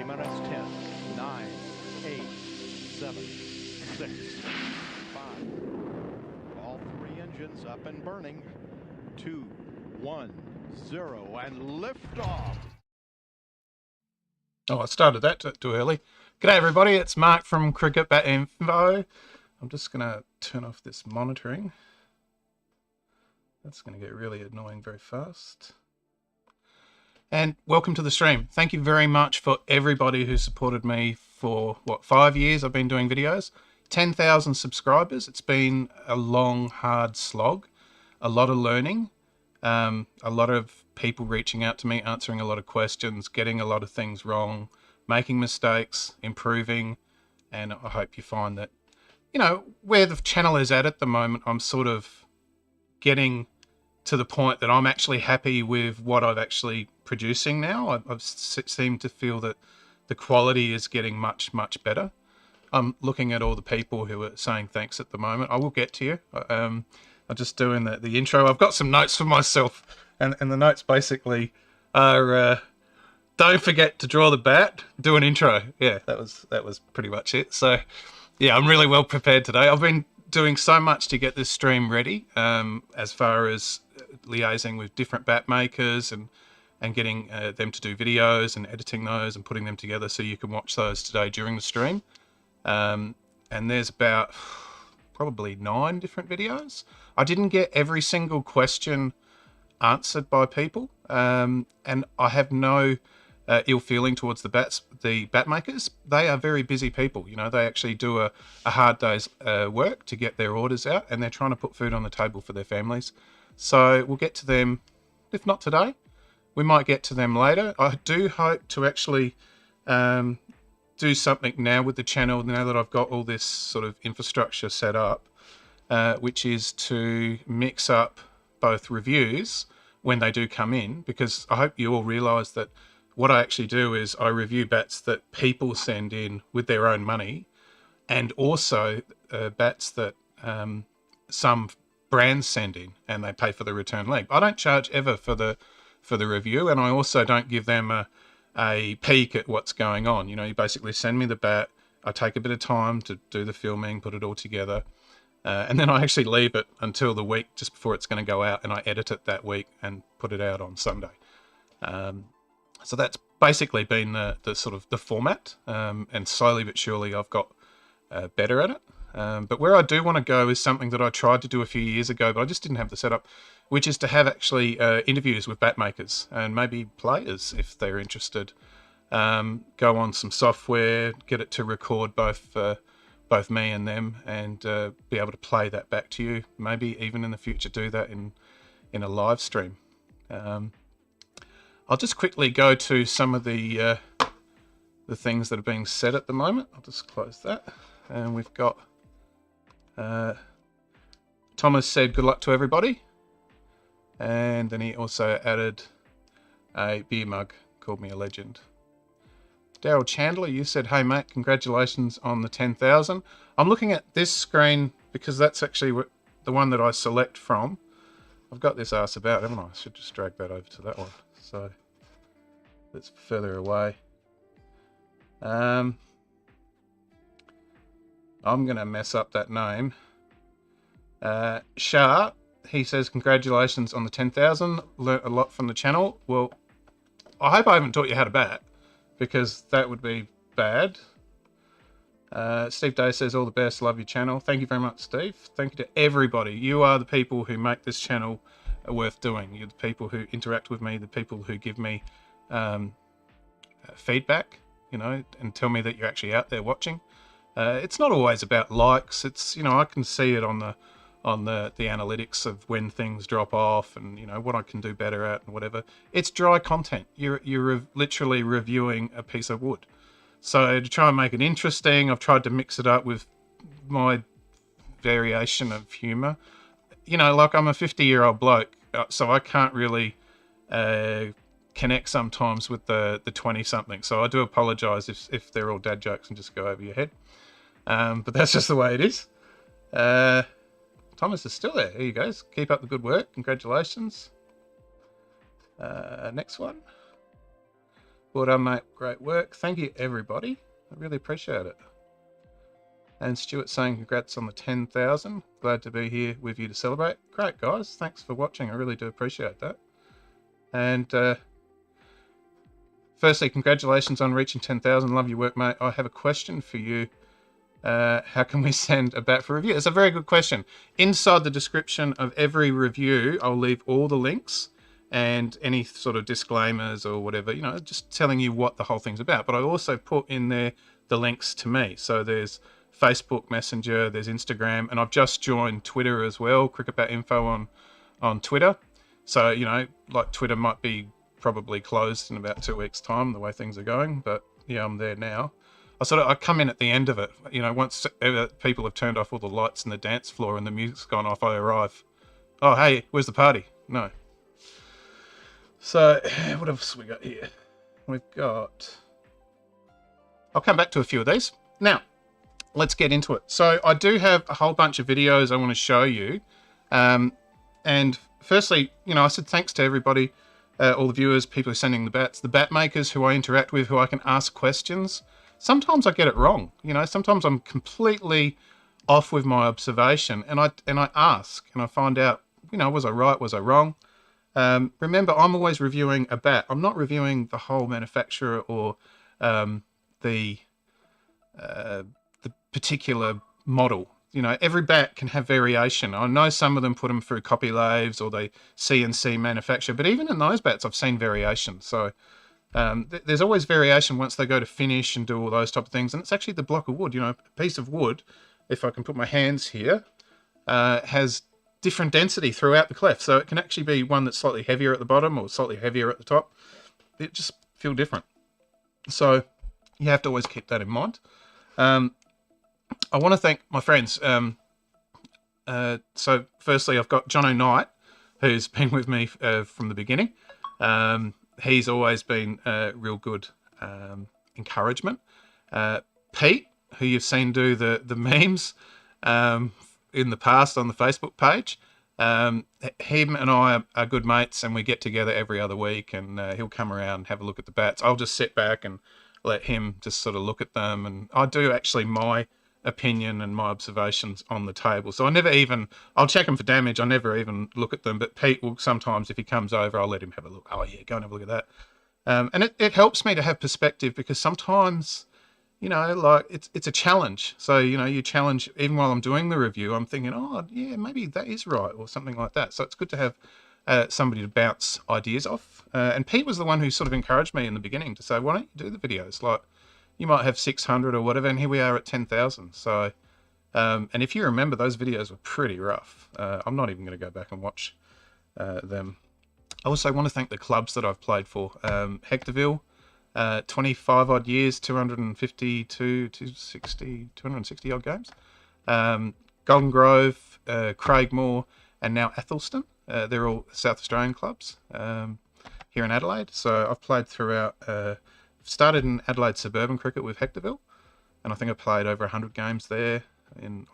minutes. 10, 9, 8, 7, 6, 5. All three engines up and burning. 2, 1, 0, and liftoff. Oh, I started that too early. G'day everybody, it's Mark from Cricket Bat Info. I'm just going to turn off this monitoring. That's going to get really annoying very fast. And welcome to the stream. Thank you very much for everybody who supported me for, 5 years I've been doing videos. 10,000 subscribers. It's been a long, hard slog. A lot of learning. A lot of people reaching out to me, answering a lot of questions, getting a lot of things wrong, making mistakes, improving. And I hope you find that, you know, where the channel is at the moment, I'm sort of getting to the point that I'm actually happy with what I've actually producing now. I've seemed to feel that the quality is getting much, much better. I'm looking at all the people who are saying thanks at the moment. I will get to you. I'm just doing the intro. I've got some notes for myself, and the notes basically are don't forget to draw the bat, do an intro. Yeah, that was pretty much it. So yeah, I'm really well prepared today. I've been doing so much to get this stream ready, as far as liaising with different bat makers and getting them to do videos and editing those and putting them together so you can watch those today during the stream. And there's about probably 9 different videos. I didn't get every single question answered by people, and I have no ill feeling towards the bat makers. They are very busy people. You know, they actually do a hard day's work to get their orders out, and they're trying to put food on the table for their families. So we'll get to them, if not today, we might get to them later. I do hope to actually do something now with the channel, now that I've got all this sort of infrastructure set up, which is to mix up both reviews when they do come in, because I hope you all realise that what I actually do is I review bats that people send in with their own money, and also bats that some brands send in and they pay for the return leg. I don't charge ever for the review, and I also don't give them a peek at what's going on. You know, you basically send me the bat, I take a bit of time to do the filming, put it all together, and then I actually leave it until the week just before it's going to go out, and I edit it that week and put it out on Sunday. So that's basically been the sort of the format, and slowly but surely I've got better at it. But where I do want to go is something that I tried to do a few years ago, but I just didn't have the setup, which is to have actually interviews with bat makers and maybe players if they're interested. Go on some software, get it to record both me and them, and be able to play that back to you. Maybe even in the future do that in a live stream. I'll just quickly go to some of the things that are being said at the moment. I'll just close that, and we've got Thomas said good luck to everybody, and then he also added a beer mug, called me a legend. Daryl Chandler, you said, hey mate, congratulations on the 10,000. I'm looking at this screen because that's actually the one that I select from. I've got this arse about, haven't I? I should just drag that over to that one. So that's further away. I'm going to mess up that name. Shah, he says, congratulations on the 10,000. Learnt a lot from the channel. Well, I hope I haven't taught you how to bat, because that would be bad. Steve Day says, all the best, love your channel. Thank you very much, Steve. Thank you to everybody. You are the people who make this channel worth doing. You're the people who interact with me, the people who give me feedback, you know, and tell me that you're actually out there watching. It's not always about likes. It's, you know, I can see it on the analytics of when things drop off, and you know what I can do better at and whatever. It's dry content. You're literally reviewing a piece of wood. So to try and make it interesting, I've tried to mix it up with my variation of humor. You know, like I'm a 50-year-old bloke, so I can't really connect sometimes with the 20-something. So I do apologize if they're all dad jokes and just go over your head. But that's just the way it is. Thomas is still there. Here you go. Keep up the good work. Congratulations. Next one. Well done, mate. Great work. Thank you, everybody. I really appreciate it. And Stuart saying congrats on the 10,000. Glad to be here with you to celebrate. Great, guys. Thanks for watching. I really do appreciate that. And firstly, congratulations on reaching 10,000. Love your work, mate. I have a question for you. How can we send a bat for review? It's a very good question. Inside the description of every review, I'll leave all the links and any sort of disclaimers or whatever, you know, just telling you what the whole thing's about. But I also put in there the links to me. So there's Facebook Messenger, there's Instagram, and I've just joined Twitter as well, Cricket Bat Info on Twitter. So, you know, like Twitter might be probably closed in about 2 weeks' time, the way things are going, but yeah, I'm there now. I come in at the end of it, you know, once people have turned off all the lights in the dance floor and the music's gone off, I arrive. Oh, hey, where's the party? No. So, what else we got here? We've got... I'll come back to a few of these. Now, let's get into it. So, I do have a whole bunch of videos I want to show you. And firstly, you know, I said thanks to everybody, all the viewers, people who are sending the bats, the bat makers who I interact with, who I can ask questions. Sometimes I get it wrong, you know, sometimes I'm completely off with my observation and I ask and I find out, you know, was I right, was I wrong? Remember, I'm always reviewing a bat. I'm not reviewing the whole manufacturer or the particular model. You know, every bat can have variation. I know some of them put them through copy lathes or they CNC manufacture, but even in those bats, I've seen variation. So there's always variation once they go to finish and do all those type of things. And it's actually the block of wood, you know, a piece of wood, if I can put my hands here, has different density throughout the cleft. So it can actually be one that's slightly heavier at the bottom or slightly heavier at the top. It just feel different. So you have to always keep that in mind. I want to thank my friends. So firstly, I've got John O'Knight, who's been with me from the beginning. He's always been real good encouragement. Pete, who you've seen do the memes in the past on the Facebook page, him and I are good mates and we get together every other week and he'll come around and have a look at the bats. I'll just sit back and let him just sort of look at them, and I do actually my opinion and my observations on the table. So I'll check them for damage. I never even look at them, but Pete will sometimes, if he comes over, I'll let him have a look. Oh yeah, go and have a look at that. And it helps me to have perspective because sometimes, you know, like it's a challenge. So, you know, you challenge, even while I'm doing the review, I'm thinking, oh yeah, maybe that is right or something like that. So it's good to have somebody to bounce ideas off. And Pete was the one who sort of encouraged me in the beginning to say, why don't you do the videos? Like, you might have 600 or whatever, and here we are at 10,000. So, and if you remember, those videos were pretty rough. I'm not even going to go back and watch them. I also want to thank the clubs that I've played for. Hectorville, 25 odd years, 260 odd games. Golden Grove, Craigmore, and now Athelston. They're all South Australian clubs here in Adelaide. So I've played throughout. Started in Adelaide suburban cricket with Hectorville, and I think I played over 100 games there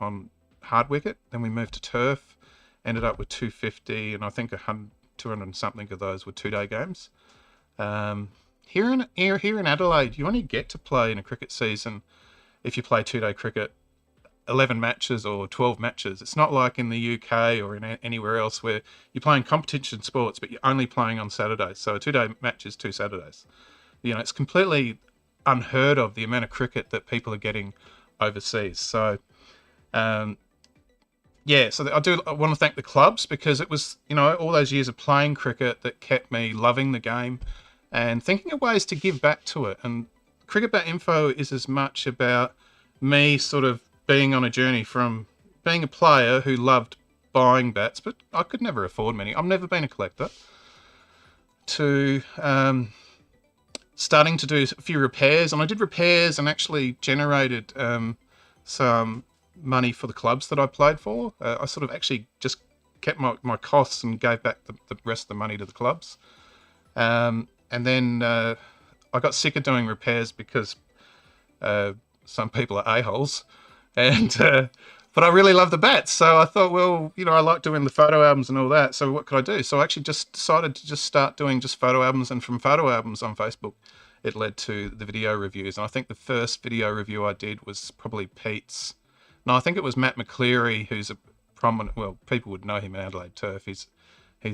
on hard wicket. Then we moved to turf, ended up with 250, and I think 200 and something of those were 2-day games. Here in Adelaide, you only get to play in a cricket season if you play 2-day cricket 11 matches or 12 matches. It's not like in the UK or in anywhere else where you're playing competition sports, but you're only playing on Saturdays. So a 2-day match is 2 Saturdays. You know, it's completely unheard of the amount of cricket that people are getting overseas. So, yeah, so I want to thank the clubs because it was, you know, all those years of playing cricket that kept me loving the game and thinking of ways to give back to it. And Cricket Bat Info is as much about me sort of being on a journey from being a player who loved buying bats, but I could never afford many. I've never been a collector, to starting to do a few repairs. And I did repairs and actually generated some money for the clubs that I played for. I sort of actually just kept my costs and gave back the rest of the money to the clubs. And then I got sick of doing repairs because some people are a-holes. And but I really love the bats, so I thought, well, you know, I like doing the photo albums and all that, so what could I do? So I actually just decided to just start doing just photo albums, and from photo albums on Facebook, it led to the video reviews. And I think the first video review I did was probably Pete's. No, I think it was Matt McCleary, who's a prominent, well, people would know him in Adelaide Turf. He's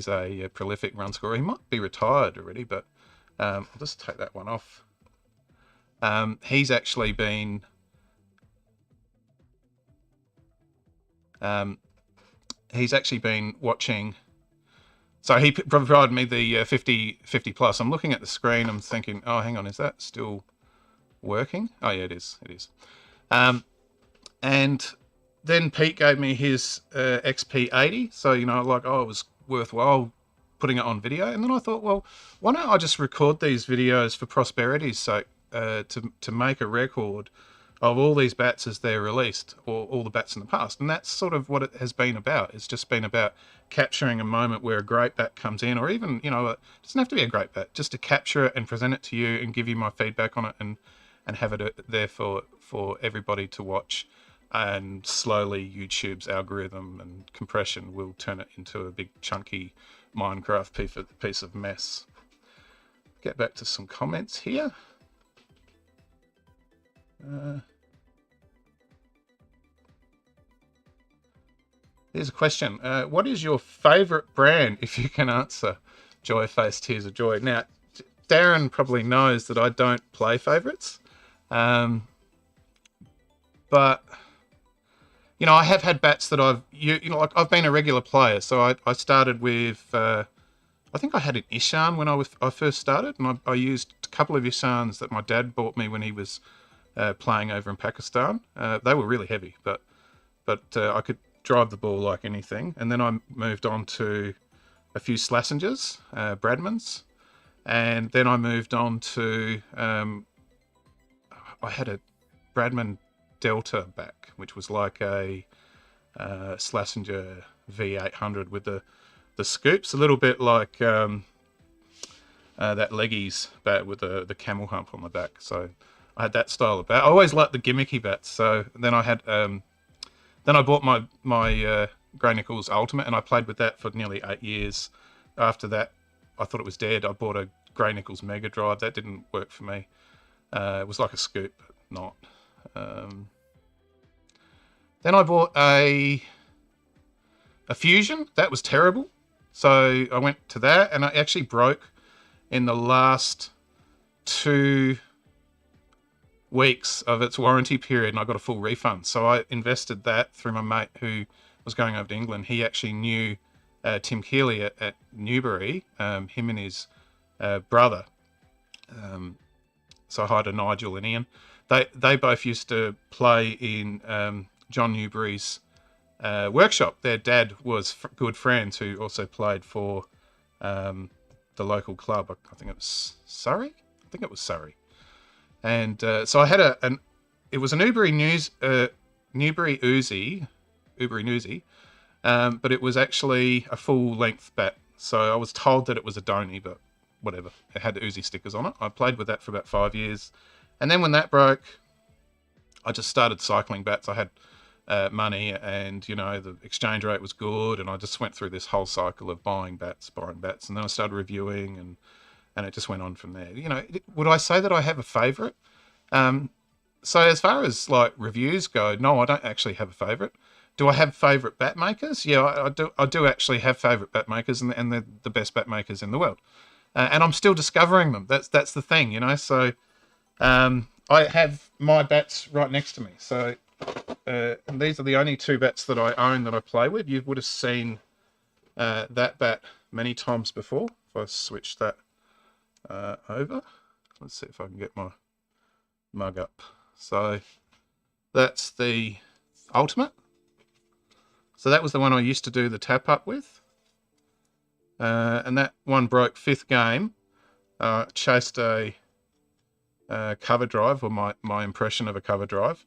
a prolific run scorer. He might be retired already, but I'll just take that one off. He's actually been watching. So he provided me the 50 plus. I'm looking at the screen. I'm thinking, oh, hang on, is that still working? Oh yeah, it is. It is. And then Pete gave me his XP80. So, you know, like, oh, it was worthwhile putting it on video. And then I thought, well, why don't I just record these videos for prosperity's sake, to make a record of all these bats as they're released, or all the bats in the past. And that's sort of what it has been about. It's just been about capturing a moment where a great bat comes in, or even, you know, it doesn't have to be a great bat, just to capture it and present it to you and give you my feedback on it, and have it there for everybody to watch. And slowly YouTube's algorithm and compression will turn it into a big chunky Minecraft piece of mess. Get back to some comments here. Here's a question. What is your favourite brand, if you can answer? Joy Face Tears of Joy. Now, Darren probably knows that I don't play favourites. But, you know, I have had bats that you know, like, I've been a regular player. So I started with, I think I had an Ishan when I first started. And I used a couple of Ishans that my dad bought me when he was playing over in Pakistan. They were really heavy, but I could drive the ball like anything. And then I moved on to a few Slassengers, Bradmans, and then I moved on to I had a Bradman Delta back, which was like a Slassenger V800 with the scoops, a little bit like that Leggies bat with the camel hump on the back. So I had that style of bat. I always liked the gimmicky bats. So then I had then I bought my Grey Nichols Ultimate, and I played with that for nearly 8 years. After that, I thought it was dead. I bought a Grey Nichols Mega Drive. That didn't work for me. It was like a scoop, but not. Then I bought a Fusion. That was terrible. So I went to that, and I actually broke in the last 2 weeks of its warranty period, and I got a full refund. So I invested that through my mate who was going over to England. He actually knew Tim Keeley at Newbury, him and his brother. So I hired a Nigel and Ian. They both used to play in John Newbury's workshop. Their dad was good friends who also played for the local club. I think it was Surrey. I think it was Surrey. And so I had it was a Newbury Uzi, but it was actually a full length bat. So I was told that it was a Donny, but whatever. It had Uzi stickers on it. I played with that for about 5 years. And then when that broke, I just started cycling bats. I had money, and, you know, the exchange rate was good. And I just went through this whole cycle of buying bats. And then I started reviewing, and it just went on from there. You know, would I say that I have a favourite? So as far as like reviews go, no, I don't actually have a favourite. Do I have favourite bat makers? Yeah, I do actually have favourite bat makers, and they're the best bat makers in the world. And I'm still discovering them. That's the thing, you know. So I have my bats right next to me. So and these are the only 2 bats that I own that I play with. You would have seen that bat many times before. If I switch that over, let's see if I can get my mug up. So that's the Ultimate. So that was the one I used to do the tap up with, and that one broke 5th game. Chased a cover drive, or my impression of a cover drive,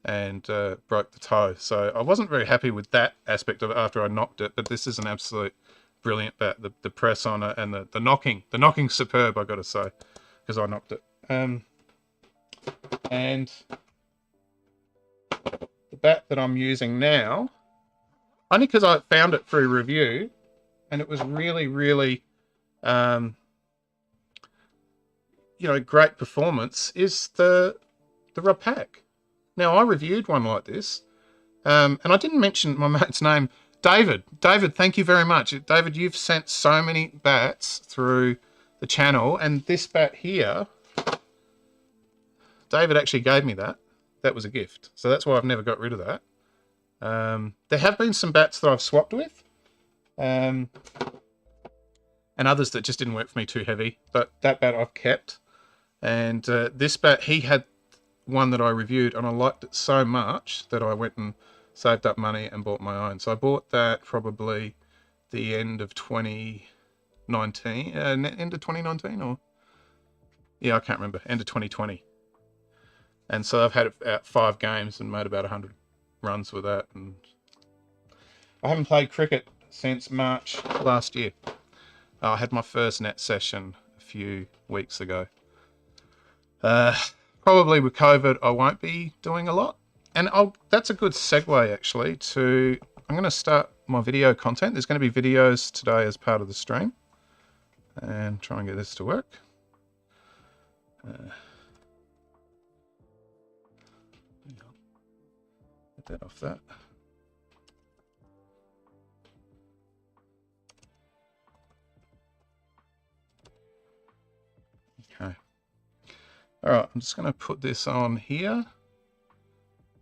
and broke the toe. So I wasn't very happy with that aspect of it after I knocked it, but this is an absolute brilliant bat. The press on it, and the knocking's superb, I got to say, because I knocked it. And the bat that I'm using now, only because I found it through review, and it was really, really, great performance is the Rapak. Now, I reviewed one like this, and I didn't mention my mate's name, David. David, thank you very much. David, you've sent so many bats through the channel, and this bat here, David actually gave me that. That was a gift, so that's why I've never got rid of that. There have been some bats that I've swapped with, and others that just didn't work for me too heavy, but that bat I've kept. And this bat, he had one that I reviewed, and I liked it so much that I went and saved up money and bought my own. So I bought that probably the end of 2019, end of 2019, or yeah, I can't remember, end of 2020. And so I've had it at 5 games and made about 100 runs with that. And I haven't played cricket since March last year. I had my first net session a few weeks ago. Probably with COVID, I won't be doing a lot. And that's a good segue, actually, to... I'm going to start my video content. There's going to be videos today as part of the stream. And try and get this to work. Get that off that. Okay. All right, I'm just going to put this on here.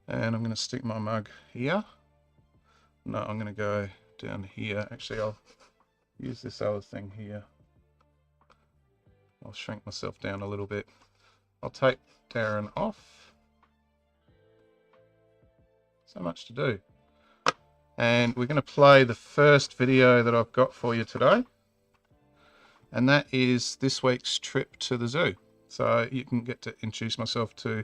And I'm going to stick my mug here. No, I'm going to go down here. Actually, I'll use this other thing here. I'll shrink myself down a little bit. I'll take Darren off. So much to do. And we're going to play the first video that I've got for you today. And that is this week's trip to the zoo. So you can get to introduce myself to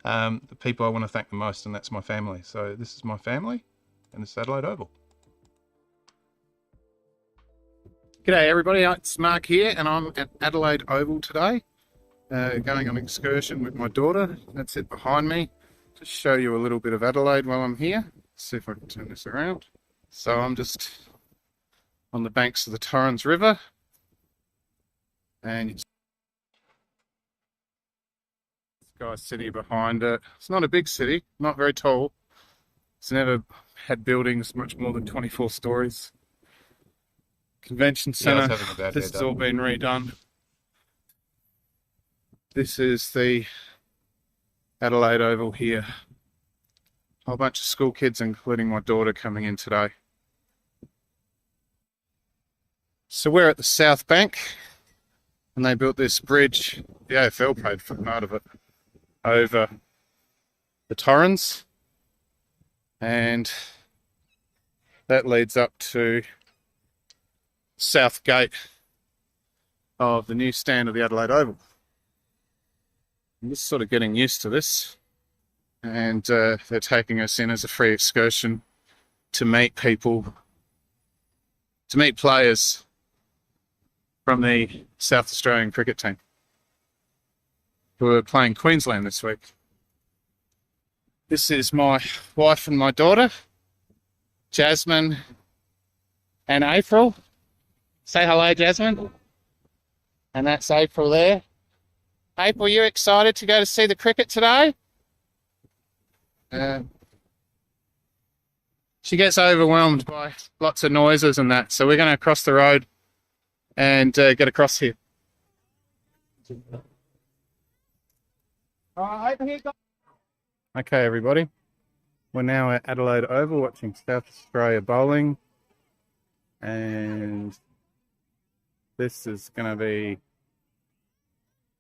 the people I want to thank the most, and that's my family. So this is my family, and this is Adelaide Oval. G'day everybody, it's Mark here, and I'm at Adelaide Oval today, going on an excursion with my daughter. That's it behind me. Just show you a little bit of Adelaide while I'm here. Let's see if I can turn this around. So I'm just on the banks of the Torrens River, and Sky City behind it. It's not a big city, not very tall. It's never had buildings much more than 24 stories. Convention Centre, this has all been redone. This is the Adelaide Oval here. A whole bunch of school kids, including my daughter, coming in today. So we're at the South Bank, and they built this bridge. The AFL paid for part of it, over the Torrens, and that leads up to south gate of the new stand of the Adelaide Oval. I'm just sort of getting used to this, and they're taking us in as a free excursion to meet people, to meet players from the South Australian cricket team who are playing Queensland this week. This is my wife and my daughter, Jasmine and April. Say hello, Jasmine. And that's April there. April, you excited to go to see the cricket today? She gets overwhelmed by lots of noises and that, so we're going to cross the road and get across here. Okay, everybody, we're now at Adelaide Oval watching South Australia bowling, and this is going to be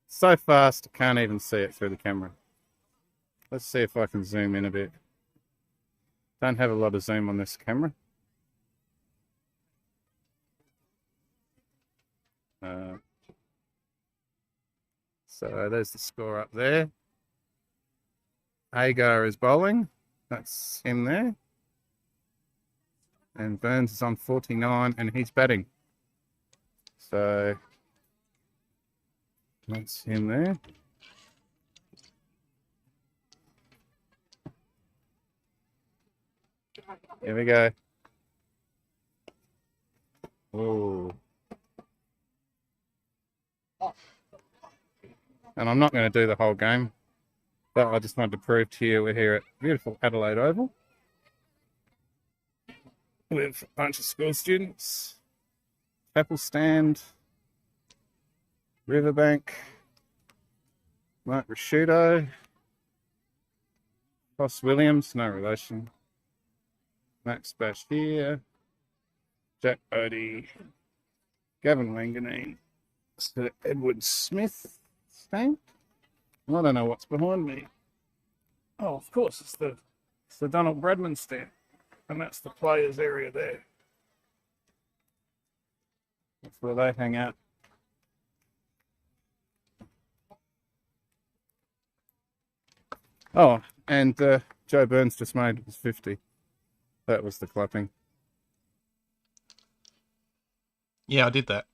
so fast I can't even see it through the camera. Let's see if I can zoom in a bit. Don't have a lot of zoom on this camera. So there's the score up there. Agar is bowling. That's him there. And Burns is on 49 and he's batting. So that's him there. Here we go. Whoa. and I'm not going to do the whole game, but I just wanted to prove to you we're here at beautiful Adelaide Oval with a bunch of school students, chapel stand, riverbank, Mark Rashudo, Ross Williams, no relation, Max Bash here, Jack Bodie, Gavin Wanganeen, Sir Edward Smith stand. I don't know what's behind me. Oh, of course, it's the Donald Bradman stand, and that's the players area there. That's where they hang out. Oh, and Joe Burns just made his 50. That was the clapping. Yeah, I did that.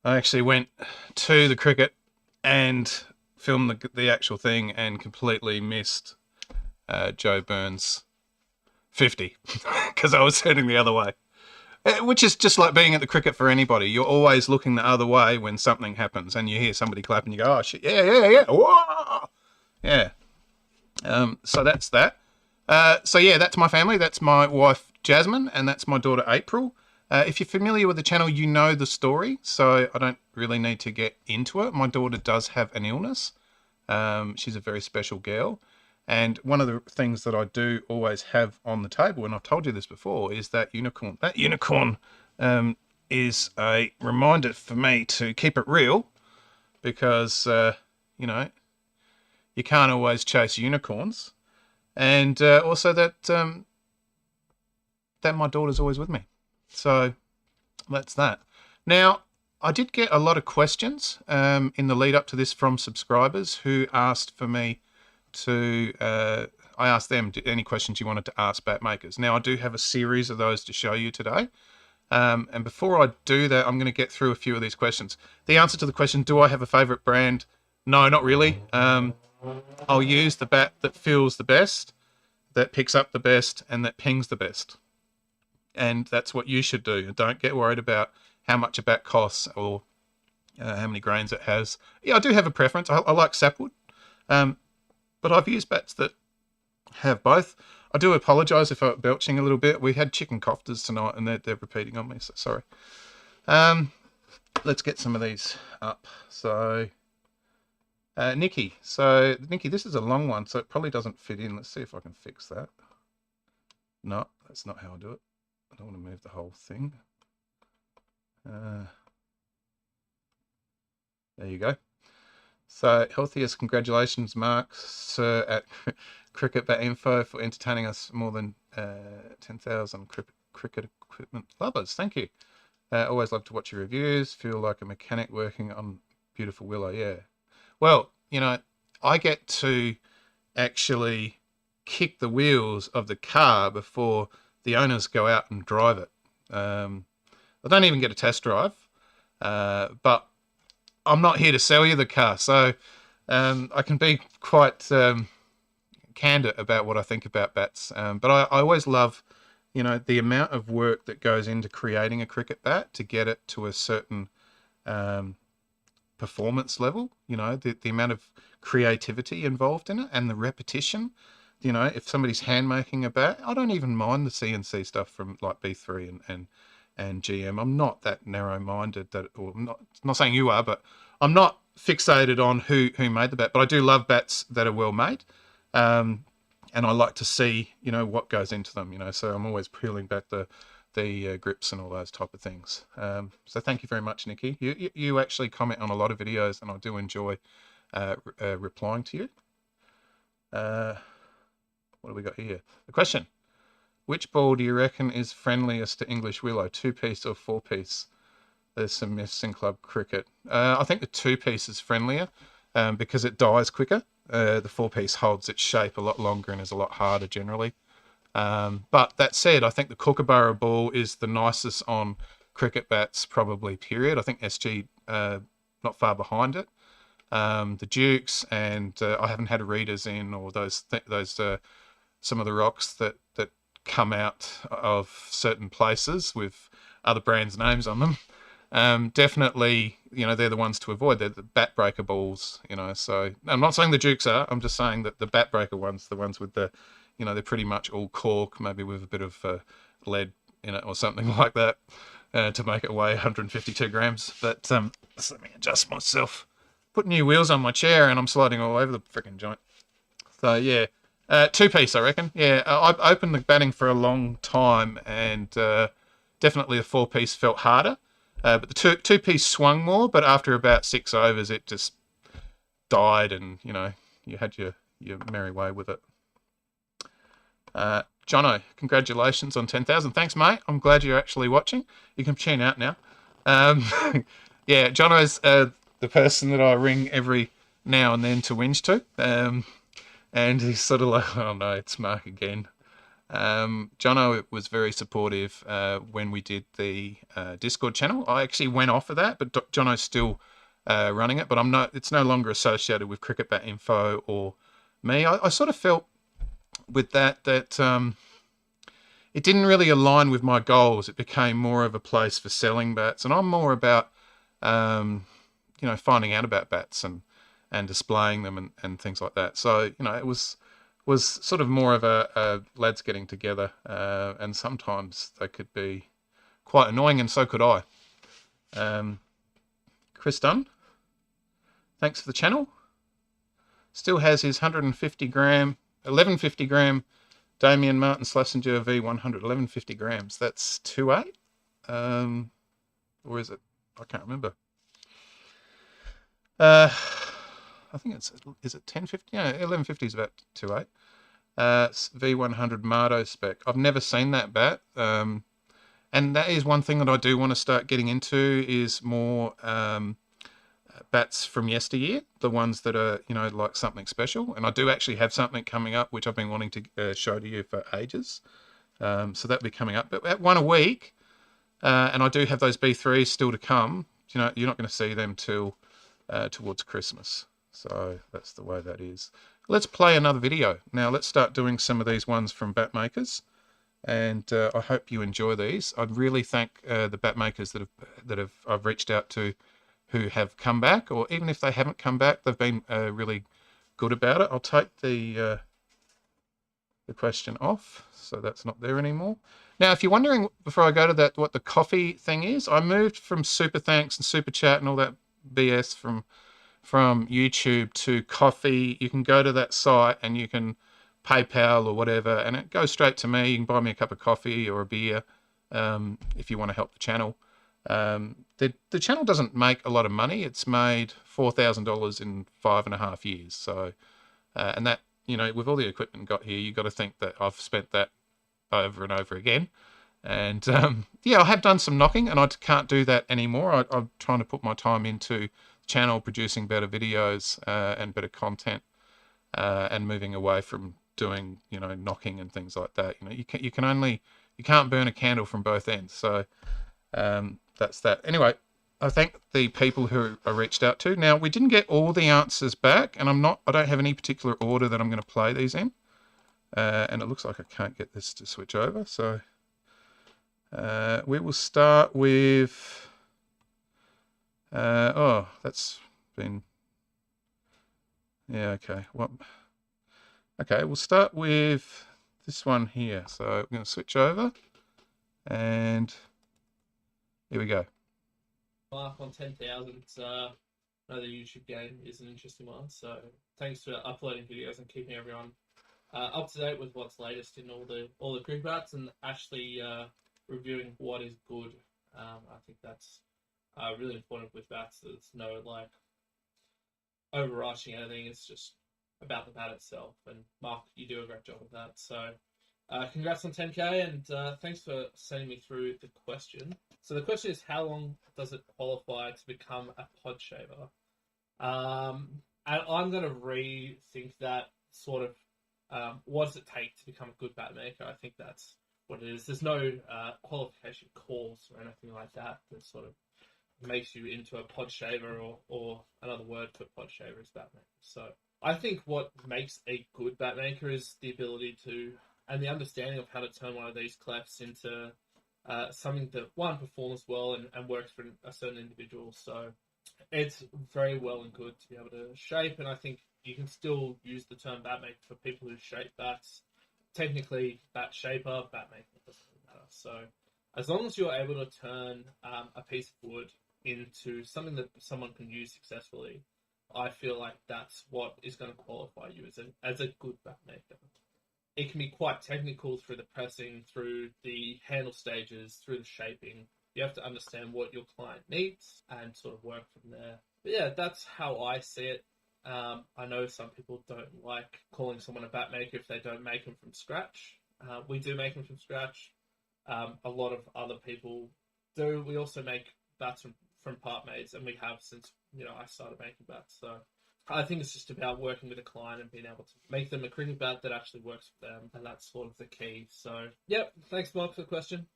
I actually went to the cricket and filmed the actual thing and completely missed Joe Burns' 50 because I was heading the other way. Which is just like being at the cricket for anybody. You're always looking the other way when something happens and you hear somebody clap and you go, oh shit, yeah, whoa! Yeah. So that's that. So yeah, that's my family. That's my wife, Jasmine, and that's my daughter, April. If you're familiar with the channel, you know the story, so I don't really need to get into it. My daughter does have an illness. She's a very special girl. And one of the things that I do always have on the table, and I've told you this before, is that unicorn. That unicorn is a reminder for me to keep it real because, you know, you can't always chase unicorns. And also that that my daughter's always with me. So that's that. Now, I did get a lot of questions in the lead up to this from subscribers who asked for me to, I asked them any questions you wanted to ask Bat Makers. Now, I do have a series of those to show you today. And before I do that, I'm going to get through a few of these questions. The answer to the question, do I have a favorite brand? No, not really. I'll use the bat that feels the best, that picks up the best, and that pings the best. And that's what you should do. Don't get worried about how much a bat costs or how many grains it has. Yeah, I do have a preference. I like sapwood. But I've used bats that have both. I do apologise if I'm belching a little bit. We had chicken koftas tonight and they're repeating on me, so sorry. Let's get some of these up. So, Nikki. So, Nikki, this is a long one, so it probably doesn't fit in. Let's see if I can fix that. No, that's not how I do it. I don't want to move the whole thing. There you go. So, healthiest congratulations, Mark, sir, at Cricket Bat Info for entertaining us more than 10,000 cricket equipment lovers. Thank you. Always love to watch your reviews. Feel like a mechanic working on beautiful willow. Yeah. Well, you know, I get to actually kick the wheels of the car before the owners go out and drive it. I don't even get a test drive, but I'm not here to sell you the car, so I can be quite candid about what I think about bats. But I always love, you know, the amount of work that goes into creating a cricket bat to get it to a certain performance level. You know, the amount of creativity involved in it and the repetition. You know, if somebody's hand making a bat, I don't even mind the CNC stuff from like B3 and GM. I'm not that narrow-minded that, or not saying you are, but I'm not fixated on who made the bat. But I do love bats that are well made, and I like to see, you know, what goes into them. You know, so I'm always peeling back the grips and all those type of things. So thank you very much, Nikki. You actually comment on a lot of videos, and I do enjoy replying to you. What do we got here? The question. Which ball do you reckon is friendliest to English willow, 2-piece or 4-piece? There's some myths in club cricket. I think the 2-piece is friendlier because it dies quicker. The 4-piece holds its shape a lot longer and is a lot harder generally. But that said, I think the Kookaburra ball is the nicest on cricket bats probably, period. I think SG not far behind it. The Dukes, and I haven't had readers in, or those some of the rocks that come out of certain places with other brands' names on them. definitely, you know, they're the ones to avoid. They're the bat breaker balls, you know. So I'm not saying the Dukes are. I'm just saying that the bat breaker ones, the ones with the, you know, they're pretty much all cork, maybe with a bit of lead in it or something like that, to make it weigh 152 grams. But just let me adjust myself. Put new wheels on my chair and I'm sliding all over the freaking joint. So yeah, 2-piece, I reckon. Yeah, I've opened the batting for a long time, and definitely the 4-piece felt harder. But the two-piece swung more, but after about 6 overs, it just died, and you know, you had your merry way with it. Jono, congratulations on 10,000. Thanks, mate. I'm glad you're actually watching. You can tune out now. Yeah, Jono's the person that I ring every now and then to whinge to. And he's sort of like, oh no, it's Mark again. Jono was very supportive when we did the Discord channel. I actually went off of that, but Jono's still running it. But it's no longer associated with Cricket Bat Info or me. I sort of felt with that it didn't really align with my goals. It became more of a place for selling bats, and I'm more about you know, finding out about bats and displaying them and things like that. So, you know, it was sort of more of a lads getting together, and sometimes they could be quite annoying, and so could I. Chris Dunn, thanks for the channel. Still has his 1150 gram Damien Martin Schlesinger V100, 1150 grams. That's 2.8, or is it? I can't remember. I think is it 1050? Yeah, 1150 is about 2.8. V100 Mardo spec. I've never seen that bat, and that is one thing that I do want to start getting into, is more bats from yesteryear, the ones that are, you know, like something special. And I do actually have something coming up which I've been wanting to show to you for ages. So that'll be coming up, but at one a week, and I do have those B3s still to come. You know, you're not going to see them till towards Christmas. So that's the way that is. Let's play another video. Now let's start doing some of these ones from bat makers, and I hope you enjoy these. I'd really thank the bat makers that I've reached out to, who have come back, or even if they haven't come back, they've been really good about it. I'll take the question off, so that's not there anymore. Now, if you're wondering, before I go to that, what the coffee thing is, I moved from Super Thanks and Super Chat and all that BS from YouTube to Coffee. You can go to that site and you can PayPal or whatever, and it goes straight to me. You can buy me a cup of coffee or a beer if you want to help the channel. The channel doesn't make a lot of money. It's made $4,000 in 5.5 years. So, and that, you know, with all the equipment got here, you've got to think that I've spent that over and over again. And yeah, I have done some knocking, and I can't do that anymore. I'm trying to put my time into the channel, producing better videos and better content, and moving away from doing, you know, knocking and things like that. You know, you can't burn a candle from both ends. So that's that. Anyway, I thank the people who I reached out to. Now, we didn't get all the answers back, and I don't have any particular order that I'm going to play these in. And it looks like I can't get this to switch over. So we will start with, oh, that's been, yeah, okay. Okay, we'll start with this one here. So we're going to switch over, and here we go. Mark on 10,000. Another YouTube game is an interesting one. So thanks for uploading videos and keeping everyone up to date with what's latest in all the cricket bats, and actually reviewing what is good. I think that's really important with bats. There's no like overarching anything. It's just about the bat itself. And Mark, you do a great job of that. So congrats on 10K, and thanks for sending me through the question. So the question is, how long does it qualify to become a pod shaver? And I'm going to rethink that sort of. What does it take to become a good bat maker? I think that's what it is. There's no qualification course or anything like that that sort of makes you into a pod shaver, or another word for pod shaver is bat maker. So I think what makes a good bat maker is the ability to, and the understanding of how to turn one of these clefs into something that one performs well and works for a certain individual. So it's very well and good to be able to shape, and I think you can still use the term bat maker for people who shape bats. Technically, bat shaper, bat maker, doesn't really matter. So as long as you're able to turn a piece of wood into something that someone can use successfully, I feel like that's what is going to qualify you as a good bat maker. It can be quite technical through the pressing, through the handle stages, through the shaping. You have to understand what your client needs and sort of work from there. But yeah, that's how I see it. I know some people don't like calling someone a bat maker if they don't make them from scratch. We do make them from scratch. A lot of other people do. We also make bats from part mates, and we have since I started making bats. So I think it's just about working with a client and being able to make them a cricket bat that actually works for them, and that's sort of the key. So, yep, thanks, Mark, for the question.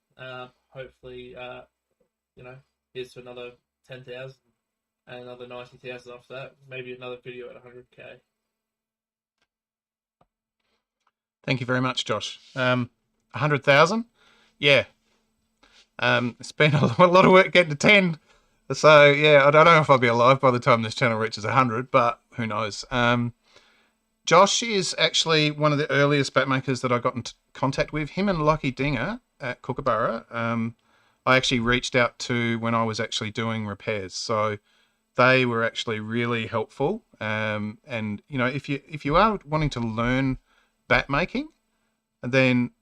Hopefully, here's to another 10,000 and another 90,000 after that. Maybe another video at 100K. Thank you very much, Josh. 100,000? Yeah. It's been a lot of work getting to 10. So, yeah, I don't know if I'll be alive by the time this channel reaches 100, but who knows. Josh is actually one of the earliest bat makers that I got in contact with. Him and Lucky Dinger at Kookaburra, I actually reached out to when I was actually doing repairs. So they were actually really helpful. And, if you are wanting to learn bat making, then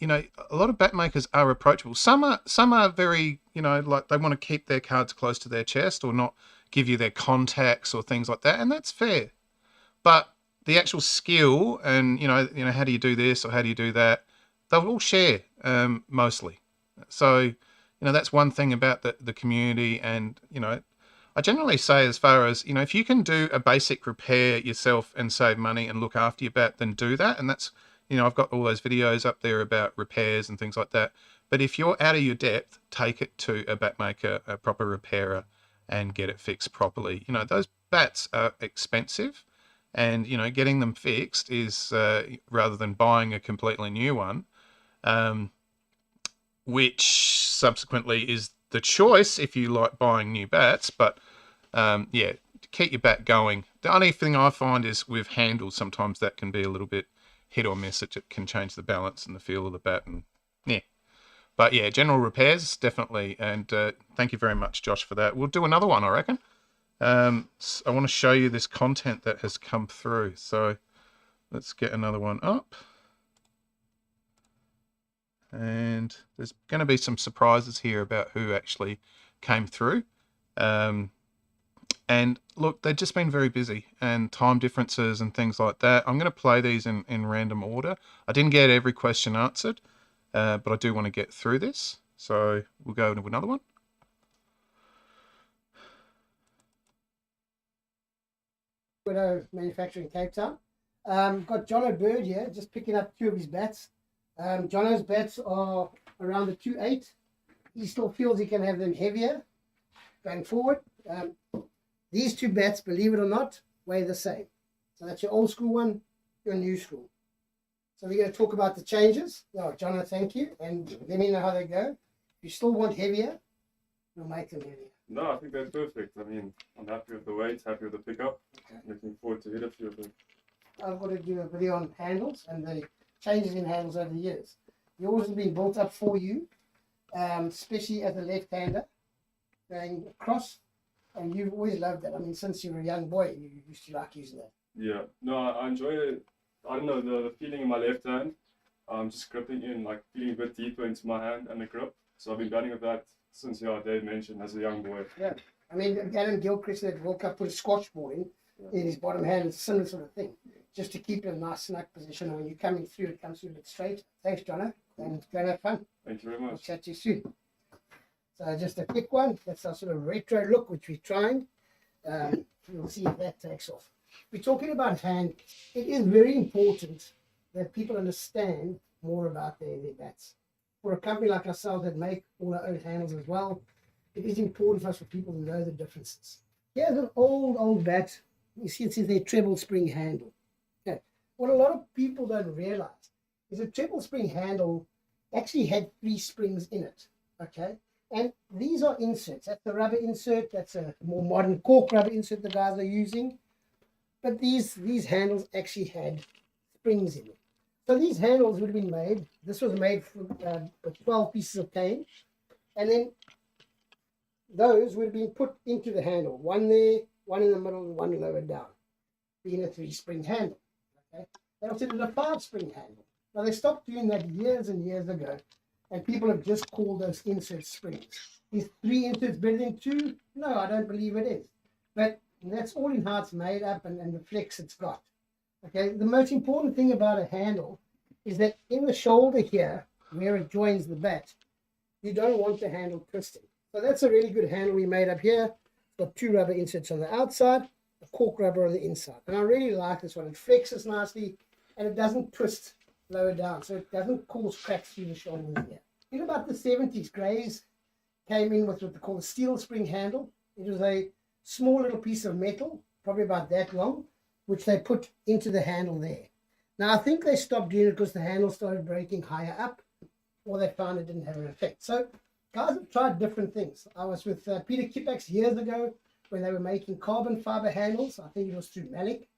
a lot of bat makers are approachable. Some are very, like they want to keep their cards close to their chest or not give you their contacts or things like that, and that's fair. But the actual skill and, how do you do this or how do you do that, they'll all share mostly. So, that's one thing about the community. And, I generally say as far as, if you can do a basic repair yourself and save money and look after your bat, then do that. And that's, I've got all those videos up there about repairs and things like that. But if you're out of your depth, take it to a bat maker, a proper repairer, and get it fixed properly. Those bats are expensive, and, getting them fixed is, rather than buying a completely new one, which subsequently is the choice if you like buying new bats. But, yeah, keep your bat going. The only thing I find is with handles, sometimes that can be a little bit hit or miss. It can change the balance and the feel of the bat, and yeah. But yeah, general repairs definitely. And thank you very much, Josh, for that. We'll do another one, I reckon. I want to show you this content that has come through. So let's get another one up. And there's going to be some surprises here about who actually came through. And look, they've just been very busy, and time differences and things like that. I'm going to play these in random order. I didn't get every question answered, but I do want to get through this. So we'll go into another one. Willow manufacturing Cape Town. Got Jono Bird here, just picking up 2 of his bats. Jono's bats are around the 2.8. He still feels he can have them heavier going forward. These 2 bats, believe it or not, weigh the same. So that's your old school one, your new school. So we're going to talk about the changes. No, Jono, thank you. And let me know how they go. If you still want heavier, we'll make them heavier. No, I think that's perfect. I mean, I'm happy with the weight, happy with the pickup. Okay. Looking forward to hit a few of them. I've got to do a video on handles and the changes in handles over the years. Yours has been built up for you, especially as a left-hander, going across. And you've always loved that. I mean, since you were a young boy, you used to like using that. Yeah. No, I enjoy it. I don't know, the feeling in my left hand. Just gripping in, like feeling a bit deeper into my hand and the grip. So I've been batting with that since, Dave mentioned, as a young boy. Yeah. I mean, Gavin Gilchrist at World Cup put a Scotch ball in his bottom hand. It's a similar sort of thing. Just to keep it in a nice snug position. And when you're coming through, it comes through a bit straight. Thanks, Jono. And go and have fun. Thank you very much. I'll chat to you soon. So just a quick one. That's our sort of retro look, which we're trying. We'll see if that takes off. We're talking about hand. It is very important that people understand more about their bats. For a company like ourselves that make all our own handles as well, it is important for us for people to know the differences. Here's an old bat. You see it says their treble spring handle. Okay. What a lot of people don't realize is a treble spring handle actually had 3 springs in it. Okay, and these are inserts. That's the rubber insert. That's a more modern cork rubber insert the guys are using. But these handles actually had springs in it. So these handles would have been made. This was made from 12 pieces of cane, and then those would have been put into the handle. One there, one in the middle, and one lower down, being a 3-spring handle. Okay, they also did a 5-spring handle. Now they stopped doing that years and years ago, and people have just called those inserts springs. Is 3 inserts better than 2? No, I don't believe it is. But that's all in how it's made up and the flex it's got. Okay, the most important thing about a handle is that in the shoulder here, where it joins the bat, you don't want the handle twisting. So that's a really good handle we made up here. It's got 2 rubber inserts on the outside, a cork rubber on the inside. And I really like this one. It flexes nicely and it doesn't twist lower down. So it doesn't cause cracks through the shoulders here. In about the 70s, Grays came in with what they call a steel spring handle. It was a small little piece of metal, probably about that long, which they put into the handle there. Now, I think they stopped doing it because the handle started breaking higher up, or they found it didn't have an effect. So guys have tried different things. I was with Peter Kipax years ago when they were making carbon fiber handles. I think it was through Malik.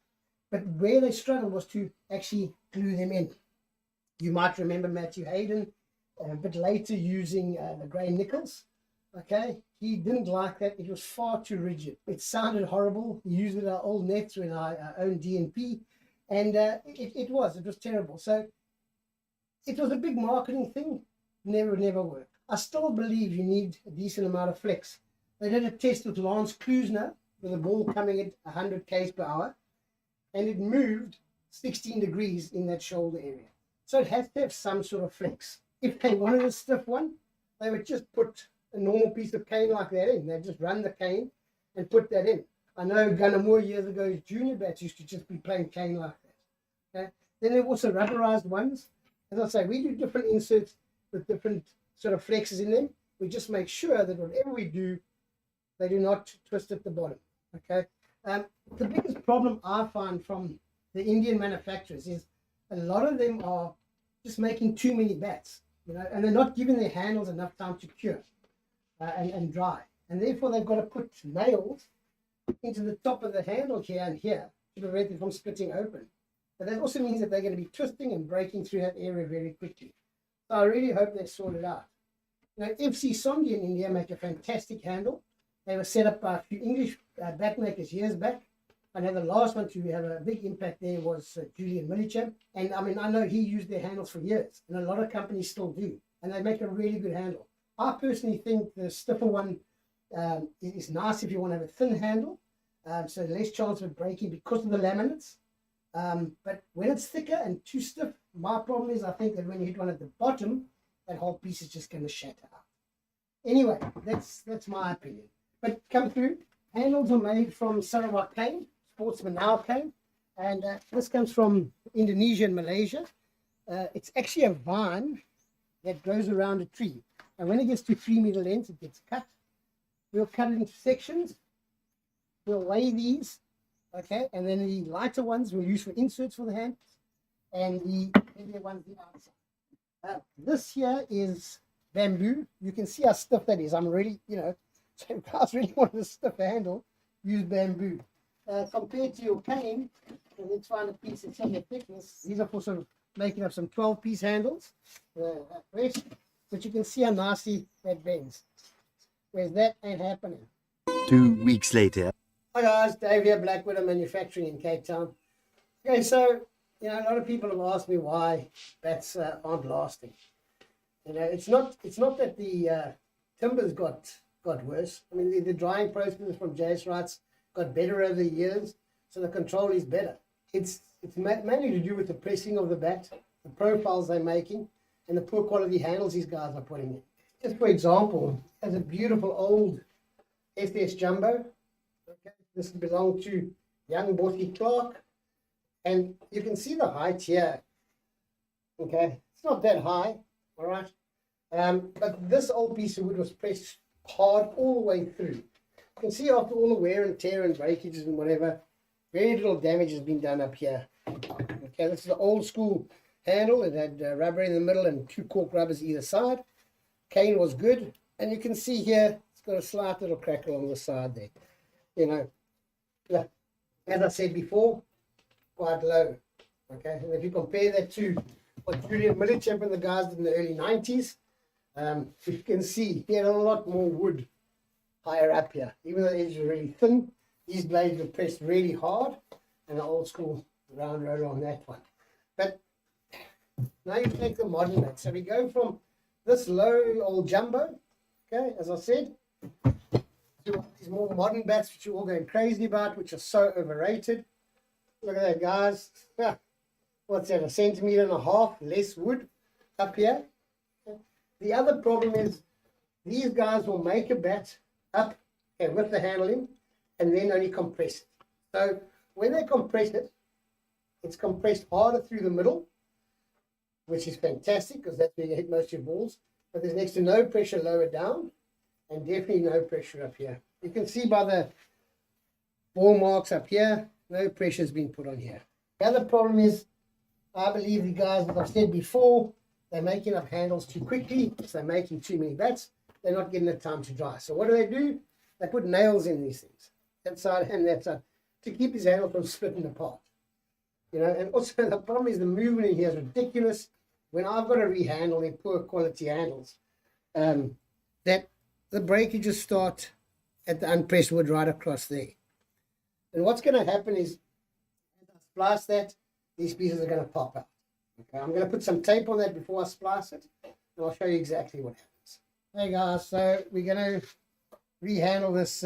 But where they struggled was to actually glue them in. You might remember Matthew Hayden a bit later using the grey nickels. Okay, he didn't like that. It was far too rigid. It sounded horrible. He used it our old nets when I owned DNP, and it was terrible. So it was a big marketing thing. Never worked. I still believe you need a decent amount of flex. They did a test with Lance Klusner with a ball coming at 100 k's per hour, and it moved 16 degrees in that shoulder area. So it has to have some sort of flex. If they wanted a stiff one, they would just put a normal piece of cane like that in. They just run the cane and put that in. I know Gunnar Moore years ago, his junior bats used to just be plain cane like that. Okay? Then there are also rubberized ones. As I say, we do different inserts with different sort of flexes in them. We just make sure that whatever we do, they do not twist at the bottom. Okay. The biggest problem I find from the Indian manufacturers is a lot of them are just making too many bats, you know, and they're not giving their handles enough time to cure and dry, and therefore they've got to put nails into the top of the handle here and here to prevent it from splitting open. But that also means that they're going to be twisting and breaking through that area very quickly. So I really hope they sort it out. You know, FC Sondi in India make a fantastic handle. They were set up by a few English bat makers years back. I know the last one to have a big impact there was Julian Millichap. And I mean, I know he used their handles for years, and a lot of companies still do. And they make a really good handle. I personally think the stiffer one is nice if you want to have a thin handle, so less chance of it breaking because of the laminates. But when it's thicker and too stiff, my problem is I think that when you hit one at the bottom, that whole piece is just going to shatter out. Anyway, that's my opinion. But come through. Handles are made from Sarawak cane, Sportsman Now cane, and this comes from Indonesia and Malaysia. It's actually a vine that grows around a tree. And when it gets to 3 meter length, it gets cut. We'll cut it into sections. We'll weigh these, okay? And then the lighter ones we'll use for inserts for the hands, and the heavier ones the outside. This here is bamboo. You can see how stiff that is. I'm really, you know, so if guys really want a stiff handle, use bamboo. Compared to your cane, and let's find a piece that's similar thickness. These are for sort of making up some 12-piece handles. But you can see how nicely that bends. Whereas that ain't happening. 2 weeks later. Hi guys, Dave here, Black Widow Manufacturing in Cape Town. Okay, so, you know, a lot of people have asked me why bats aren't lasting. You know, it's not that the timbers got worse. I mean, the drying processes from JS Wrights got better over the years, so the control is better. It's mainly to do with the pressing of the bat, the profiles they're making, and the poor quality handles these guys are putting in. Just for example, there's a beautiful old SS Jumbo. Okay, this belonged to young Bossy Clark, and you can see the height here. Okay, it's not that high, all right. But this old piece of wood was pressed hard all the way through. You can see after all the wear and tear and breakages and whatever, very little damage has been done up here. Okay, this is the old school handle. It had rubber in the middle and 2 cork rubbers either side. Cane was good. And you can see here, it's got a slight little crack along the side there. You know, yeah, as I said before, quite low. Okay, and if you compare that to what Julian Millichap and the guys did in the early 90s, you can see he had a lot more wood higher up here. Even though the edges were really thin, these blades were pressed really hard, and the old school round roller on that one. But now you take the modern bat. So we go from this low old jumbo, okay, as I said, to these more modern bats, which you're all going crazy about, which are so overrated. Look at that, guys. What's that, 1.5 centimeters less wood up here? The other problem is these guys will make a bat up and with the handle in and then only compress it. So when they compress it, it's compressed harder through the middle, which is fantastic because that's where you hit most of your balls. But there's next to no pressure lower down and definitely no pressure up here. You can see by the ball marks up here, no pressure has been put on here. The other problem is, I believe the guys, as I've said before, they're making up handles too quickly, so they're making too many bats. They're not getting the time to dry. So what do? They put nails in these things, that side and that side, to keep his handle from splitting apart. You know, and also the problem is the movement in here is ridiculous. When I've got to rehandle in poor quality handles, that the breakages start at the unpressed wood right across there. And what's going to happen is, as I splice that, these pieces are going to pop out. Okay, I'm going to put some tape on that before I splice it, and I'll show you exactly what happens. Hey guys, so we're going to rehandle this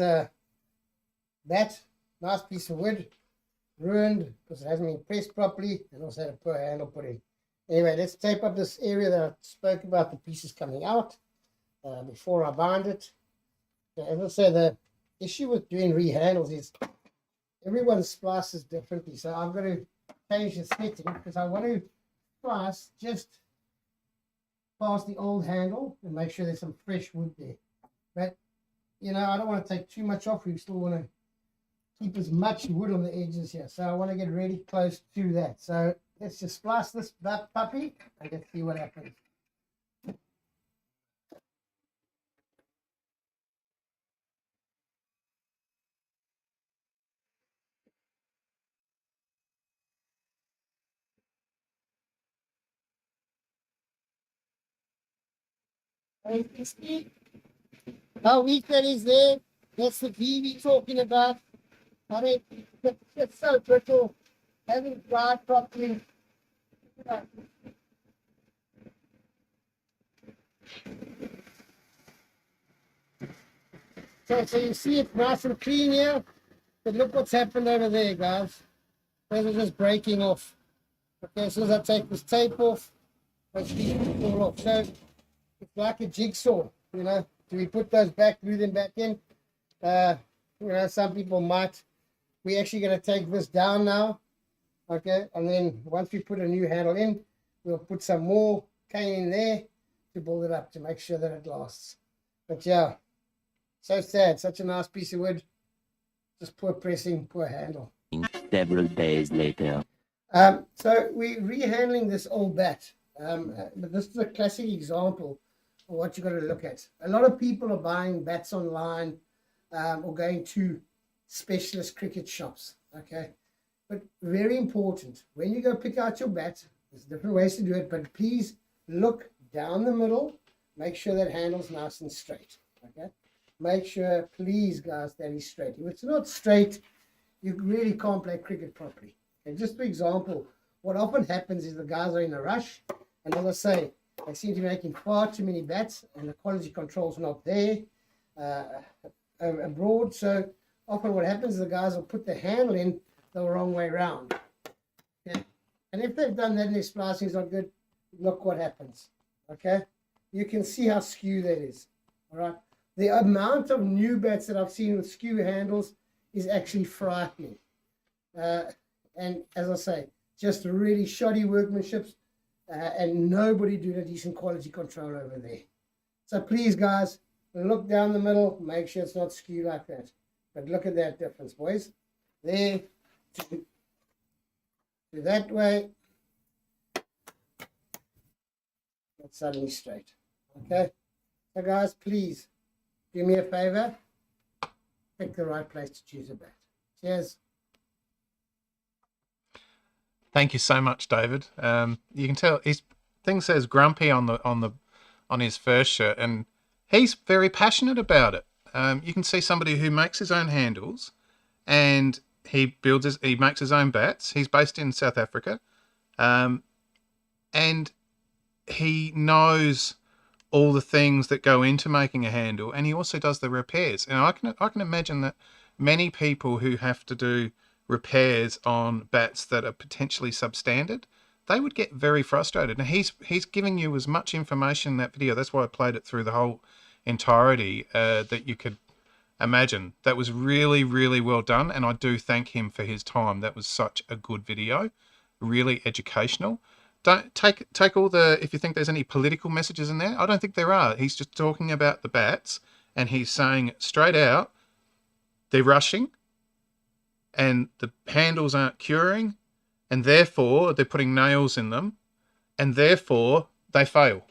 bat. Nice piece of wood, ruined because it hasn't been pressed properly, and also had a poor handle put in. Anyway, let's tape up this area that I spoke about, the pieces coming out, before I bind it. Now, as I say, the issue with doing rehandles is everyone splices differently. So I'm going to change the setting because I want to splice just past the old handle and make sure there's some fresh wood there. But, you know, I don't want to take too much off. We still want to keep as much wood on the edges here. So I want to get really close to that. So let's just splice this puppy and let's see what happens. You can see how weak that is there. That's the V we're talking about. I mean, it's so brittle. Hasn't dried properly. So you see it's nice and clean here. But look what's happened over there, guys. Those are just breaking off. Okay, as soon as I take this tape off, those pieces fall off. So it's like a jigsaw, you know. Do we put those back, glue them back in? You know, some people might. We're actually going to take this down now, okay? And then once we put a new handle in, we'll put some more cane in there to build it up to make sure that it lasts. But yeah, so sad. Such a nice piece of wood. Just poor pressing, poor handle. Several days later. So we're rehandling this old bat. But this is a classic example of what you've got to look at. A lot of people are buying bats online or going to specialist cricket shops, okay? But very important, when you go pick out your bat, there's different ways to do it, but please look down the middle, make sure that handle's nice and straight, okay? Make sure, please, guys, that is straight. If it's not straight, you really can't play cricket properly. And just for example, what often happens is the guys are in a rush, and as I say, they seem to be making far too many bats, and the quality control's not there abroad. So often what happens is the guys will put the handle in the wrong way around. Okay? And if they've done that and their splicing is not good, look what happens. Okay? You can see how skew that is. All right? The amount of new bats that I've seen with skew handles is actually frightening. And as I say, just really shoddy workmanship, and nobody doing a decent quality control over there. So please, guys, look down the middle, make sure it's not skewed like that. But look at that difference, boys. There to that way. it's suddenly straight. Okay, so guys, please do me a favor, pick the right place to choose a bat. Cheers. Thank you so much, David. You can tell his thing says grumpy on his first shirt, and he's very passionate about it. You can see somebody who makes his own handles, and he makes his own bats. He's based in South Africa, and he knows all the things that go into making a handle, and he also does the repairs. And I can imagine that many people who have to do repairs on bats that are potentially substandard, they would get very frustrated. And he's giving you as much information in that video. That's why I played it through the whole entirety that you could imagine. That was really, really well done, and I do thank him for his time. That was such a good video, really educational. Don't take all the, if you think there's any political messages in there, I don't think there are. He's just talking about the bats, and he's saying straight out, they're rushing, and the handles aren't curing, and therefore they're putting nails in them, and therefore they fail.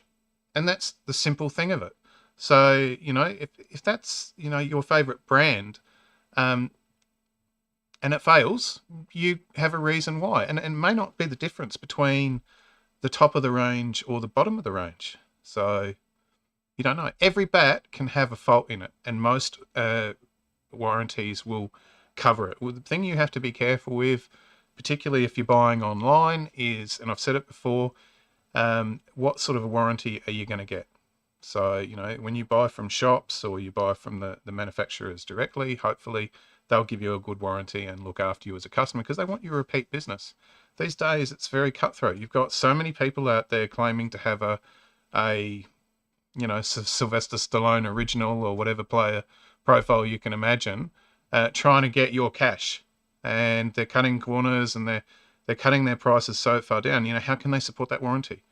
And that's the simple thing of it. So, you know, if that's, you know, your favorite brand, and it fails, you have a reason why. And it may not be the difference between the top of the range or the bottom of the range. So you don't know. Every bat can have a fault in it, and most warranties will cover it. Well, the thing you have to be careful with, particularly if you're buying online, is, and I've said it before, what sort of a warranty are you going to get? So, you know, when you buy from shops or you buy from the manufacturers directly, hopefully they'll give you a good warranty and look after you as a customer, because they want you to repeat business. These days, it's very cutthroat. You've got so many people out there claiming to have a you know, Sylvester Stallone original or whatever player profile you can imagine, trying to get your cash, and they're cutting corners, and they're cutting their prices so far down. You know, how can they support that warranty?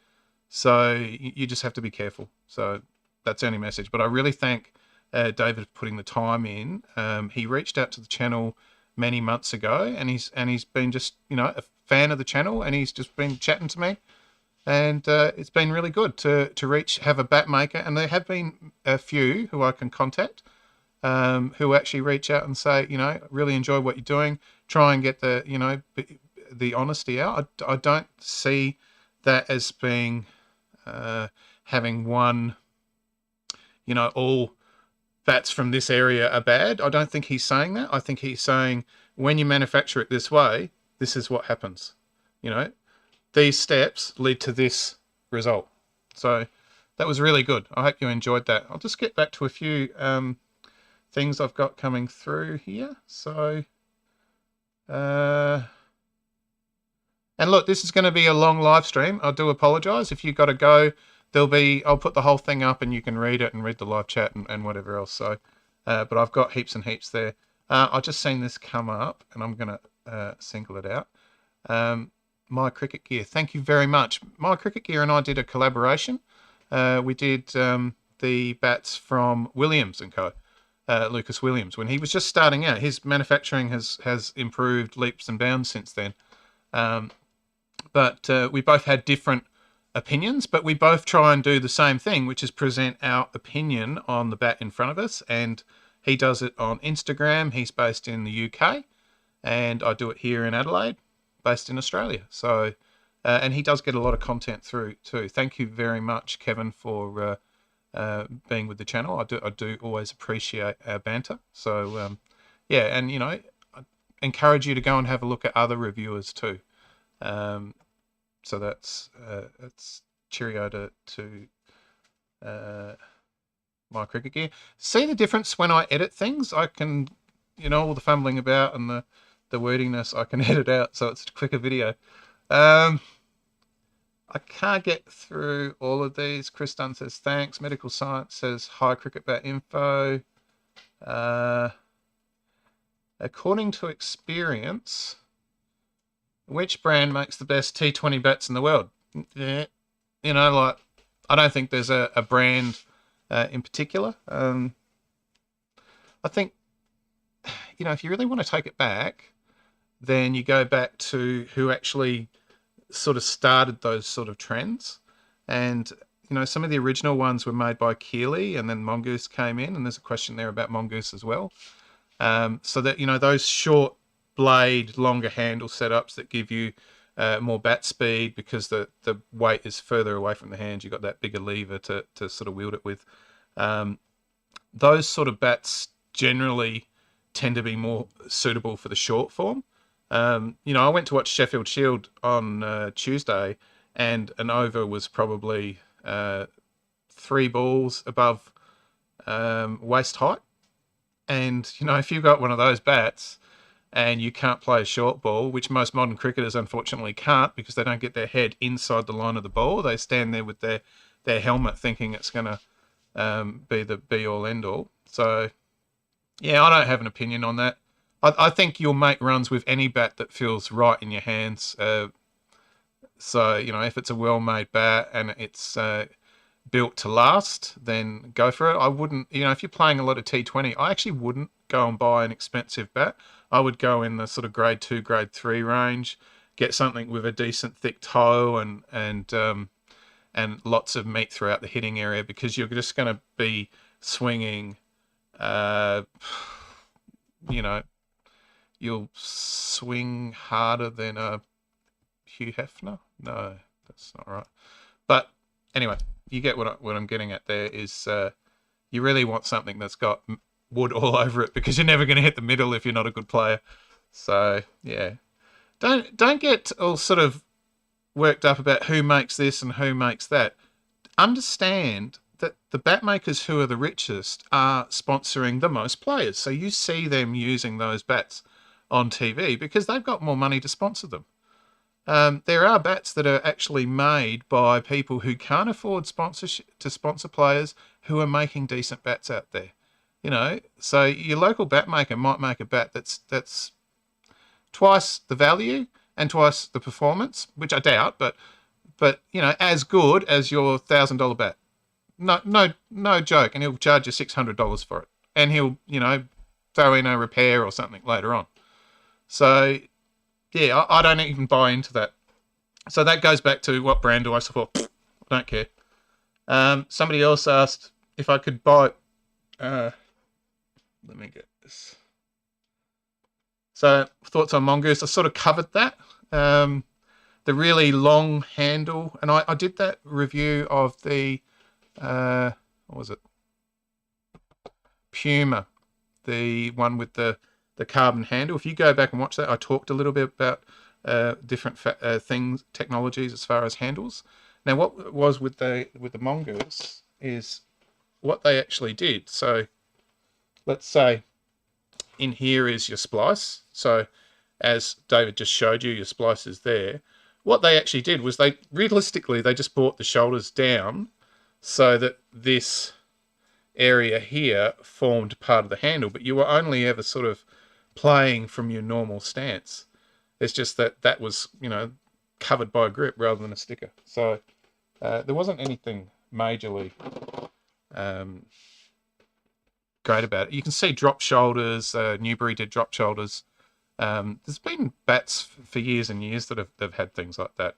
So you just have to be careful. So that's the only message. But I really thank David for putting the time in. He reached out to the channel many months ago, and he's been just, you know, a fan of the channel, and he's just been chatting to me, and it's been really good to have a bat maker. And there have been a few who I can contact, who actually reach out and say, you know, really enjoy what you're doing, try and get the, you know, the honesty out. I don't see that as being having one, you know, all bats from this area are bad. I don't think he's saying that. I think he's saying, when you manufacture it this way, this is what happens. You know, these steps lead to this result. So that was really good. I hope you enjoyed that. I'll just get back to a few things I've got coming through here. So, and look, this is going to be a long live stream. I do apologize if you got to go. I'll put the whole thing up and you can read it and read the live chat and whatever else. So, but I've got heaps and heaps there. I've just seen this come up, and I'm going to single it out. My Cricket Gear, thank you very much. My Cricket Gear and I did a collaboration. We did the bats from Williams & Co. Lucas Williams, when he was just starting out. His manufacturing has improved leaps and bounds since then. But we both had different opinions, but we both try and do the same thing, which is present our opinion on the bat in front of us. And he does it on Instagram. He's based in the UK, and I do it here in Adelaide, based in Australia. So, and he does get a lot of content through too. Thank you very much, Kevin, for being with the channel. I do always appreciate our banter. So, yeah, and you know, I encourage you to go and have a look at other reviewers too. So that's cheerio to My Cricket Gear. See the difference when I edit things? I can, you know, all the fumbling about and the wordiness I can edit out, so it's a quicker video. I can't get through all of these. Chris Dunn says thanks. Medical Science says hi, Cricket Bat Info. According to experience, which brand makes the best T20 bats in the world? Yeah, you know, like, I don't think there's a brand in particular. I think, you know, if you really want to take it back, then you go back to who actually sort of started those sort of trends. And you know, some of the original ones were made by Keeley, and then Mongoose came in, and there's a question there about Mongoose as well. So that, you know, those short blade, longer handle setups that give you more bat speed because the weight is further away from the hands. You've got that bigger lever to sort of wield it with. Those sort of bats generally tend to be more suitable for the short form. You know, I went to watch Sheffield Shield on Tuesday, and an over was probably 3 balls above waist height. And, you know, if you've got one of those bats and you can't play a short ball, which most modern cricketers unfortunately can't because they don't get their head inside the line of the ball, they stand there with their helmet thinking it's going to be the be-all, end-all. So, yeah, I don't have an opinion on that. I think you'll make runs with any bat that feels right in your hands. So, you know, if it's a well-made bat and it's built to last, then go for it. I wouldn't, you know, if you're playing a lot of T20, I actually wouldn't go and buy an expensive bat. I would go in the sort of grade 2, grade 3 range, get something with a decent thick toe and lots of meat throughout the hitting area, because you're just going to be swinging, you know, you'll swing harder than a Hugh Hefner. No, that's not right. But anyway, you get what I'm getting at there is you really want something that's got wood all over it, because you're never going to hit the middle if you're not a good player. So, yeah. Don't get all sort of worked up about who makes this and who makes that. Understand that the bat makers who are the richest are sponsoring the most players. So you see them using those bats on TV because they've got more money to sponsor them. There are bats that are actually made by people who can't afford sponsorship to sponsor players who are making decent bats out there. You know, so your local bat maker might make a bat that's twice the value and twice the performance, which I doubt, but you know, as good as your $1,000 bat. No joke, and he'll charge you $600 for it, and he'll, you know, throw in a repair or something later on. So, yeah, I don't even buy into that. So that goes back to what brand do I support? I don't care. Somebody else asked if I could buy. Let me get this. So thoughts on Mongoose? I sort of covered that. The really long handle, and I did that review of the what was it? Puma, the one with the carbon handle. If you go back and watch that, I talked a little bit about different things, technologies as far as handles. Now, what was with the Mongoose is what they actually did. So let's say in here is your splice. So as David just showed you, your splice is there. What they actually did was they just brought the shoulders down so that this area here formed part of the handle, but you were only ever sort of playing from your normal stance. It's just that was, you know, covered by a grip rather than a sticker. So there wasn't anything majorly great about it. You can see drop shoulders. Newbury did drop shoulders. There's been bats for years and years that have had things like that.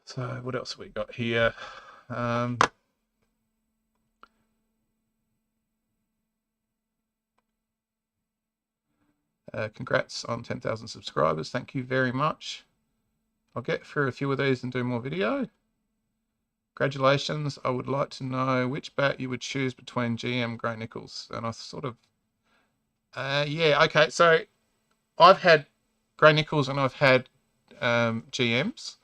So what else have we got here? Congrats on 10,000 subscribers. Thank you very much. I'll get through a few of these and do more video. Congratulations. I would like to know which bat you would choose between GM Grey Nichols. And I sort of, yeah, okay. So I've had Grey Nichols and I've had GMs.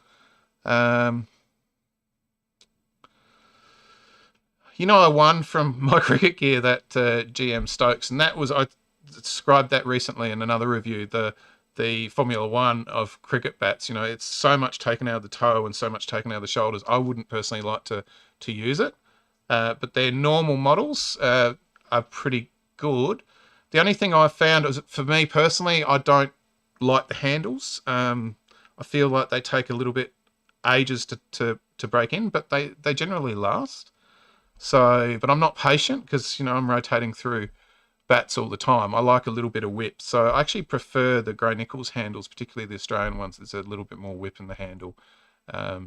You know, I won from my cricket gear that GM Stokes, and that was, I described that recently in another review, the Formula One of cricket bats. You know, it's so much taken out of the toe and so much taken out of the shoulders. I wouldn't personally like to use it, but their normal models are pretty good. The only thing I've found is, for me personally, I don't like the handles. I feel like they take a little bit ages to break in, but they generally last. So, but I'm not patient because, you know, I'm rotating through bats all the time. I like a little bit of whip. So I actually prefer the Grey Nichols handles, particularly the Australian ones. There's a little bit more whip in the handle.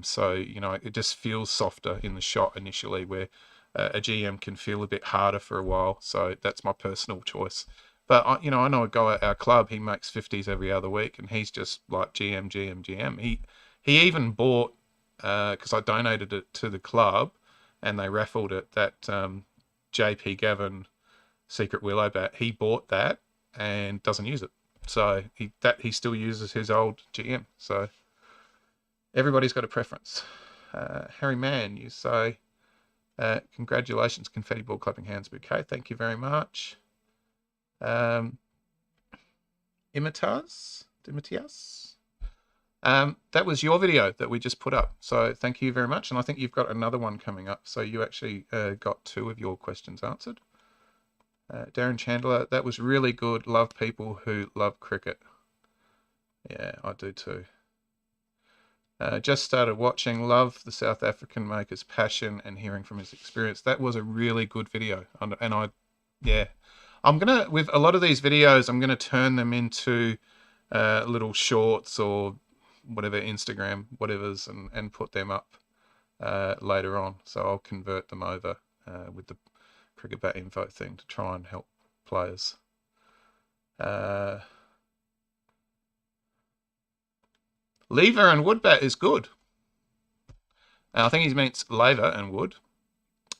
So, you know, it just feels softer in the shot initially, where a GM can feel a bit harder for a while. So that's my personal choice. But, you know, I know a guy at our club, he makes 50s every other week, and he's just like GM, GM, GM. He even bought, because I donated it to the club, and they raffled it, that JP Gavin Secret Willow bat. He bought that and doesn't use it. So he still uses his old GM. So everybody's got a preference. Harry Mann, you say, congratulations, confetti ball clapping hands bouquet. Thank you very much. Dimitas? That was your video that we just put up. So thank you very much. And I think you've got another one coming up. So you actually got 2 of your questions answered. Darren Chandler, that was really good. Love people who love cricket. Yeah, I do too. Just started watching. Love the South African maker's passion and hearing from his experience. That was a really good video. And I'm going to, with a lot of these videos, I'm going to turn them into little shorts or whatever, Instagram, whatever's, and put them up later on. So I'll convert them over with the cricket bat info thing to try and help players. Lever and wood bat is good. I think he means laver and wood.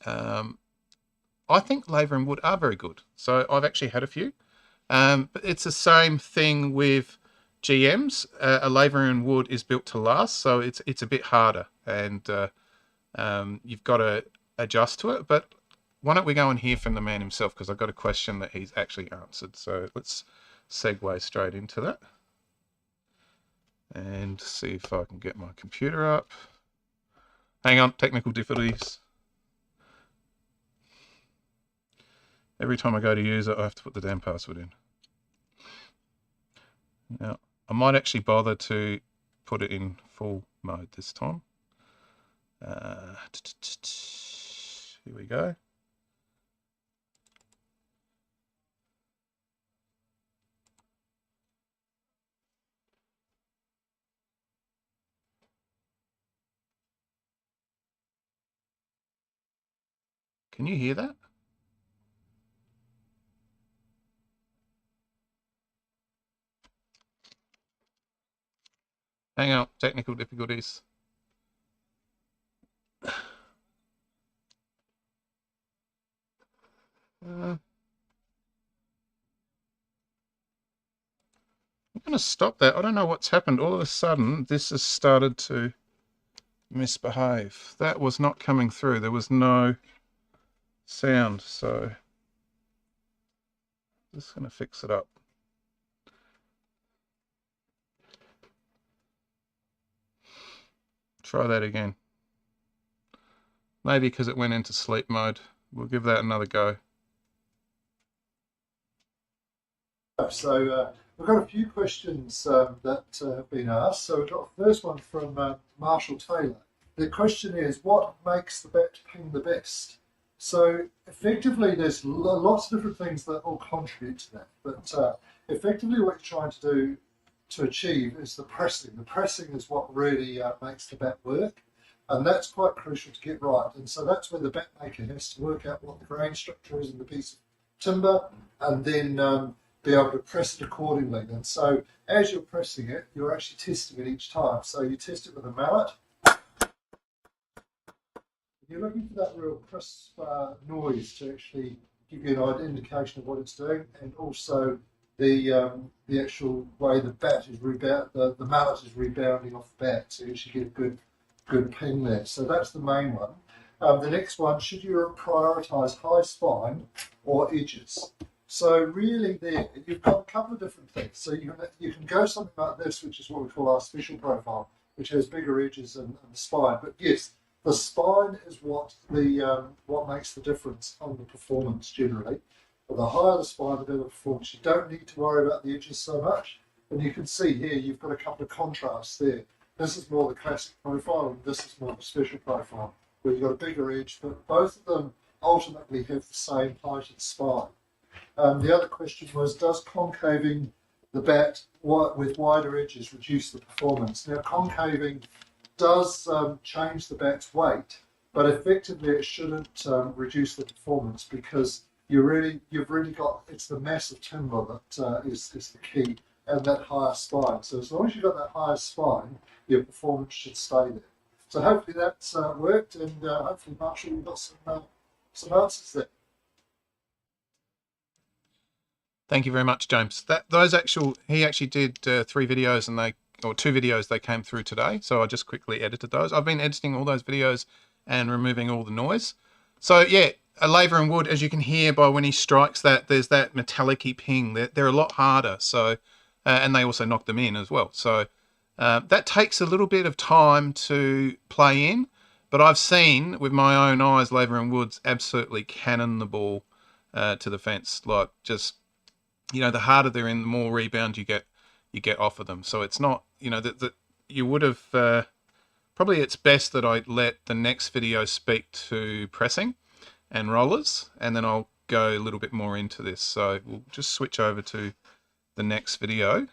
I think laver and wood are very good. So I've actually had a few. But it's the same thing with GMs. A laver and wood is built to last, so it's a bit harder, and you've got to adjust to it. But why don't we go and hear from the man himself, because I've got a question that he's actually answered. So let's segue straight into that and see if I can get my computer up. Hang on, technical difficulties. Every time I go to use it, I have to put the damn password in. Now, I might actually bother to put it in full mode this time. Here we go. Can you hear that? Hang on, technical difficulties. I'm going to stop that. I don't know what's happened. All of a sudden, this has started to misbehave. That was not coming through. There was no sound, so just going to fix it up. Try that again. Maybe because it went into sleep mode. We'll give that another go. So we've got a few questions that have been asked. So we've got the first one from Marshall Taylor. The question is, what makes the bat ping the best? So effectively, there's lots of different things that all contribute to that. But effectively, what you're trying to do to achieve is the pressing. The pressing is what really makes the bat work, and that's quite crucial to get right. And so that's where the bat maker has to work out what the grain structure is in the piece of timber, and then be able to press it accordingly. And so as you're pressing it, you're actually testing it each time. So you test it with a mallet. You're looking for that real crisp noise to actually give you an indication of what it's doing, and also the actual way the bat is the mallet is rebounding off the bat, so you should get a good ping there. So that's the main one. The next one, should you prioritise high spine or edges? So really there, you've got a couple of different things. So you can go something like this, which is what we call our special profile, which has bigger edges and the spine. But yes, the spine is what makes the difference on the performance generally. But the higher the spine, the better the performance. You don't need to worry about the edges so much. And you can see here, you've got a couple of contrasts there. This is more the classic profile, and this is more the special profile, where you've got a bigger edge, but both of them ultimately have the same height and spine. The other question was, does concaving the bat with wider edges reduce the performance? Now, concaving does change the bat's weight, but effectively it shouldn't reduce the performance, because you've really got, it's the mass of timber that is the key, and that higher spine. So as long as you've got that higher spine, your performance should stay there. So hopefully that's worked, and hopefully, Marshall, you've got some answers there. Thank you very much, James. He actually did 3 videos, and 2 videos they came through today. So I just quickly edited those. I've been editing all those videos and removing all the noise. So yeah, a laver and wood, as you can hear by when he strikes that, there's that metallic-y ping. They're a lot harder. So, and they also knock them in as well. So that takes a little bit of time to play in, but I've seen with my own eyes laver and woods absolutely cannon the ball to the fence. Like, just, you know, the harder they're in, the more rebound you get off of them. So it's not, you know, that you would have probably, it's best that I let the next video speak to pressing and rollers, and then I'll go a little bit more into this. So we'll just switch over to the next video.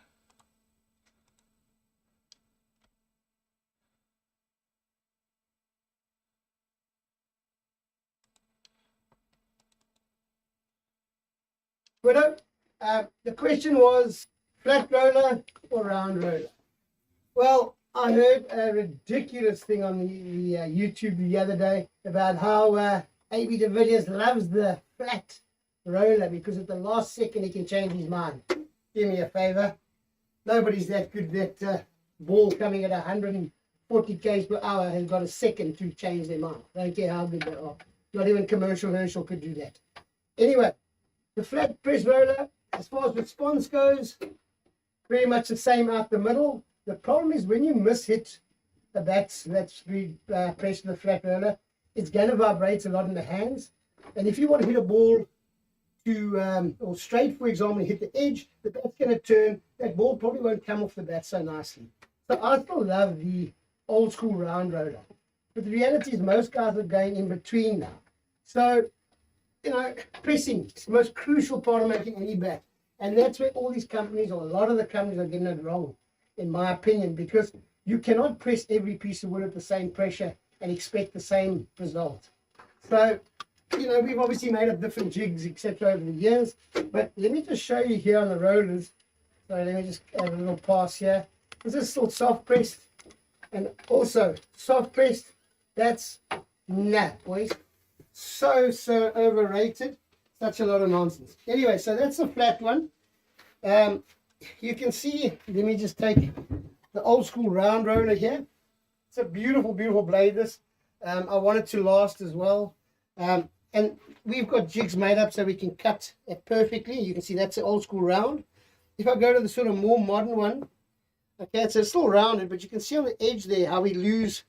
Widow, the question was flat roller or round roller? Well, I heard a ridiculous thing on the YouTube the other day about how AB de Villiers loves the flat roller because at the last second he can change his mind. Do me a favor. Nobody's that good. That ball coming at 140 k's per hour has got a second to change their mind. Don't care how good they are. Not even Commercial Herschel could do that. Anyway, the flat press roller, as far as response goes, pretty much the same out the middle. The problem is when you mishit the bats that's pressed with the flat roller, it's going to vibrate a lot in the hands. And if you want to hit a ball to or straight, for example, and hit the edge, the bat's going to turn. That ball probably won't come off the bat so nicely. So I still love the old school round roller. But the reality is most guys are going in between now. So, you know, pressing is the most crucial part of making any bat. And that's where all these companies, or a lot of the companies, are getting it wrong, in my opinion, because you cannot press every piece of wood at the same pressure and expect the same result. So, you know, we've obviously made up different jigs, etc. over the years. But let me just show you here on the rollers. So let me just have a little pass here. This is still soft pressed. And also soft pressed, that's boys. So overrated. Such a lot of nonsense. Anyway, so that's the flat one. You can see, let me just take the old school round roller here. It's a beautiful, beautiful blade, this. I want it to last as well. And we've got jigs made up so we can cut it perfectly. You can see that's the old school round. If I go to the sort of more modern one, okay, so it's still rounded, but you can see on the edge there how we lose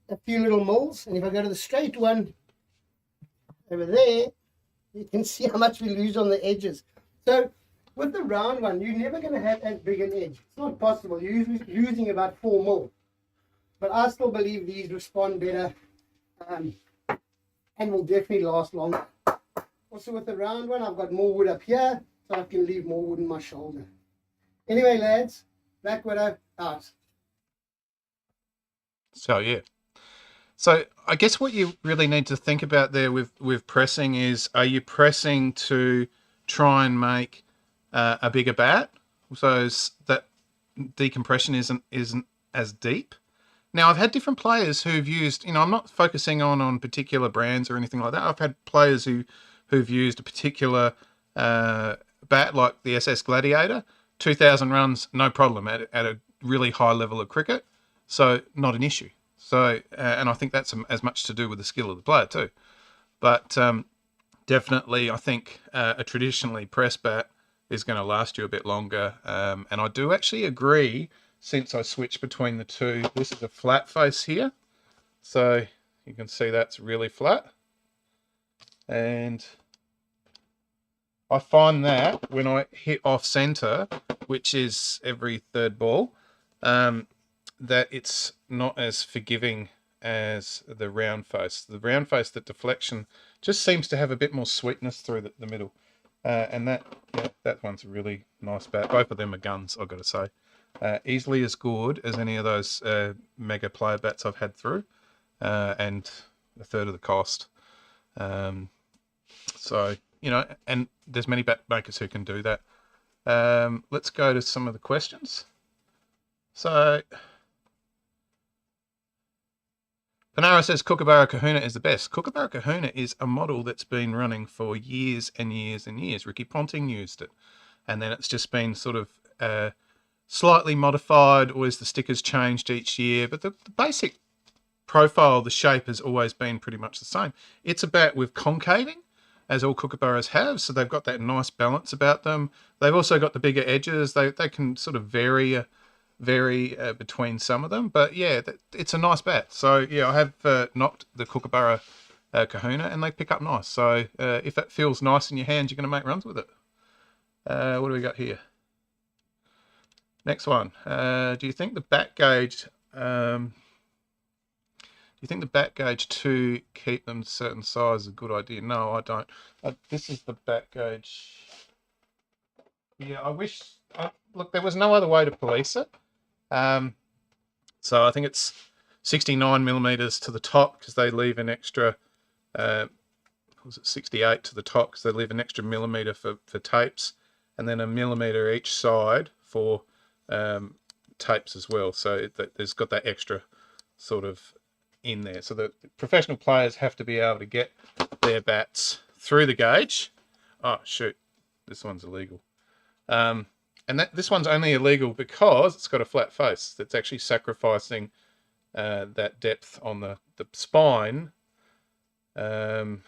a few little moles. And if I go to the straight one over there, you can see how much we lose on the edges. So with the round one, you're never going to have as big an edge. It's not possible. You're losing about 4 mil. But I still believe these respond better and will definitely last longer. Also with the round one, I've got more wood up here, so I can leave more wood in my shoulder. Anyway, lads, Black Widow out. So yeah. So I guess what you really need to think about there with pressing is, are you pressing to try and make a bigger bat, so that decompression isn't as deep? Now, I've had different players who've used, you know, I'm not focusing on particular brands or anything like that. I've had players who've used a particular bat like the SS Gladiator, 2,000 runs, no problem at a really high level of cricket, so not an issue. So, and I think that's as much to do with the skill of the player too. But definitely, I think a traditionally pressed bat is going to last you a bit longer. And I do actually agree, since I switched between the two, this is a flat face here. So you can see that's really flat. And I find that when I hit off center, which is every third ball, that it's not as forgiving as the round face. The round face, the deflection just seems to have a bit more sweetness through the middle. And that one's a really nice bat. Both of them are guns, I've got to say. easily as good as any of those mega player bats I've had through, and a third of the cost. So, you know, and there's many bat makers who can do that. Let's go to some of the questions. So, Panara says Kookaburra Kahuna is the best. Kookaburra Kahuna is a model that's been running for years and years and years. Ricky Ponting used it, and then it's just been sort of slightly modified, or as the stickers changed each year, but the basic profile, the shape has always been pretty much the same. It's a bat with concaving, as all kookaburras have, so they've got that nice balance about them. They've also got the bigger edges. They can sort of vary between some of them, but yeah, it's a nice bat. So yeah, I have knocked the Kookaburra Kahuna, and they pick up nice. So if that feels nice in your hand, you're going to make runs with it. What do we got here? Next one. Do you think the bat gauge? Do you think the bat gauge to keep them a certain size is a good idea? No, I don't. This is the bat gauge. Yeah, I wish. Look, there was no other way to police it. So I think it's 69 millimeters to the top, because they leave an extra. Was it 68 to the top, because they leave an extra millimeter for tapes, and then a millimeter each side for tapes as well. So there's got that extra sort of in there. So the professional players have to be able to get their bats through the gauge. Oh shoot, this one's illegal. And this one's only illegal because it's got a flat face. That's actually sacrificing that depth on the spine, and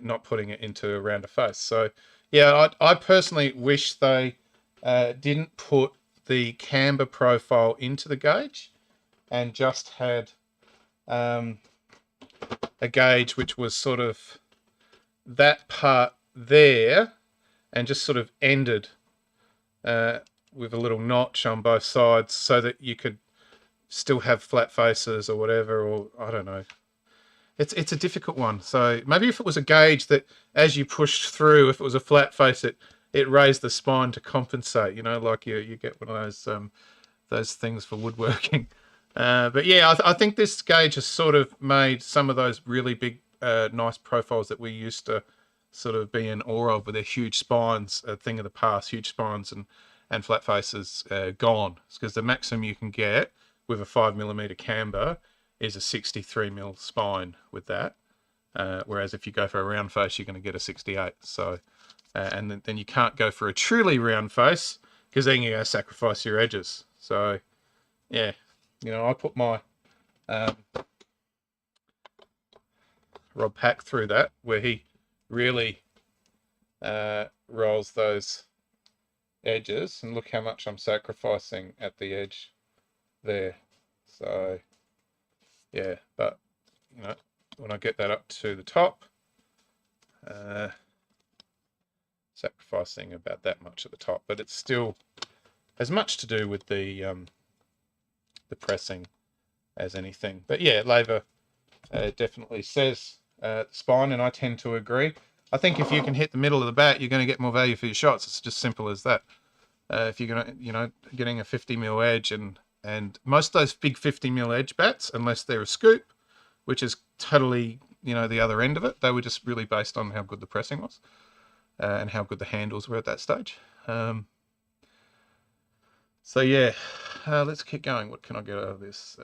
not putting it into a rounder face. So yeah, I personally wish they didn't put the camber profile into the gauge, and just had a gauge which was sort of that part there, and just sort of ended with a little notch on both sides, so that you could still have flat faces or whatever, or I don't know. It's a difficult one. So maybe if it was a gauge that as you pushed through, if it was a flat face, it raised the spine to compensate, you know, like you get one of those things for woodworking. But yeah, I think this gauge has sort of made some of those really big, nice profiles that we used to sort of be in awe of, with their huge spines, a thing of the past, huge spines and flat faces, gone. It's because the maximum you can get with a 5mm camber is a 63mm spine with that. Whereas if you go for a round face, you're going to get a 68. So, and then you can't go for a truly round face, because then you're going to sacrifice your edges. So, yeah, you know, I put my Rob Pack through that, where he really rolls those edges, and look how much I'm sacrificing at the edge there. So yeah, but you know, when I get that up to the top, sacrificing about that much at the top, but it's still as much to do with the pressing as anything. But yeah, Laver definitely says spine, and I tend to agree. I think if you can hit the middle of the bat, you're going to get more value for your shots. It's just simple as that. If you're going to, you know, getting a 50mm edge, and most of those big 50mm edge bats, unless they're a scoop, which is totally, you know, the other end of it, they were just really based on how good the pressing was, and how good the handles were at that stage. So yeah, let's keep going. What can I get out of this?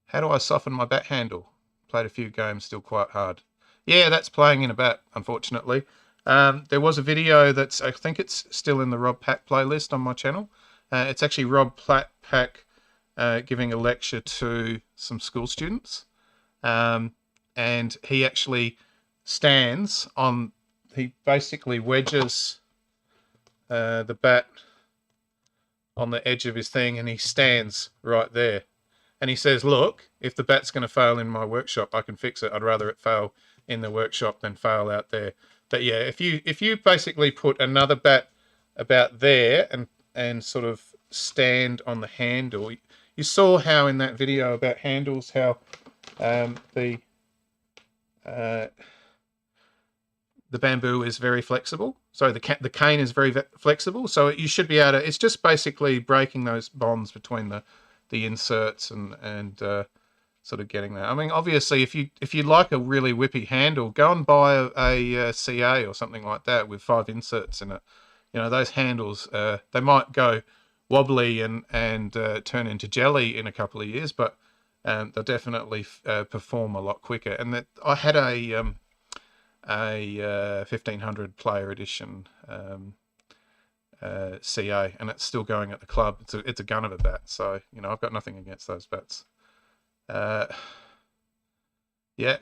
How do I soften my bat handle? Played a few games, still quite hard. Yeah, that's playing in a bat, unfortunately. There was a video that's, I think it's still in the Rob Pack playlist on my channel. It's actually Rob Pack giving a lecture to some school students. And he actually stands on, he basically wedges the bat on the edge of his thing, and he stands right there. And he says, look, if the bat's going to fail in my workshop, I can fix it. I'd rather it fail in the workshop than fail out there. But yeah, if you basically put another bat about there and sort of stand on the handle, you saw how in that video about handles, how the the bamboo is very flexible. So the cane is very flexible. So you should be able to, it's just basically breaking those bonds between the inserts and sort of getting that. I mean, obviously, if you like a really whippy handle, go and buy a CA or something like that with 5 inserts in it. You know, those handles, they might go wobbly and turn into jelly in a couple of years, but they'll definitely perform a lot quicker. And I had a 1500 player edition CA, and it's still going at the club. It's a gun of a bat, so you know I've got nothing against those bats. Yeah,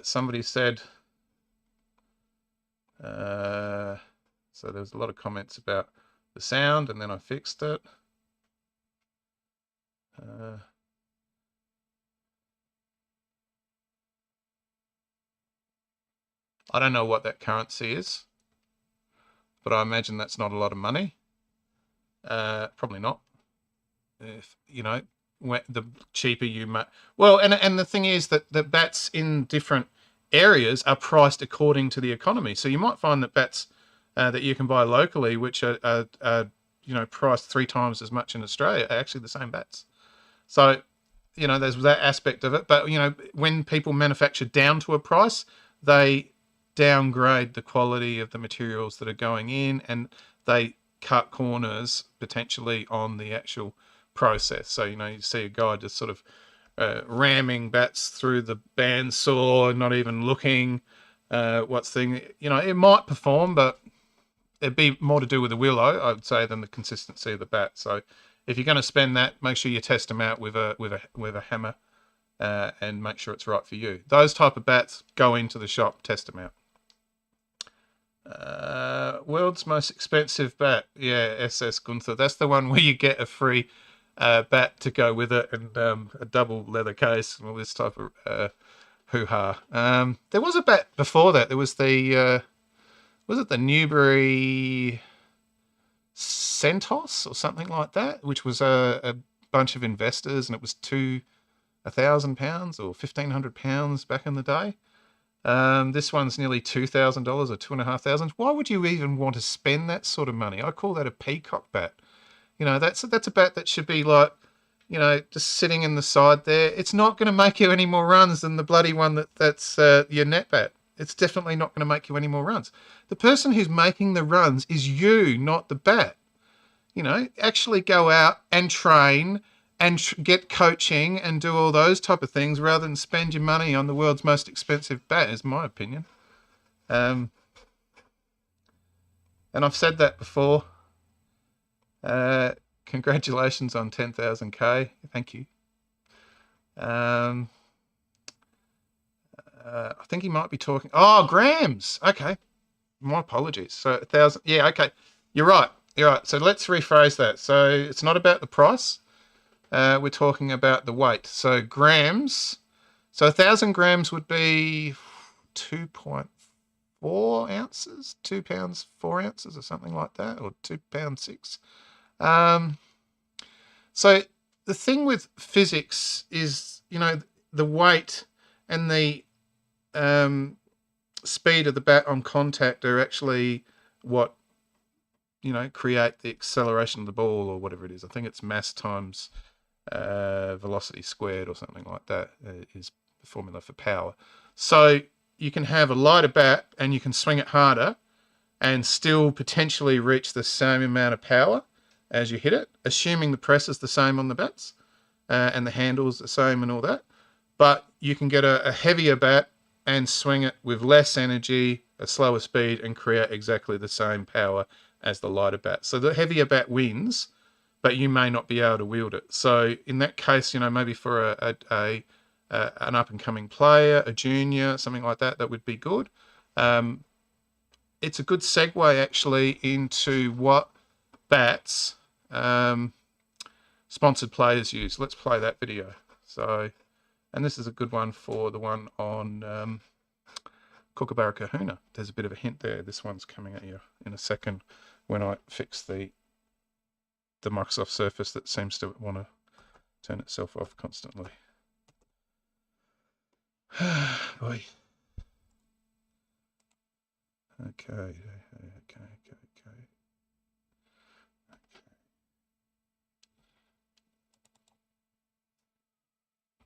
somebody said. So there was a lot of comments about the sound, and then I fixed it. I don't know what that currency is, but I imagine that's not a lot of money. Probably not. If you know, the cheaper you make. Well, and the thing is that the bats in different areas are priced according to the economy. So you might find that bats that you can buy locally, which are you know priced 3 times as much in Australia, are actually the same bats. So you know there's that aspect of it. But you know when people manufacture down to a price, they downgrade the quality of the materials that are going in, and they cut corners potentially on the actual process. So you know you see a guy just sort of ramming bats through the bandsaw, not even looking what's thing. You know it might perform, but it'd be more to do with the willow, I would say, than the consistency of the bat. So if you're going to spend that, make sure you test them out with a hammer and make sure it's right for you. Those type of bats, go into the shop, test them out. World's most expensive bat. Yeah, SS Gunther. That's the one where you get a free bat to go with it, and a double leather case and all this type of hoo-ha. There was a bat before that. There was the was it the Newbury Centos or something like that, which was a bunch of investors, and it was £1,000 or £1,500 back in the day. This one's nearly $2,000 or $2,500. Why would you even want to spend that sort of money? I call that a peacock bat. You know, that's a bat that should be like, you know, just sitting in the side there. It's not going to make you any more runs than the bloody one that's your net bat. It's definitely not going to make you any more runs. The person who's making the runs is you, not the bat. You know, actually go out and train and get coaching and do all those type of things rather than spend your money on the world's most expensive bat, is my opinion. And I've said that before. Congratulations on 10,000K. Thank you. I think he might be talking. Oh, grams. Okay. My apologies. So 1,000. Yeah, okay. You're right. You're right. So let's rephrase that. So it's not about the price. We're talking about the weight. So grams. So 1,000 grams would be 2.4 ounces, 2 pounds 4 ounces, or something like that, or 2 pounds 6. So the thing with physics is, you know, the weight and the speed of the bat on contact are actually what, you know, create the acceleration of the ball, or whatever it is. I think it's mass times velocity squared or something like that is the formula for power. So you can have a lighter bat and you can swing it harder and still potentially reach the same amount of power as you hit it, assuming the press is the same on the bats and the handle's the same and all that. But you can get a heavier bat and swing it with less energy, a slower speed, and create exactly the same power as the lighter bat. So the heavier bat wins, but you may not be able to wield it. So in that case, you know, maybe for an up-and-coming player, a junior, something like that, that would be good. It's a good segue, actually, into what bats sponsored players use. Let's play that video. So, and this is a good one for the one on Kookaburra Kahuna. There's a bit of a hint there. This one's coming at you in a second when I fix the Microsoft Surface that seems to want to turn itself off constantly. Boy. Okay.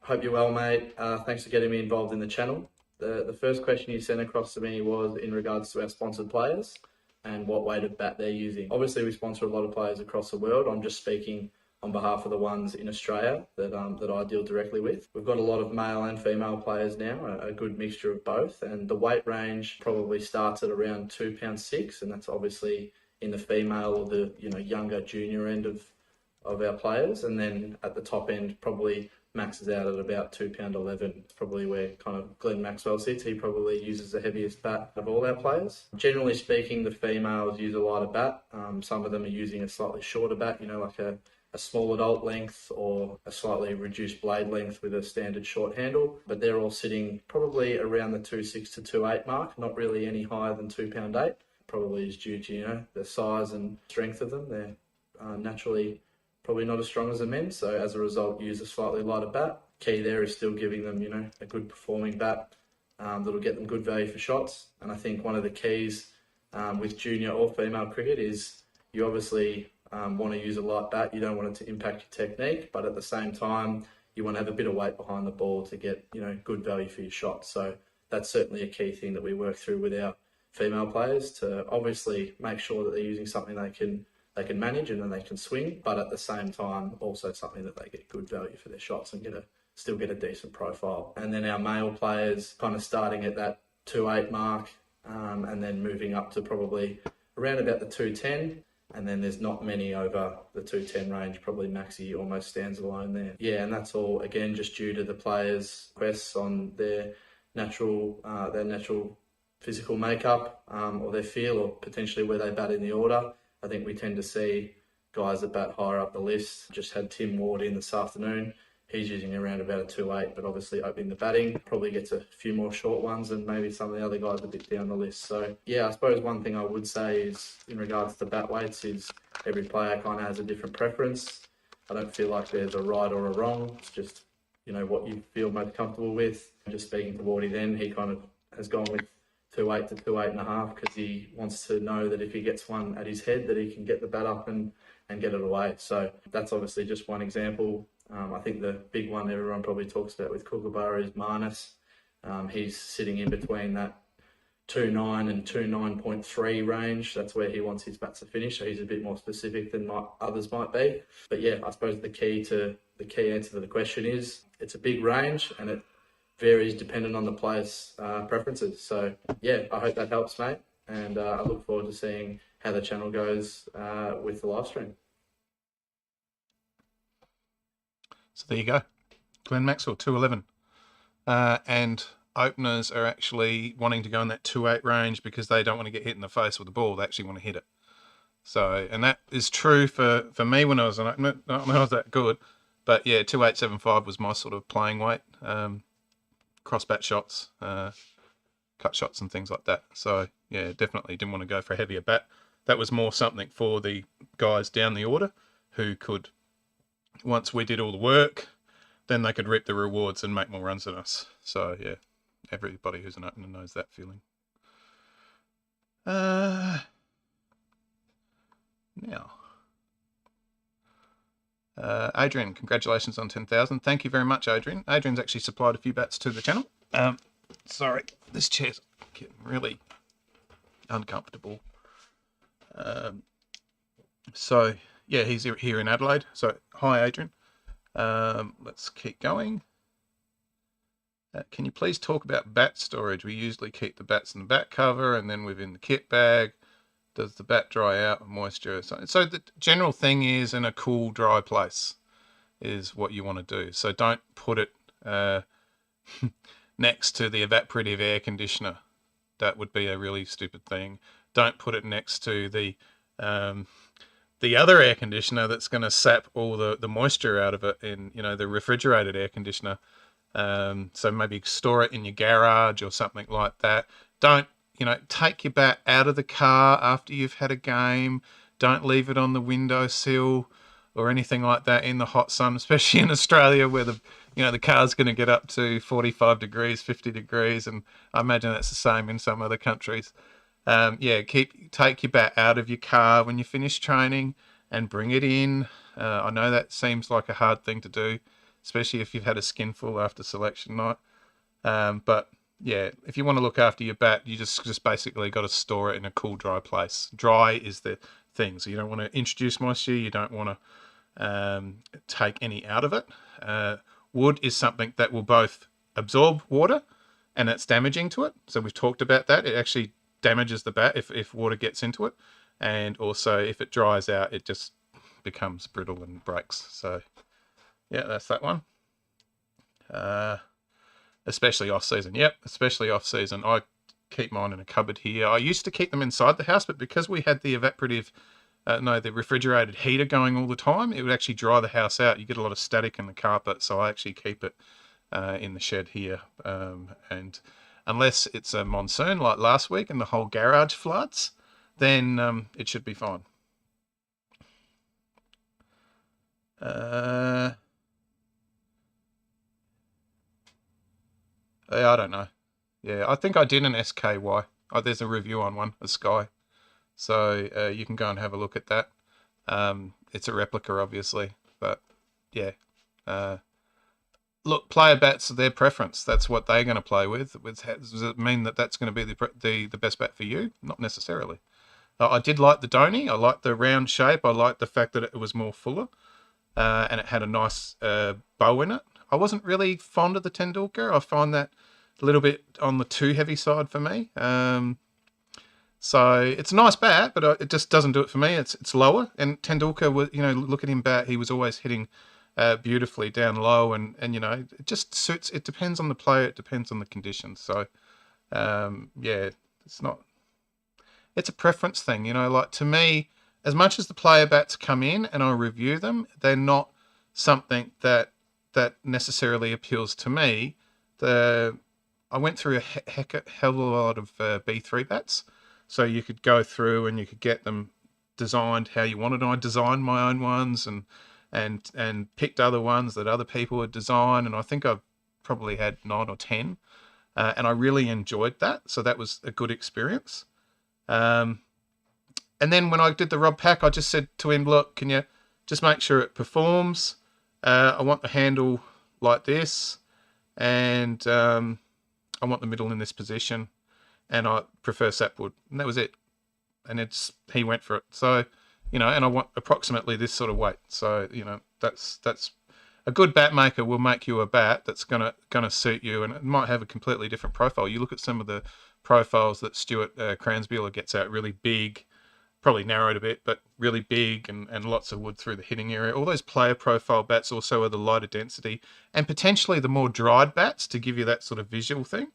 Hope you're well, mate. Thanks for getting me involved in the channel. The first question you sent across to me was in regards to our sponsored players and what weight of bat they're using. Obviously, we sponsor a lot of players across the world. I'm just speaking on behalf of the ones in Australia that I deal directly with. We've got a lot of male and female players now, a good mixture of both, and the weight range probably starts at around £2.6, and that's obviously in the female or the younger junior end of our players, and then at the top end probably maxes out at about £2.11. It's probably where kind of Glenn Maxwell sits. He probably uses the heaviest bat of all our players. Generally speaking, the females use a lighter bat. Some of them are using a slightly shorter bat, like a small adult length or a slightly reduced blade length with a standard short handle, but they're all sitting probably around the 2.6 to 2.8 mark, not really any higher than £2.8. Probably is due to, the size and strength of them. They're naturally probably not as strong as the men, so as a result use a slightly lighter bat. Key there is still giving them, a good performing bat that'll get them good value for shots. And I think one of the keys with junior or female cricket is you obviously want to use a light bat. You don't want it to impact your technique, but at the same time you want to have a bit of weight behind the ball to get good value for your shots. So that's certainly a key thing that we work through with our female players, to obviously make sure that they're using something they can manage and then they can swing, but at the same time also something that they get good value for their shots and still get a decent profile. And then our male players kind of starting at that 2.8 mark and then moving up to probably around about the 2.10, and then there's not many over the 2.10 range. Probably Maxi almost stands alone there. Yeah, and that's all again just due to the players' requests on their natural physical makeup or their feel, or potentially where they bat in the order. I think we tend to see guys that bat higher up the list. Just had Tim Ward in this afternoon. He's using around about a 2.8, but obviously opening the batting probably gets a few more short ones and maybe some of the other guys a bit down the list. So yeah, I suppose one thing I would say is in regards to bat weights is every player kind of has a different preference. I don't feel like there's a right or a wrong. It's just, what you feel most comfortable with. Just speaking to Wardy then, he kind of has gone with 2.8 to 2.8.5 because he wants to know that if he gets one at his head that he can get the bat up and get it away. So that's obviously just one example. I think the big one everyone probably talks about with Kookaburra is Marnus. He's sitting in between that 2.9 and 2.9.3 range. That's where he wants his bats to finish, so he's a bit more specific than others might be. But yeah, I suppose the key answer to the question is it's a big range and it varies depending on the player's preferences. So yeah, I hope that helps, mate, and I look forward to seeing how the channel goes with the live stream. So there you go, Glenn Maxwell 2.11, and openers are actually wanting to go in that 2.8 range because they don't want to get hit in the face with the ball. They actually want to hit it. So, and that is true for me when I was an opener, not when I was that good, but yeah, 2.875 was my sort of playing weight. Cross bat shots, cut shots and things like that. So yeah, definitely didn't want to go for a heavier bat. That was more something for the guys down the order who could, once we did all the work, then they could reap the rewards and make more runs than us. So yeah, everybody who's an opener knows that feeling. Now, Adrian, congratulations on 10,000. Thank you very much, Adrian. Adrian's actually supplied a few bats to the channel. Sorry, this chair's getting really uncomfortable. So yeah, he's here in Adelaide. So hi, Adrian. Let's keep going. Can you please talk about bat storage? We usually keep the bats in the bat cover and then within the kit bag. Does the bat dry out with moisture? So the general thing is in a cool, dry place is what you want to do. So don't put it next to the evaporative air conditioner. That would be a really stupid thing. Don't put it next to the other air conditioner that's going to sap all the moisture out of it in, the refrigerated air conditioner. So maybe store it in your garage or something like that. Don't, take your bat out of the car after you've had a game. Don't leave it on the windowsill or anything like that in the hot sun, especially in Australia where the car's going to get up to 45 degrees, 50 degrees. And I imagine that's the same in some other countries. Yeah, take your bat out of your car when you finish training and bring it in. I know that seems like a hard thing to do, especially if you've had a skinful after selection night. But yeah, if you want to look after your bat, you just basically got to store it in a cool, dry place. Dry is the thing, so you don't want to introduce moisture. You don't want to take any out of it. Wood is something that will both absorb water, and it's damaging to it. So we've talked about that. It actually damages the bat if water gets into it, and also if it dries out, it just becomes brittle and breaks. So yeah, that's that one. Especially off season. Yep, especially off season. I keep mine in a cupboard here. I used to keep them inside the house, but because we had the the refrigerated heater going all the time, it would actually dry the house out. You get a lot of static in the carpet, so I actually keep it in the shed here. And unless it's a monsoon like last week and the whole garage floods, then it should be fine. I don't know. Yeah, I think I did an SKY. Oh, there's a review on one, a Sky. So you can go and have a look at that. It's a replica, obviously, but yeah. Look, player bats are their preference. That's what they're going to play with. Does it mean that that's going to be the best bat for you? Not necessarily. I did like the Donny. I liked the round shape. I liked the fact that it was more fuller, and it had a nice bow in it. I wasn't really fond of the Tendulkar. I find that a little bit on the too heavy side for me. So it's a nice bat, but it just doesn't do it for me. It's lower, and Tendulkar was, look at him bat. He was always hitting beautifully down low, and it just suits. It depends on the player. It depends on the conditions. So yeah, it's a preference thing. Like to me, as much as the player bats come in and I review them, they're not something that necessarily appeals to me. I went through a hell of a lot of B3 bats, so you could go through and you could get them designed how you wanted. I designed my own ones and picked other ones that other people had designed, and I think I've probably had 9 or 10, and I really enjoyed that. So that was a good experience. And then when I did the Rob Pack, I just said to him, look, can you just make sure it performs? I want the handle like this, and I want the middle in this position, and I prefer sapwood, and that was it. And he went for it. So, and I want approximately this sort of weight. So, that's a good bat maker will make you a bat that's gonna suit you, and it might have a completely different profile. You look at some of the profiles that Stuart Cransbuehler gets out, really big, probably narrowed a bit, but really big and lots of wood through the hitting area. All those player profile bats also are the lighter density and potentially the more dried bats to give you that sort of visual thing.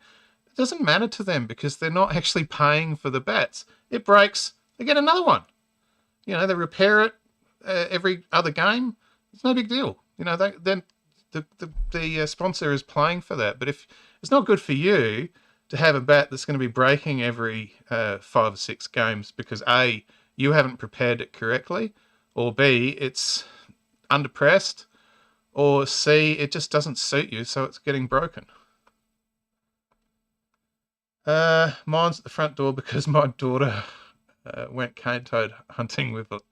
It doesn't matter to them because they're not actually paying for the bats. It breaks, they get another one. They repair it every other game. It's no big deal. Then the sponsor is playing for that. But if it's not good for you to have a bat that's going to be breaking every 5 or 6 games because A, you haven't prepared it correctly, or B, it's underpressed, or C, it just doesn't suit you, so it's getting broken. Mine's at the front door because my daughter went cane toad hunting with it.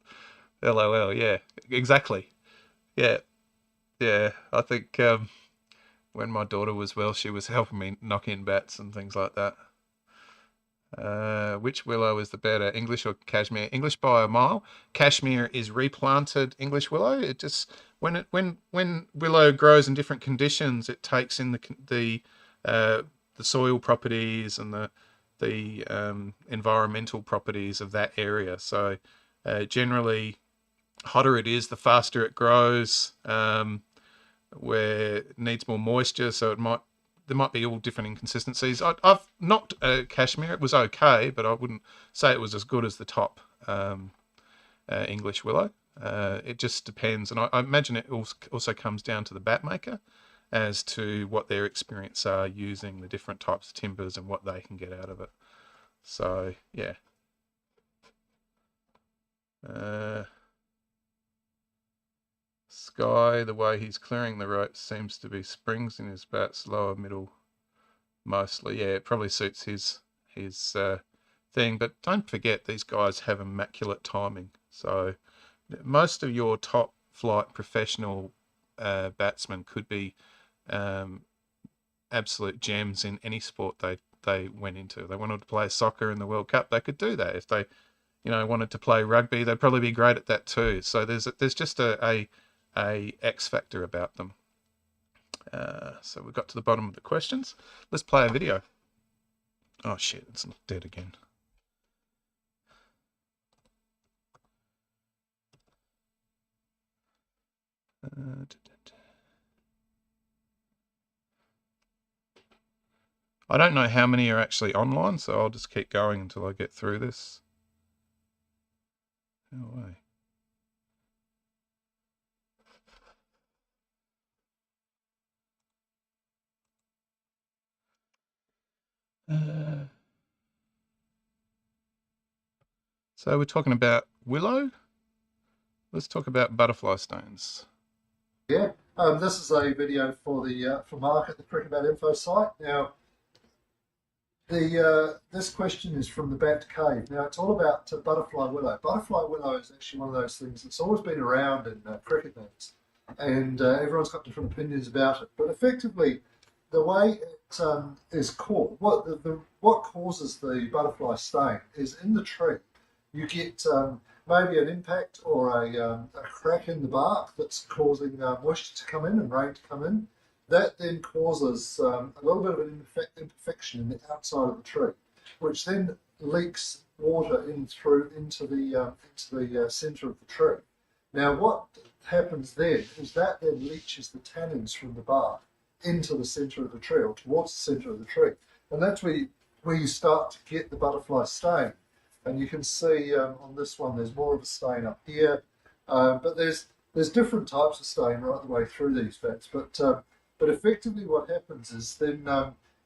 LOL, yeah, exactly. Yeah, I think when my daughter was well, she was helping me knock in bats and things like that. Which willow is the better, English or cashmere? English by a mile. Cashmere is replanted English willow. It just when willow grows in different conditions, it takes in the soil properties and the environmental properties of that area. So generally, hotter it is, the faster it grows. Where it needs more moisture, so there might be all different inconsistencies. I've knocked cashmere. It was okay, but I wouldn't say it was as good as the top English willow. It just depends, and I imagine it also comes down to the bat maker as to what their experience are using the different types of timbers and what they can get out of it. So yeah. Sky, the way he's clearing the ropes seems to be springs in his bats, lower, middle, mostly. Yeah, it probably suits his thing, but don't forget these guys have immaculate timing. So most of your top flight professional batsmen could be absolute gems in any sport they went into. They wanted to play soccer in the World Cup, they could do that. If they, you know, wanted to play rugby, they'd probably be great at that too. So there's just a X factor about them. So we got to the bottom of the questions. Let's play a video. Oh shit, it's not dead again. I don't know how many are actually online, so I'll just keep going until I get through this. No way. So we're talking about willow. Let's talk about butterfly stones. Yeah, this is a video for the for Mark at the Cricket Info site. Now, this question is from the Bat Cave. Now, it's all about butterfly willow. Butterfly willow is actually one of those things that's always been around in cricket nets, and everyone's got different opinions about it. But effectively, the way it is caught, what causes the butterfly stain is in the tree. You get maybe an impact or a crack in the bark that's causing moisture to come in and rain to come in. That then causes a little bit of an imperfection in the outside of the tree, which then leaks water in through into the centre of the tree. Now, what happens then is that then leaches the tannins from the bark into the centre of the tree or towards the centre of the tree, and that's where you start to get the butterfly stain. And you can see on this one there's more of a stain up here, but there's different types of stain right the way through these bats. But effectively what happens is then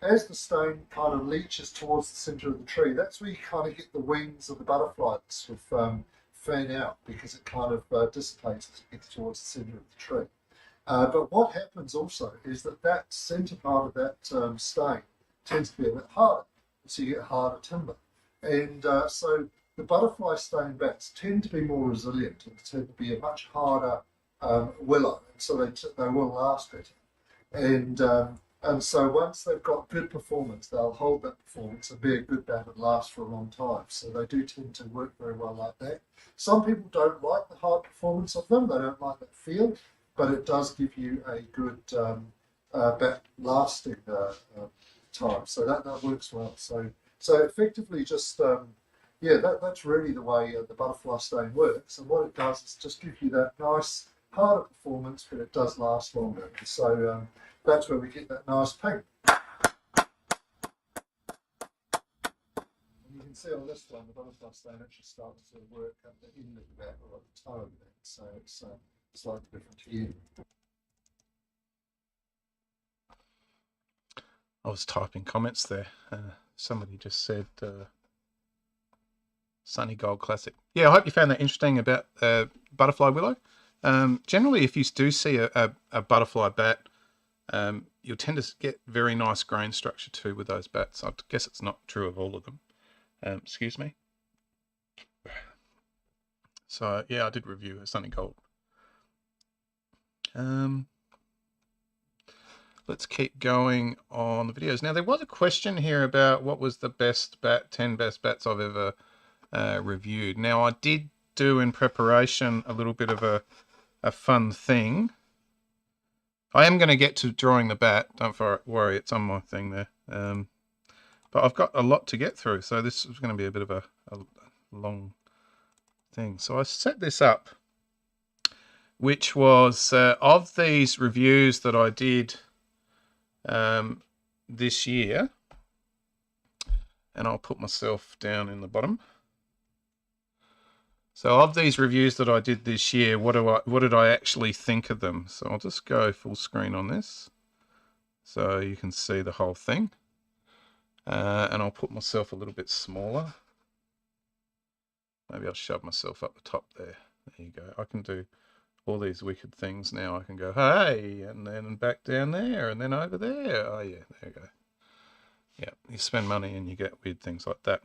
as the stain kind of leaches towards the centre of the tree, that's where you kind of get the wings of the butterfly that sort of fan out, because it kind of dissipates as it gets towards the centre of the tree. But what happens also is that centre part of that stain tends to be a bit harder, so you get harder timber. And so the butterfly stain bats tend to be more resilient and tend to be a much harder willow, and so they will last better. And so once they've got good performance, they'll hold that performance and be a good bat and last for a long time. So they do tend to work very well like that. Some people don't like the hard performance of them; they don't like that feel, but it does give you a good bat lasting time. So that works well. So effectively, just that's really the way the butterfly stain works. And what it does is just give you that nice harder performance, but it does last longer. So that's where we get that nice ping. And you can see on this one, the butterfly stain actually starts to work at the end of the bat or at the toe of the bat. So it's slightly different here. I was typing comments there. Somebody just said Sunny Gold Classic. Yeah, I hope you found that interesting about butterfly willow. Generally, if you do see a butterfly bat, you'll tend to get very nice grain structure too with those bats. I guess it's not true of all of them. Excuse me. So yeah, I did review a Sunny Gold. Let's keep going on the videos. Now, there was a question here about what was the best bat, 10 best bats I've ever reviewed. Now, I did do in preparation a little bit of a fun thing. I am going to get to drawing the bat. Don't worry, it's on my thing there. But I've got a lot to get through, so this is going to be a bit of a long thing. So I set this up, which was of these reviews that I did this year, and I'll put myself down in the bottom. So of these reviews that I did this year, what did I actually think of them? So I'll just go full screen on this so you can see the whole thing, and I'll put myself a little bit smaller. Maybe I'll shove myself up the top there. There you go. I can do all these wicked things now. I can go, hey, and then back down there, and then over there. Oh yeah, there you go. Yeah, you spend money and you get weird things like that.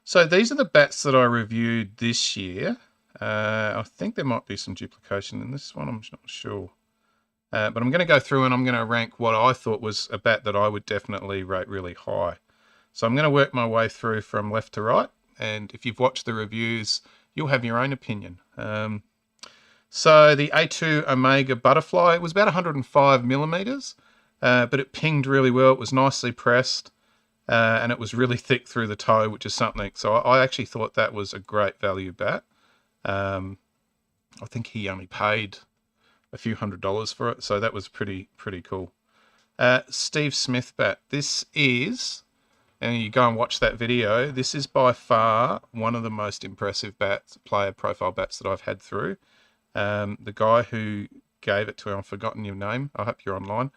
So these are the bats that I reviewed this year. I think there might be some duplication in this one. I'm not sure. But I'm going to go through and I'm going to rank what I thought was a bat that I would definitely rate really high. So I'm going to work my way through from left to right. And if you've watched the reviews, you'll have your own opinion. So the A2 Omega Butterfly, it was about 105 millimeters, but it pinged really well. It was nicely pressed, and it was really thick through the toe, which is something. So I actually thought that was a great value bat. I think he only paid a few $100s for it, so that was pretty cool. Steve Smith bat. This is, and you go and watch that video, this is by far one of the most impressive bats, player profile bats that I've had through. The guy who gave it to him, I've forgotten your name, I hope you're online.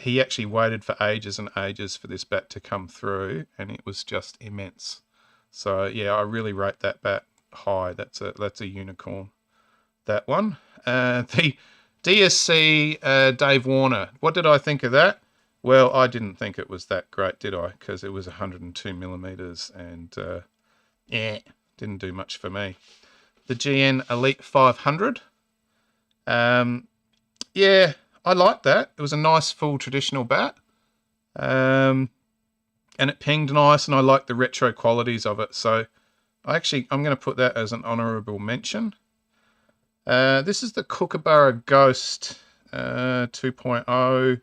He actually waited for ages and ages for this bat to come through, and it was just immense. So yeah, I really rate that bat high. That's a unicorn, that one. The DSC Dave Warner, what did I think of that? Well, I didn't think it was that great, did I? Because it was 102 millimeters, and yeah, didn't do much for me. The GN Elite 500. Yeah, I liked that. It was a nice full traditional bat. And it pinged nice, and I liked the retro qualities of it. So I'm going to put that as an honourable mention. This is the Kookaburra Ghost 2.0.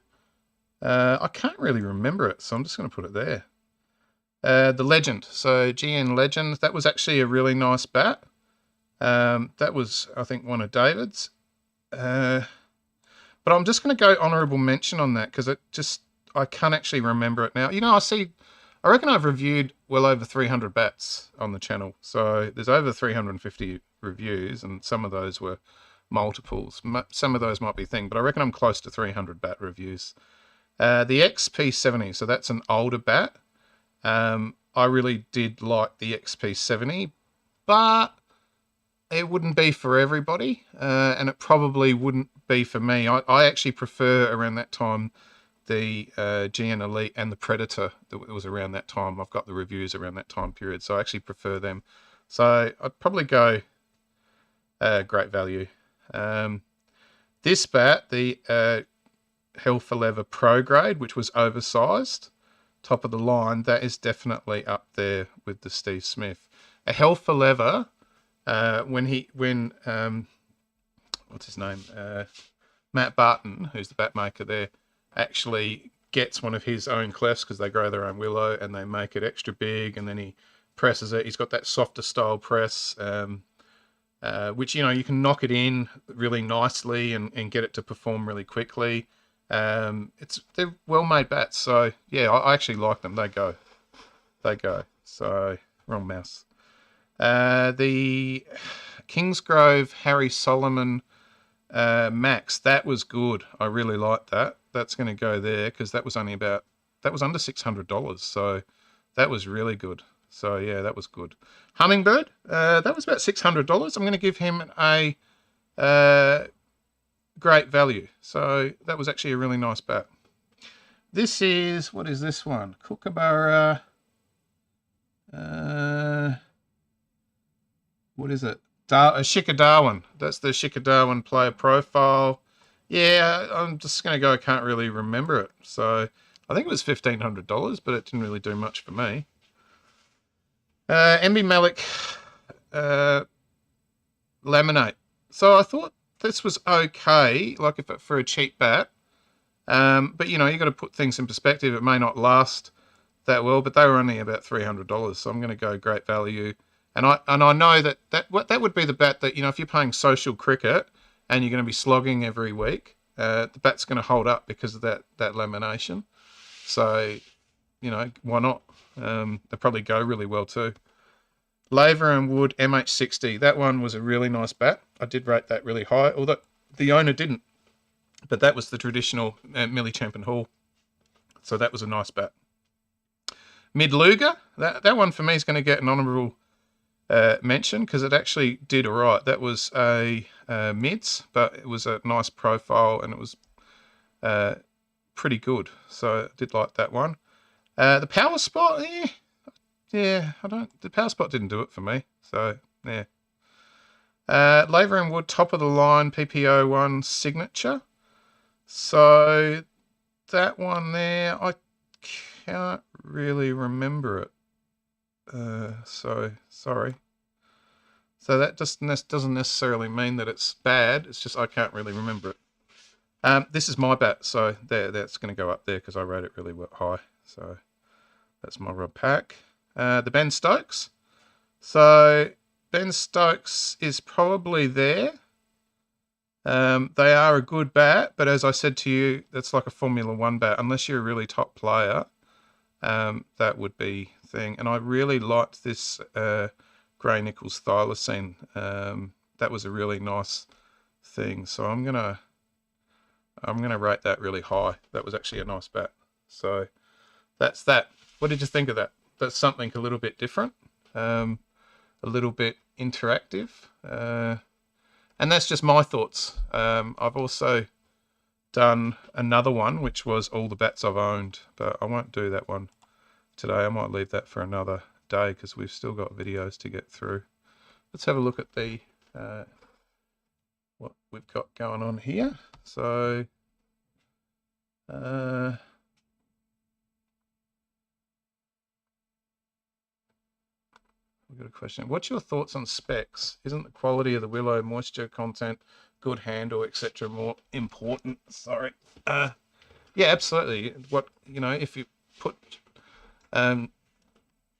I can't really remember it, so I'm just going to put it there. The Legend. So GN Legend, that was actually a really nice bat. That was, I think, one of David's. But I'm just going to go honourable mention on that because I can't actually remember it now. You know, I reckon I've reviewed well over 300 bats on the channel. So there's over 350 reviews, and some of those were multiples. Some of those might be thing, but I reckon I'm close to 300 bat reviews. The XP70, so that's an older bat. I really did like the XP70, but it wouldn't be for everybody, and it probably wouldn't be for me. I actually prefer around that time the GN Elite and the Predator that was around that time. I've got the reviews around that time period, so I actually prefer them. So I'd probably go great value. This bat, the Hell for Leather Pro Grade, which was oversized, top of the line, that is definitely up there with the Steve Smith. A Hell for Leather, when what's his name, Matt Barton, who's the bat maker there, actually gets one of his own clefts because they grow their own willow and they make it extra big, and then he presses it. He's got that softer style press, which, you know, you can knock it in really nicely and get it to perform really quickly. They're well-made bats, so yeah, I actually like them. They go. So wrong mouse. The Kingsgrove Harry Solomon Max, that was good. I really liked that. That's going to go there because that was under $600, so that was really good. So yeah, that was good. Hummingbird, that was about $600. I'm going to give him a great value. So that was actually a really nice bat. This is, what is this one? Kookaburra. What is it? A Shika Darwin. That's the Shika Darwin player profile. Yeah, I'm just going to go, I can't really remember it. So I think it was $1,500, but it didn't really do much for me. MB Malik Laminate. So I thought this was okay, like for a cheap bat. But, you know, you got to put things in perspective. It may not last that well, but they were only about $300. So I'm going to go great value. And I know that would be the bat that, you know, if you're playing social cricket and you're going to be slogging every week, the bat's going to hold up because of that lamination. So, you know, why not? They probably go really well too. Laver and Wood MH60. That one was a really nice bat. I did rate that really high, although the owner didn't. But that was the traditional Millie Champion Hall. So that was a nice bat. Mid Luger. That one for me is going to get an honourable mention because it actually did all right. That was a mids, but it was a nice profile and it was pretty good. So I did like that one. The Power Spot, yeah, the power spot didn't do it for me. So, yeah. Labour and Wood, top of the line, PPO1 signature. So, that one there, I can't really remember it. So, sorry. So that just doesn't necessarily mean that it's bad. It's just I can't really remember it. This is my bat, so that's going to go up there because I rate it really high. So that's my rod pack. The Ben Stokes. So Ben Stokes is probably there. They are a good bat, but as I said to you, that's like a Formula 1 bat. Unless you're a really top player, that would be thing. And I really liked this Grey Nichols thylacine. That was a really nice thing. So I'm gonna rate that really high. That was actually a nice bat. So that's that. What did you think of that? That's something a little bit different, a little bit interactive, and that's just my thoughts. I've also done another one, which was all the bats I've owned, but I won't do that one today. I might leave that for another day because we've still got videos to get through. Let's have a look at the what we've got going on here. So we've got a question. What's your thoughts on specs? Isn't the quality of the willow, moisture content, good handle, etc. more important? Sorry. Yeah, absolutely. What, you know, if you put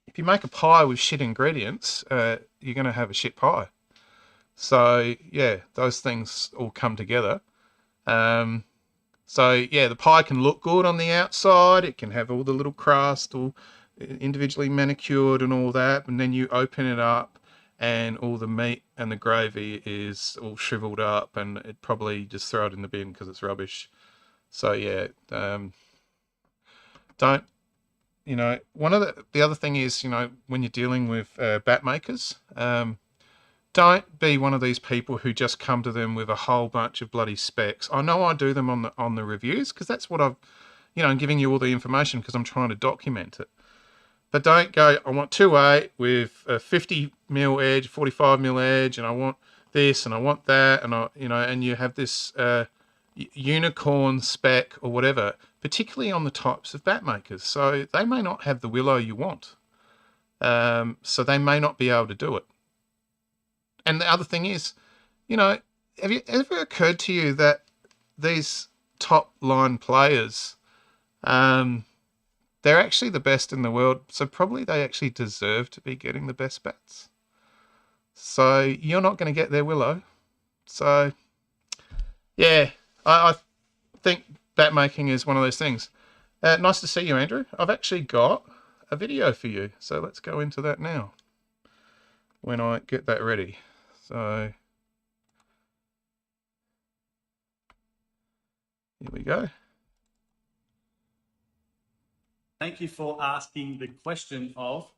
if you make a pie with shit ingredients, you're going to have a shit pie. So, yeah, those things all come together. So, yeah, the pie can look good on the outside. It can have all the little crust, all individually manicured and all that. And then you open it up and all the meat and the gravy is all shriveled up, and it probably just throw it in the bin because it's rubbish. So, yeah, don't... You know, one of the other thing is, you know, when you're dealing with bat makers, don't be one of these people who just come to them with a whole bunch of bloody specs. I know I do them on the reviews because that's what I've, you know, I'm giving you all the information because I'm trying to document it. But don't go, I want 2.8 with a 50mm edge, 45mm edge, and I want this and I want that, and you know, and you have this unicorn spec or whatever, particularly on the types of bat makers. So they may not have the willow you want. So they may not be able to do it. And the other thing is, you know, have you ever occurred to you that these top line players, they're actually the best in the world, so probably they actually deserve to be getting the best bats. So you're not going to get their willow. So yeah, I think bat making is one of those things. Nice to see you, Andrew. I've actually got a video for you, so let's go into that now when I get that ready. So here we go. Thank you for asking the question of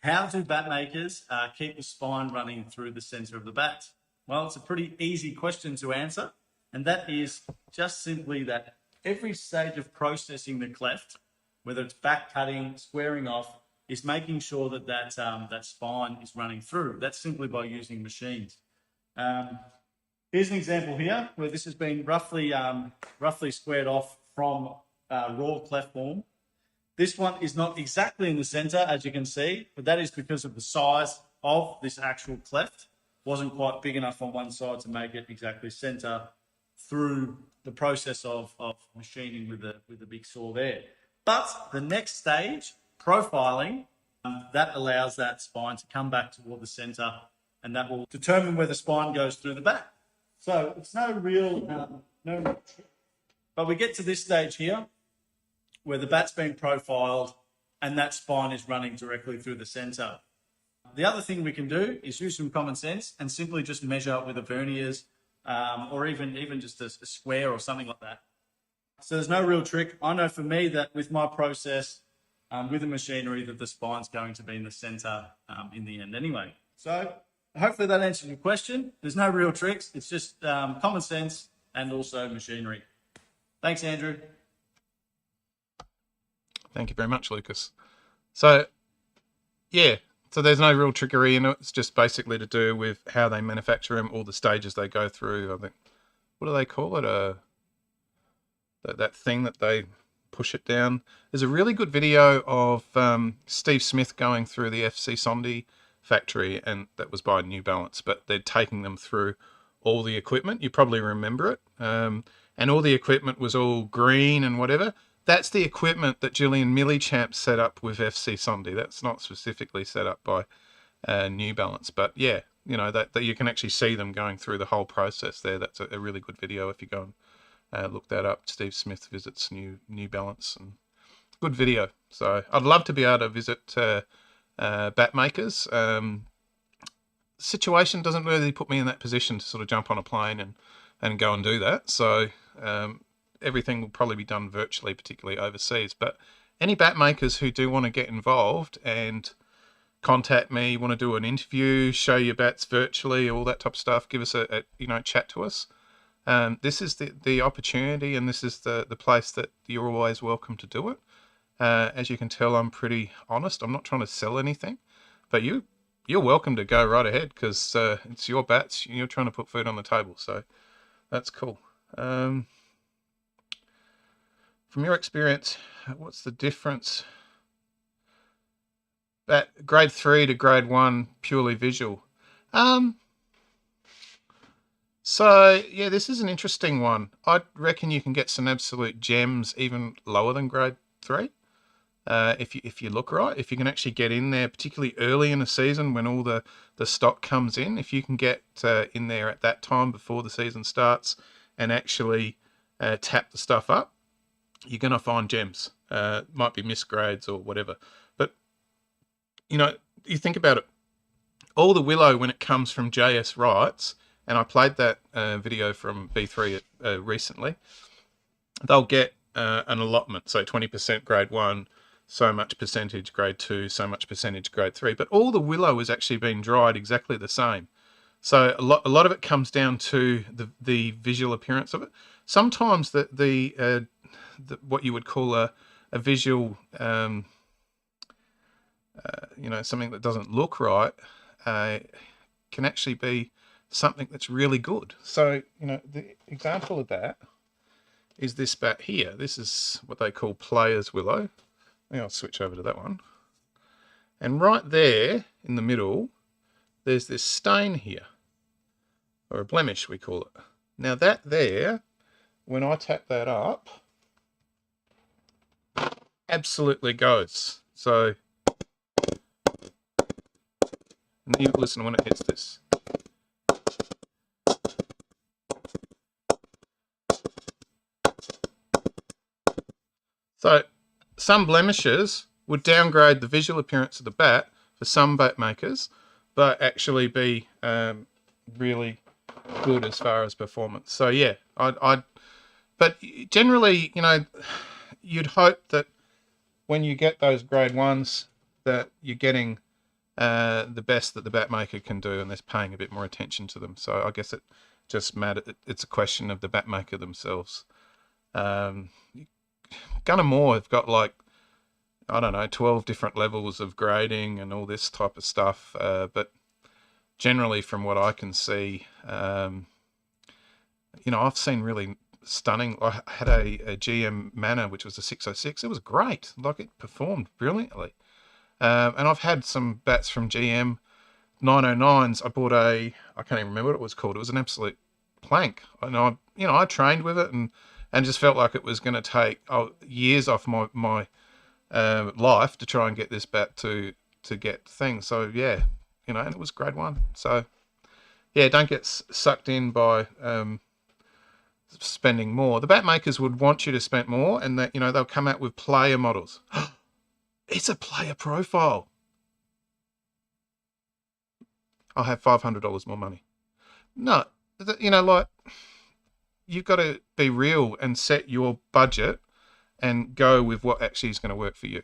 how do bat makers keep the spine running through the center of the bat? Well, it's a pretty easy question to answer, and that is just simply that every stage of processing the cleft, whether it's back cutting, squaring off, is making sure that that spine is running through. That's simply by using machines. Here's an example here where this has been roughly squared off from raw cleft form. This one is not exactly in the center, as you can see, but that is because of the size of this actual cleft. Wasn't quite big enough on one side to make it exactly center through the process of machining with the big saw there. But the next stage, profiling, that allows that spine to come back toward the center, and that will determine where the spine goes through the back. So it's no real trick. But we get to this stage here, where the bat's been profiled and that spine is running directly through the center. The other thing we can do is use some common sense and simply just measure with the verniers, or even just a square or something like that. So there's no real trick. I know for me that with my process, with the machinery, that the spine's going to be in the center in the end anyway. So hopefully that answers your question. There's no real tricks. It's just common sense and also machinery. Thanks, Andrew. Thank you very much, Lucas. So Yeah, so there's no real trickery in it. It's just basically to do with how they manufacture them, all the stages they go through. I think, what do they call it? That thing that they push it down. There's a really good video of Steve Smith going through the FC Sondi factory, and that was by New Balance, but they're taking them through all the equipment. You probably remember it. And all the equipment was all green and whatever. That's the equipment that Julian Millichamp set up with FC Sondi. That's not specifically set up by New Balance, but yeah, you know, that you can actually see them going through the whole process there. That's a really good video if you go and look that up. Steve Smith visits New Balance, and good video. So I'd love to be able to visit bat makers. Situation doesn't really put me in that position to sort of jump on a plane and go and do that. So everything will probably be done virtually, particularly overseas. But any bat makers who do want to get involved and contact me, want to do an interview, show your bats virtually, all that type of stuff, give us a chat to us. This is the opportunity, and this is the place that you're always welcome to do it. As you can tell, I'm pretty honest. I'm not trying to sell anything, but you're welcome to go right ahead, because it's your bats. You're trying to put food on the table, so that's cool. From your experience, what's the difference? Grade 3 to grade 1, purely visual. So yeah, this is an interesting one. I reckon you can get some absolute gems even lower than grade 3. If you look right, if you can actually get in there, particularly early in the season when all the stock comes in, if you can get in there at that time before the season starts and actually tap the stuff up, you're going to find gems. Might be misgrades or whatever. But, you know, you think about it, all the willow when it comes from JS Wrights, and I played that video from B3 recently, they'll get an allotment, so 20% grade 1, so much percentage grade 2, so much percentage grade 3. But all the willow is actually being dried exactly the same. So a lot of it comes down to the visual appearance of it. Sometimes the what you would call a visual, something that doesn't look right, can actually be something that's really good. So, you know, the example of that is this bat here. This is what they call player's willow. I'll switch over to that one. And right there in the middle, there's this stain here, or a blemish we call it. Now that there, when I tap that up, absolutely goes. So, and you listen when it hits this. So some blemishes would downgrade the visual appearance of the bat for some bat makers, but actually be really good as far as performance. So yeah, but generally, you know, you'd hope that when you get those grade 1s that you're getting the best that the bat maker can do, and they're paying a bit more attention to them. So I guess it just matters. It's a question of the bat maker themselves. Gunnar Moore have got like, I don't know, 12 different levels of grading and all this type of stuff. But generally, from what I can see, you know, I've seen really stunning. I had a GM Manor, which was a 606. It was great. Like, it performed brilliantly. And I've had some bats from GM 909s. I bought I can't even remember what it was called. It was an absolute plank. And I trained with it and just felt like it was going to take years off my life to try and get this bat to get things. So yeah, you know, and it was grade 1. So yeah, don't get sucked in by spending more. The bat makers would want you to spend more, and that, you know, they'll come out with player models. It's a player profile. I'll have $500 more money. No, you know, like, you've got to be real and set your budget and go with what actually is going to work for you.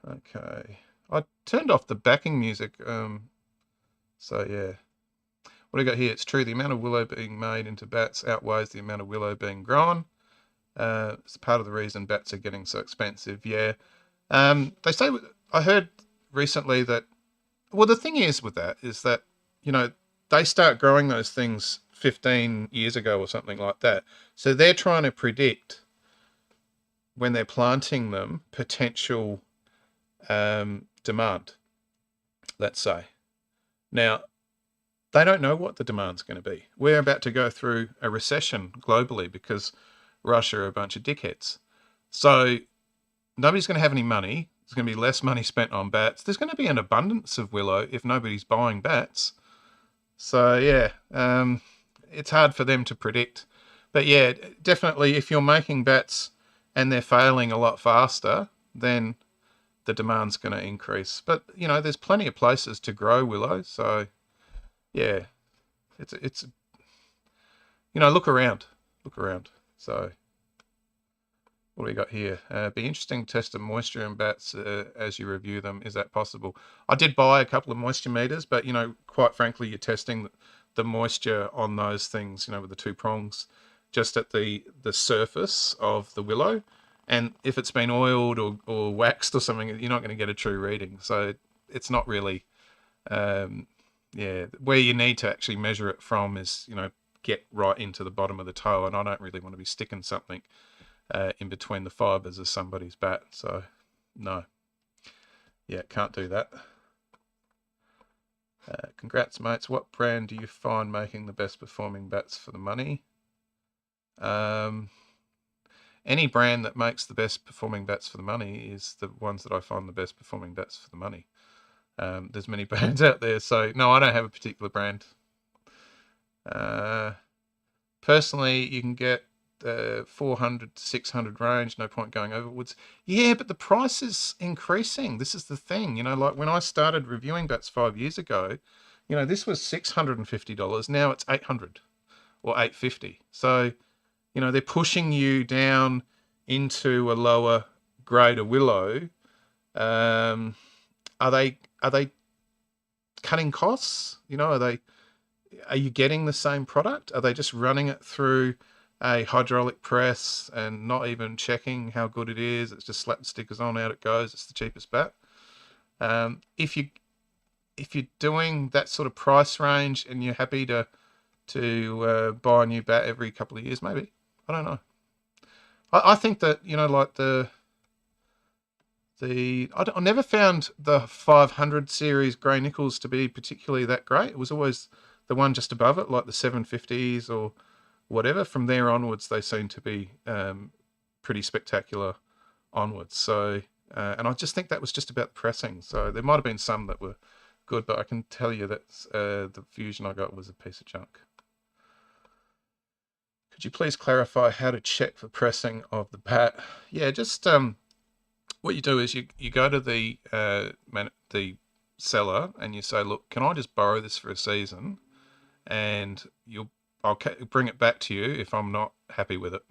Okay. I turned off the backing music. So yeah. What do we got here? It's true, the amount of willow being made into bats outweighs the amount of willow being grown. It's part of the reason bats are getting so expensive. Yeah. They say, I heard recently that, well, the thing is with that is that, you know, they start growing those things 15 years ago or something like that. So they're trying to predict when they're planting them potential demand, let's say. Now, they don't know what the demand's going to be. We're about to go through a recession globally because Russia are a bunch of dickheads. So nobody's going to have any money. There's going to be less money spent on bats. There's going to be an abundance of willow if nobody's buying bats. So yeah, it's hard for them to predict. But yeah, definitely if you're making bats and they're failing a lot faster, then the demand's going to increase. But, you know, there's plenty of places to grow willow. So yeah, it's you know, look around. So what do we got here? Be interesting to test the moisture in bats as you review them. Is that possible? I did buy a couple of moisture meters, but, you know, quite frankly, you're testing the moisture on those things, you know, with the 2 prongs, just at the surface of the willow. And if it's been oiled or waxed or something, you're not going to get a true reading. So it's not really, yeah, where you need to actually measure it from is, you know, get right into the bottom of the toe. And I don't really want to be sticking something in between the fibers of somebody's bat. So no, yeah, can't do that. Congrats, mates. What brand do you find making the best performing bats for the money? Any brand that makes the best performing bats for the money is the ones that I find the best performing bats for the money. There's many brands out there, so no, I don't have a particular brand. Personally, you can get 400 to 600 range, no point going overwards. Yeah, but the price is increasing. This is the thing, you know, like when I started reviewing bats 5 years ago, you know, this was $650. Now it's $800 or $850. So, you know, they're pushing you down into a lower grade of willow. Are they cutting costs? You know, are you getting the same product? Are they just running it through a hydraulic press and not even checking how good it is? It's just slap the stickers on, out it goes. It's the cheapest bat. If you're doing that sort of price range and you're happy to buy a new bat every couple of years, maybe. I don't know. I think that, you know, like I never found the 500 series grey nickels to be particularly that great. It was always the one just above it, like the 750s or whatever. From there onwards, they seem to be pretty spectacular onwards. So, and I just think that was just about the pressing. So there might have been some that were good, but I can tell you that the Fusion I got was a piece of junk. Could you please clarify how to check for pressing of the bat? Yeah, just what you do is you go to the seller and you say, look, can I just borrow this for a season? And I'll bring it back to you if I'm not happy with it.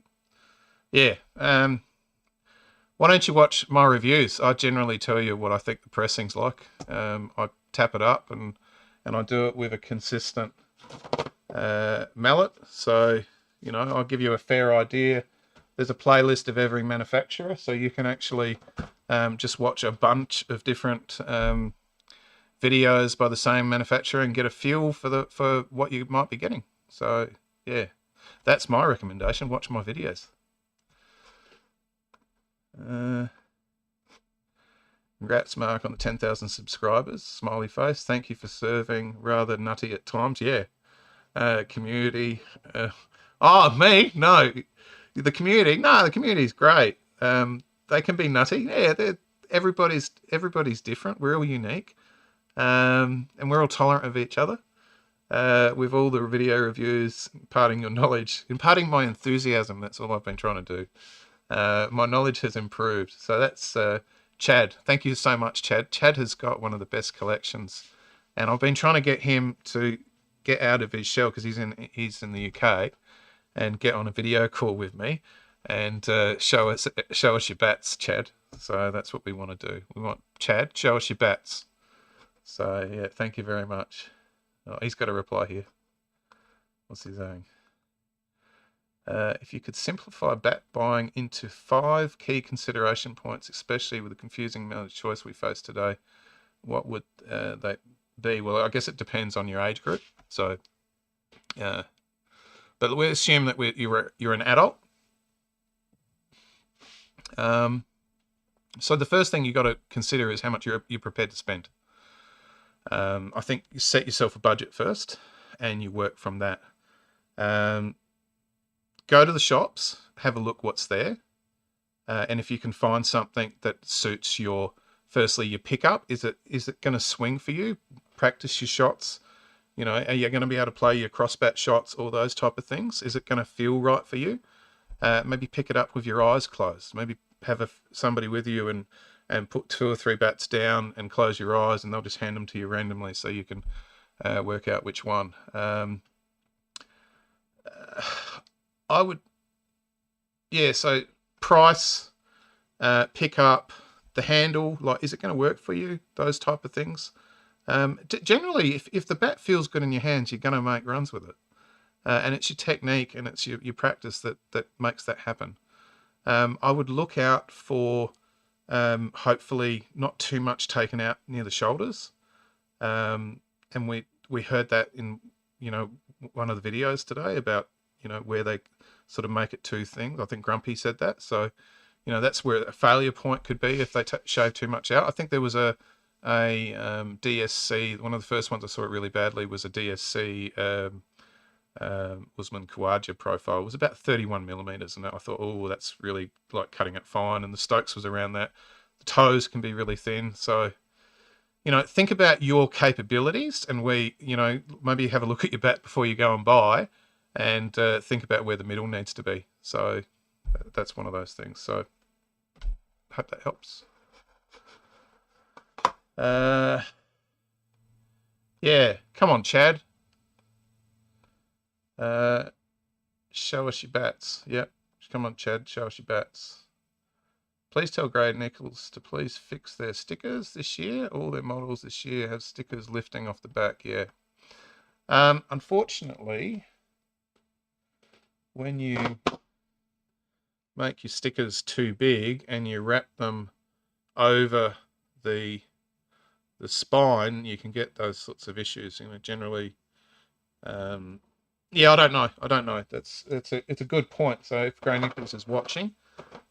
Yeah. Why don't you watch my reviews? I generally tell you what I think the pressing's like. I tap it up and I do it with a consistent mallet. So, you know, I'll give you a fair idea. There's a playlist of every manufacturer, so you can actually just watch a bunch of different videos by the same manufacturer and get a feel for what you might be getting. So yeah, that's my recommendation. Watch my videos. Congrats, Mark, on the 10,000 subscribers. Smiley face. Thank you for serving rather nutty at times. Yeah. Community. Oh, me? No. The community? No, the community's great. They can be nutty. Yeah, everybody's different. We're all unique. And we're all tolerant of each other. With all the video reviews, imparting your knowledge, imparting my enthusiasm. That's all I've been trying to do. My knowledge has improved. So that's Chad. Thank you so much, Chad. Chad has got one of the best collections. And I've been trying to get him to get out of his shell because he's in the UK and get on a video call with me and show us your bats, Chad. So that's what we want to do. We want Chad, show us your bats. So yeah, thank you very much. Oh, he's got a reply here. What's he saying? If you could simplify bat buying into 5 key consideration points, especially with the confusing amount of choice we face today, what would they be? Well, I guess it depends on your age group. So, but we assume that you're an adult. So the first thing you got to consider is how much you're prepared to spend. I think you set yourself a budget first, and you work from that. Go to the shops, have a look what's there, and if you can find something that suits your, firstly, your pickup. Is it going to swing for you? Practice your shots. You know, are you going to be able to play your crossbat shots, all those type of things? Is it going to feel right for you? Maybe pick it up with your eyes closed. Maybe have somebody with you and put 2 or 3 bats down and close your eyes, and they'll just hand them to you randomly so you can work out which one. I would, yeah, so price, pick up, the handle, like, is it going to work for you? Those type of things. Generally, if the bat feels good in your hands, you're going to make runs with it. And it's your technique and it's your practice that makes that happen. I would look out for hopefully not too much taken out near the shoulders. And we heard that in, you know, one of the videos today about, you know, where they sort of make it 2 things. I think Grumpy said that. So, you know, that's where a failure point could be if they shave too much out. I think there was a DSC, one of the first ones I saw it really badly was a DSC Usman Khawaja profile. It was about 31 millimeters, and I thought, oh, that's really like cutting it fine. And the Stokes was around that. The toes can be really thin. So, you know, think about your capabilities, and you know, maybe have a look at your bat before you go and buy, and think about where the middle needs to be. So that's one of those things. So hope that helps. Yeah, come on, Chad. Show us your bats. Yep, come on, Chad, show us your bats. Please tell Grey Nichols to please fix their stickers this year. All their models this year have stickers lifting off the back. Yeah. Unfortunately, when you make your stickers too big and you wrap them over the spine, you can get those sorts of issues. You know, generally, yeah, I don't know. It's a good point. So if Grey Nichols is watching,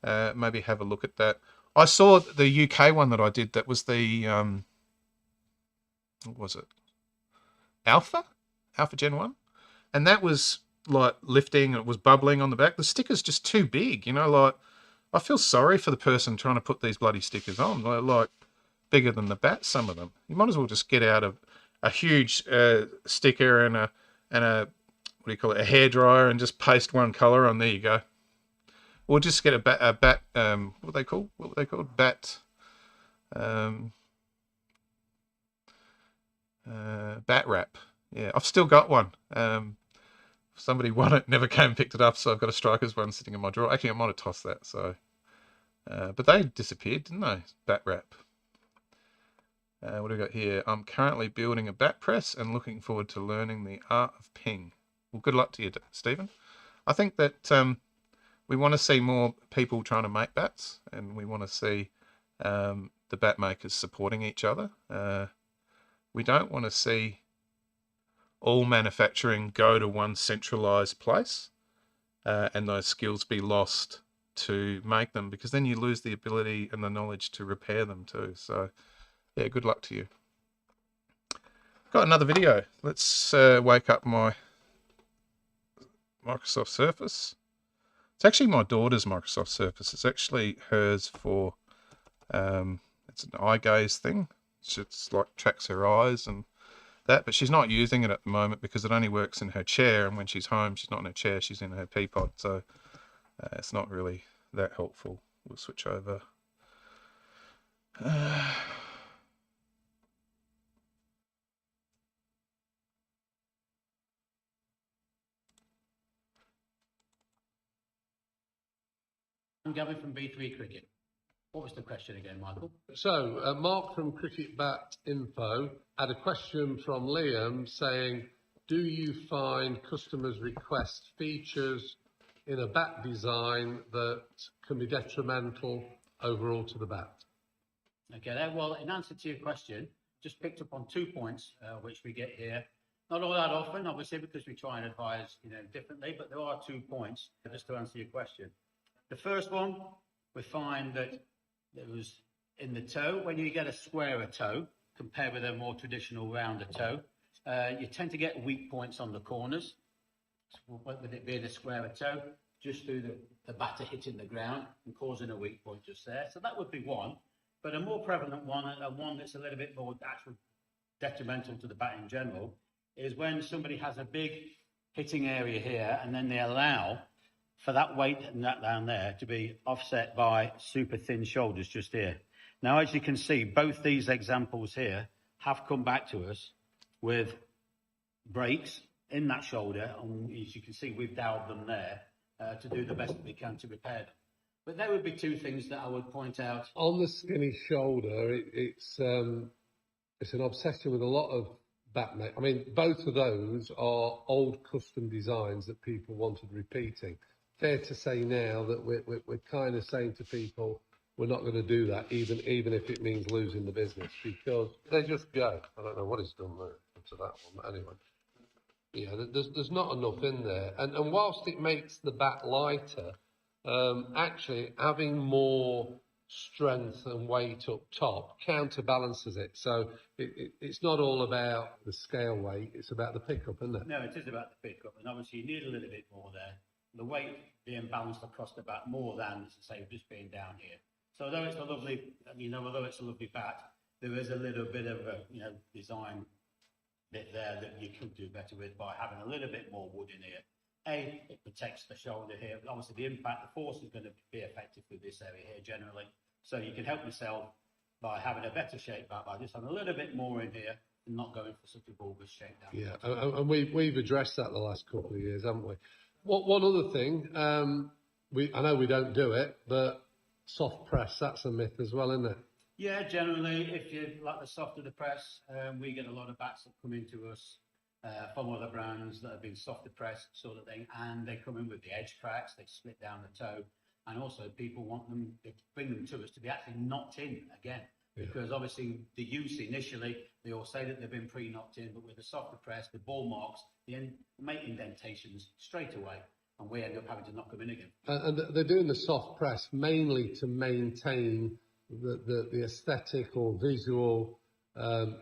maybe have a look at that. I saw the UK one that I did. That was the what was it? Alpha Gen 1, and that was like lifting, and it was bubbling on the back. The sticker's just too big, you know. Like, I feel sorry for the person trying to put these bloody stickers on. They're like bigger than the bat. Some of them. You might as well just get out a huge sticker and a what do you call it, a hairdryer, and just paste one color on. There you go. Or just get a bat. What they called? Bat. Bat wrap. Yeah, I've still got one. Somebody won it, never came and picked it up, so I've got a Strikers one sitting in my drawer. Actually, I might have tossed that. So, but they disappeared, didn't they? Bat wrap. What do we got here? I'm currently building a bat press and looking forward to learning the art of ping. Well, good luck to you, Stephen. I think that we want to see more people trying to make bats, and we want to see the bat makers supporting each other. We don't want to see all manufacturing go to one centralized place and those skills be lost to make them, because then you lose the ability and the knowledge to repair them too. So yeah, good luck to you. Got another video. Let's wake up my Microsoft Surface. It's actually my daughter's Microsoft Surface. It's actually hers for it's an eye gaze thing. It's like tracks her eyes and that, but she's not using it at the moment because it only works in her chair, and when she's home she's not in her chair, she's in her peapod, so it's not really that helpful. We'll switch over. I'm Gavin from B3 Cricket. What was the question again, Michael? So, Mark from Cricket Bat Info had a question from Liam saying, do you find customers request features in a bat design that can be detrimental overall to the bat? Okay, well, in answer to your question, just picked up on 2 points which we get here. Not all that often, obviously, because we try and advise, differently, but there are 2 points just to answer your question. The first one, we find that it was in the toe. When you get a squarer toe, compared with a more traditional rounder toe, you tend to get weak points on the corners. With it being a squarer toe, just through the batter hitting the ground and causing a weak point just there. So that would be one. But a more prevalent one, and one that's a little bit more actually detrimental to the bat in general, is when somebody has a big hitting area here and then they allow for that weight and that down there to be offset by super thin shoulders just here. Now, as you can see, both these examples here have come back to us with breaks in that shoulder, and as you can see, we've dialed them there to do the best that we can to repair them. But there would be 2 things that I would point out. On the skinny shoulder, it's an obsession with a lot of bat makers. I mean, both of those are old custom designs that people wanted repeating. Fair to say now that we're kind of saying to people, we're not going to do that, even if it means losing the business, because they just go. I don't know what it's done there to that one, but anyway. Yeah, there's not enough in there. And whilst it makes the bat lighter, actually having more strength and weight up top counterbalances it. So it's not all about the scale weight, it's about the pickup, isn't it? No, it is about the pickup, and obviously you need a little bit more there. The weight being balanced across the bat more than, as I say, just being down here. So although it's a lovely bat, there is a little bit of a design bit there that you could do better with by having a little bit more wood in here. It protects the shoulder here, but obviously the impact, the force is going to be effective with this area here generally. So you can help yourself by having a better shape bat, by just having a little bit more in here and not going for such a bulbous shape down. Yeah, and we've addressed that the last couple of years, haven't we? One other thing, I know we don't do it, but soft press, that's a myth as well, isn't it? Yeah, generally, if you like the softer the press, we get a lot of bats that come into us from other brands that have been softer pressed sort of thing, and they come in with the edge cracks, they split down the toe, and also people want them, they bring them to us to be actually knocked in again, because obviously the use initially, they all say that they've been pre-knocked in, but with the softer press, the ball marks, they make indentations straight away, and we end up having to knock them in again. And they're doing the soft press mainly to maintain the aesthetic or visual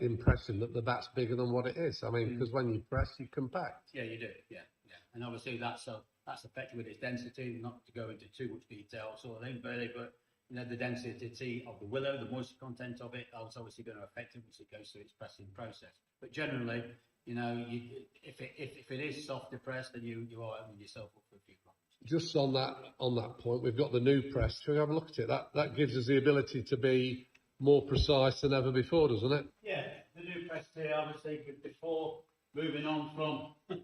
impression that the bat's bigger than what it is. I mean, because when you press, you compact. Yeah, you do. Yeah. And obviously that's affected with its density. Not to go into too much detail, sort of thing, really, but the density of the willow, the moisture content of it, is obviously going to affect it once it goes through its pressing process. But generally, if it is soft pressed, then you are opening yourself up for a few problems. Just on that point, we've got the new press. Shall we have a look at it? That gives us the ability to be more precise than ever before, doesn't it? Yeah, the new press here, obviously, before moving on from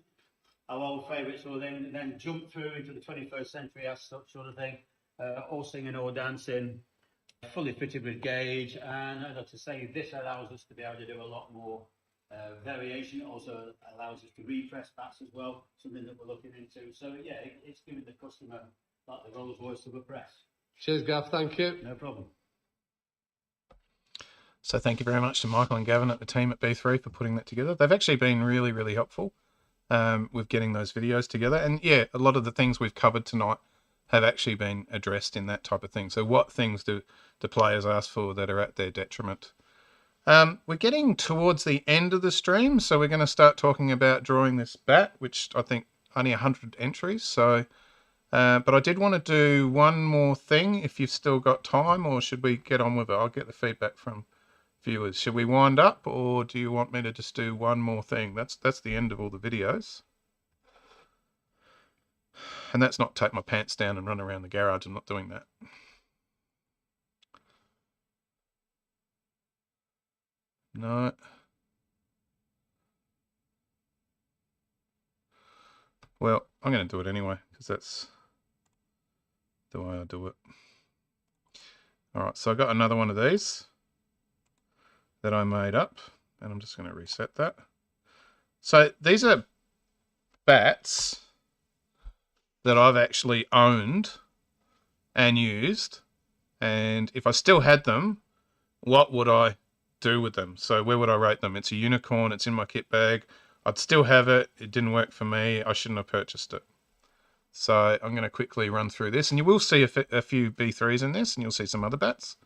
our old favourite sort of thing, and then jump through into the 21st century as such sort of thing, all singing, all dancing, fully fitted with gauge, and as I say, this allows us to be able to do a lot more variation. It also allows us to repress bats as well, something that we're looking into. So yeah, it's giving the customer like the Rolls Royce of a press. Cheers, Gav. Thank you. No problem. So thank you very much to Michael and Gavin at the team at B3 for putting that together. They've actually been really, really helpful with getting those videos together. And yeah, a lot of the things we've covered tonight have actually been addressed in that type of thing. So what things do the players ask for that are at their detriment? We're getting towards the end of the stream, so we're going to start talking about drawing this bat, which I think only 100 entries. So, but I did want to do one more thing if you've still got time, or should we get on with it? I'll get the feedback from viewers. Should we wind up, or do you want me to just do one more thing? That's the end of all the videos. And that's not take my pants down and run around the garage. I'm not doing that. No. Well, I'm going to do it anyway, because that's the way I do it. All right, so I got another one of these that I made up, and I'm just going to reset that. So these are bats that I've actually owned and used, and if I still had them, what would I do with them? So where would I rate them? It's a unicorn, it's in my kit bag, I'd still have it, it didn't work for me, I shouldn't have purchased it. So I'm going to quickly run through this, and you will see a few B3s in this, and you'll see some other bats.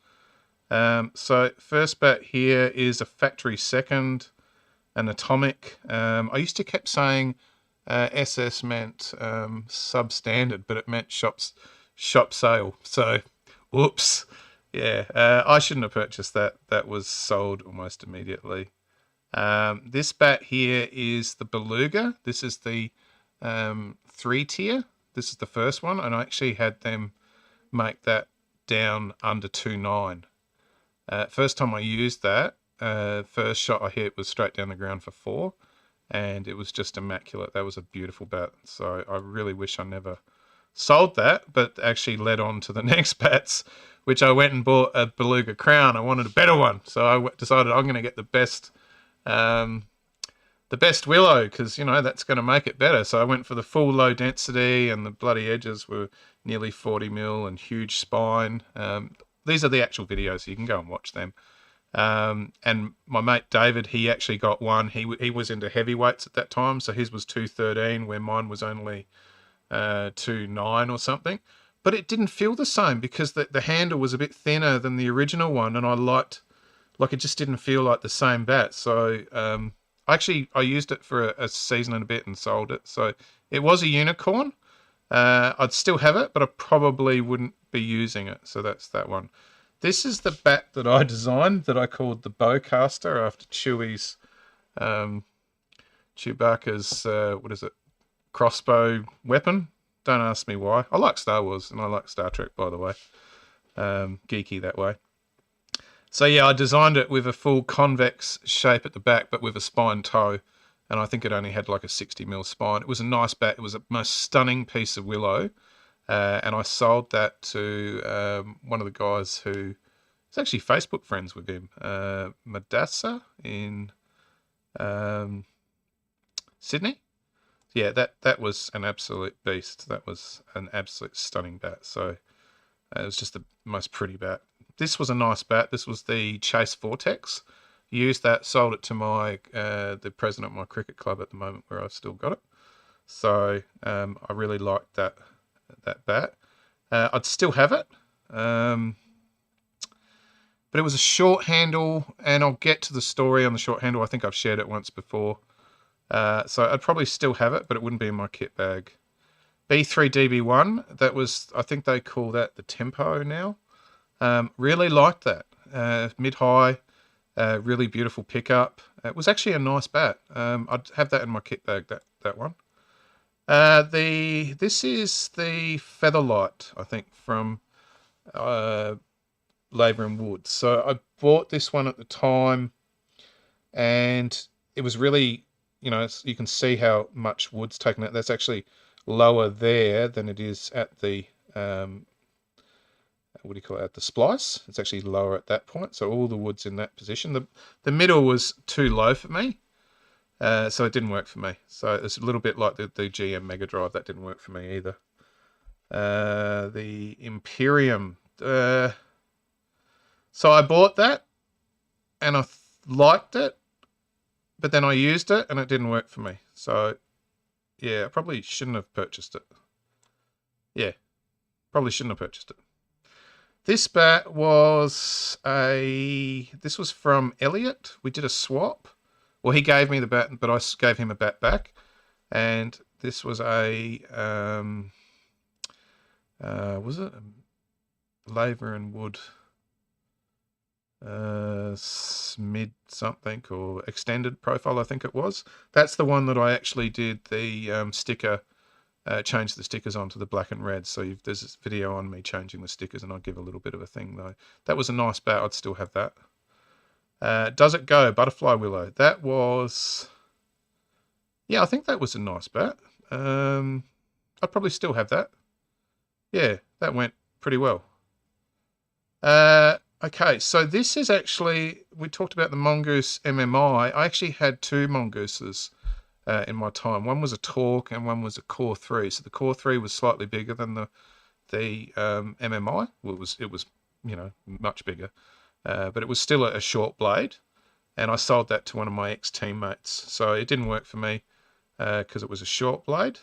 So first bat here is a factory second, an atomic. I used to keep saying SS meant substandard, but it meant shop sale. So, whoops. Yeah, I shouldn't have purchased that. That was sold almost immediately. This bat here is the Beluga. This is the 3-tier. This is the first one, and I actually had them make that down under 2.9. First time I used that, first shot I hit was straight down the ground for 4, and it was just immaculate. That was a beautiful bat. So I really wish I never sold that, but actually led on to the next bats, which I went and bought a Beluga Crown. I wanted a better one, so I decided I'm going to get the best willow, because, you know, that's going to make it better. So I went for the full low density, and the bloody edges were nearly 40 mil and huge spine. These are the actual videos, so you can go and watch them. And my mate David, he actually got one. He was into heavyweights at that time, so his was 213, where mine was only 2.9 or something. But it didn't feel the same, because the handle was a bit thinner than the original one, and I liked, like, it just didn't feel like the same bat. So I used it for a season and a bit and sold it. So it was a unicorn. I'd still have it, but I probably wouldn't be using it. So that's that one. This is the bat that I designed, that I called the Bowcaster, after Chewbacca's what is it, crossbow weapon. Don't ask me why. I like Star Wars, and I like Star Trek, by the way. Geeky that way. So yeah, I designed it with a full convex shape at the back, but with a spine toe. And I think it only had like a 60 mil spine. It was a nice bat. It was a most stunning piece of willow. And I sold that to one of the guys who is actually Facebook friends with him, Madassa in Sydney. Yeah, that was an absolute beast. That was an absolute stunning bat. So it was just the most pretty bat. This was a nice bat. This was the Chase Vortex. Used that, sold it to my the president of my cricket club at the moment, where I've still got it. So I really liked that bat. I'd still have it, but it was a short handle, and I'll get to the story on the short handle. I think I've shared it once before. So I'd probably still have it, but it wouldn't be in my kit bag. B3 DB1, that was, I think they call that the Tempo now. Really liked that. Mid-high, really beautiful pickup. It was actually a nice bat. I'd have that in my kit bag, that one. This is the Featherlight, I think, from Labour and Wood. So I bought this one at the time, and it was really, you know, you can see how much wood's taken out. That's actually lower there than it is at the what do you call it, at the splice. It's actually lower at that point, so all the wood's in that position. The middle was too low for me, so it didn't work for me. So it's a little bit like the GM Mega Drive. That didn't work for me either. The Imperium, so I bought that, and I liked it, but then I used it, and it didn't work for me. So yeah, I probably shouldn't have purchased it. Yeah, probably shouldn't have purchased it. This bat was this was from Elliot. We did a swap. Well, he gave me the bat, but I gave him a bat back. And this was a, was it Labour and Wood mid something, or extended profile, I think it was. That's the one that I actually did the sticker, change the stickers onto the black and red. So there's this video on me changing the stickers, and I'll give a little bit of a thing though. That was a nice bat. I'd still have that. Does It Go? Butterfly Willow. That was, yeah, I think that was a nice bat. I'd probably still have that. Yeah, that went pretty well. Okay, so this is actually, we talked about the Mongoose MMI. I actually had two Mongooses. in my time. One was a Torque and one was a Core 3. So the Core 3 was slightly bigger than the MMI. Well, it was you know, much bigger, but it was still a short blade. And I sold that to one of my ex-teammates. So it didn't work for me because it was a short blade.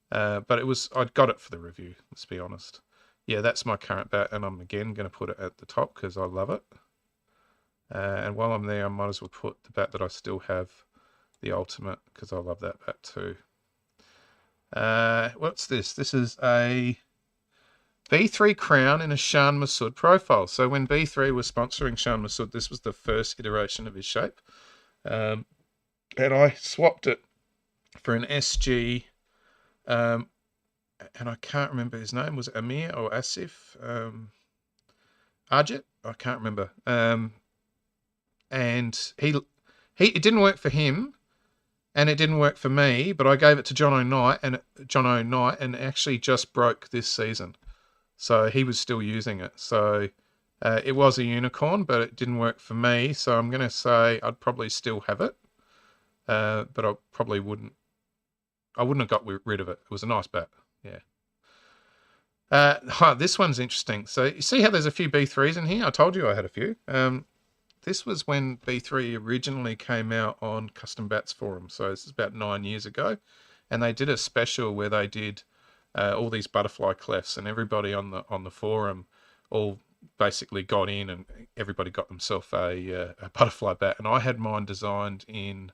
But I'd got it for the review, let's be honest. Yeah, that's my current bat, and I'm again going to put it at the top because I love it. And while I'm there, I might as well put the bat that I still have, the Ultimate, because I love that bat too. What's this? This is a B3 crown in a Shan Masood profile. So when B3 was sponsoring Shan Masood, this was the first iteration of his shape. And I swapped it for an SG, and I can't remember his name. Was it Amir or Asif? Ajit? I can't remember. And it didn't work for him, and it didn't work for me, but I gave it to John O'Knight, and it actually just broke this season. So he was still using it. So it was a unicorn, but it didn't work for me. So I'm going to say I'd probably still have it, but I probably wouldn't. I wouldn't have got rid of it. It was a nice bat. Yeah. This one's interesting. So you see how there's a few B3s in here? I told you I had a few. This was when B3 originally came out on Custom Bats Forum. So this is about 9 years ago. And they did a special where they did all these butterfly clefts, and everybody on the forum all basically got in, and everybody got themselves a butterfly bat. And I had mine designed in,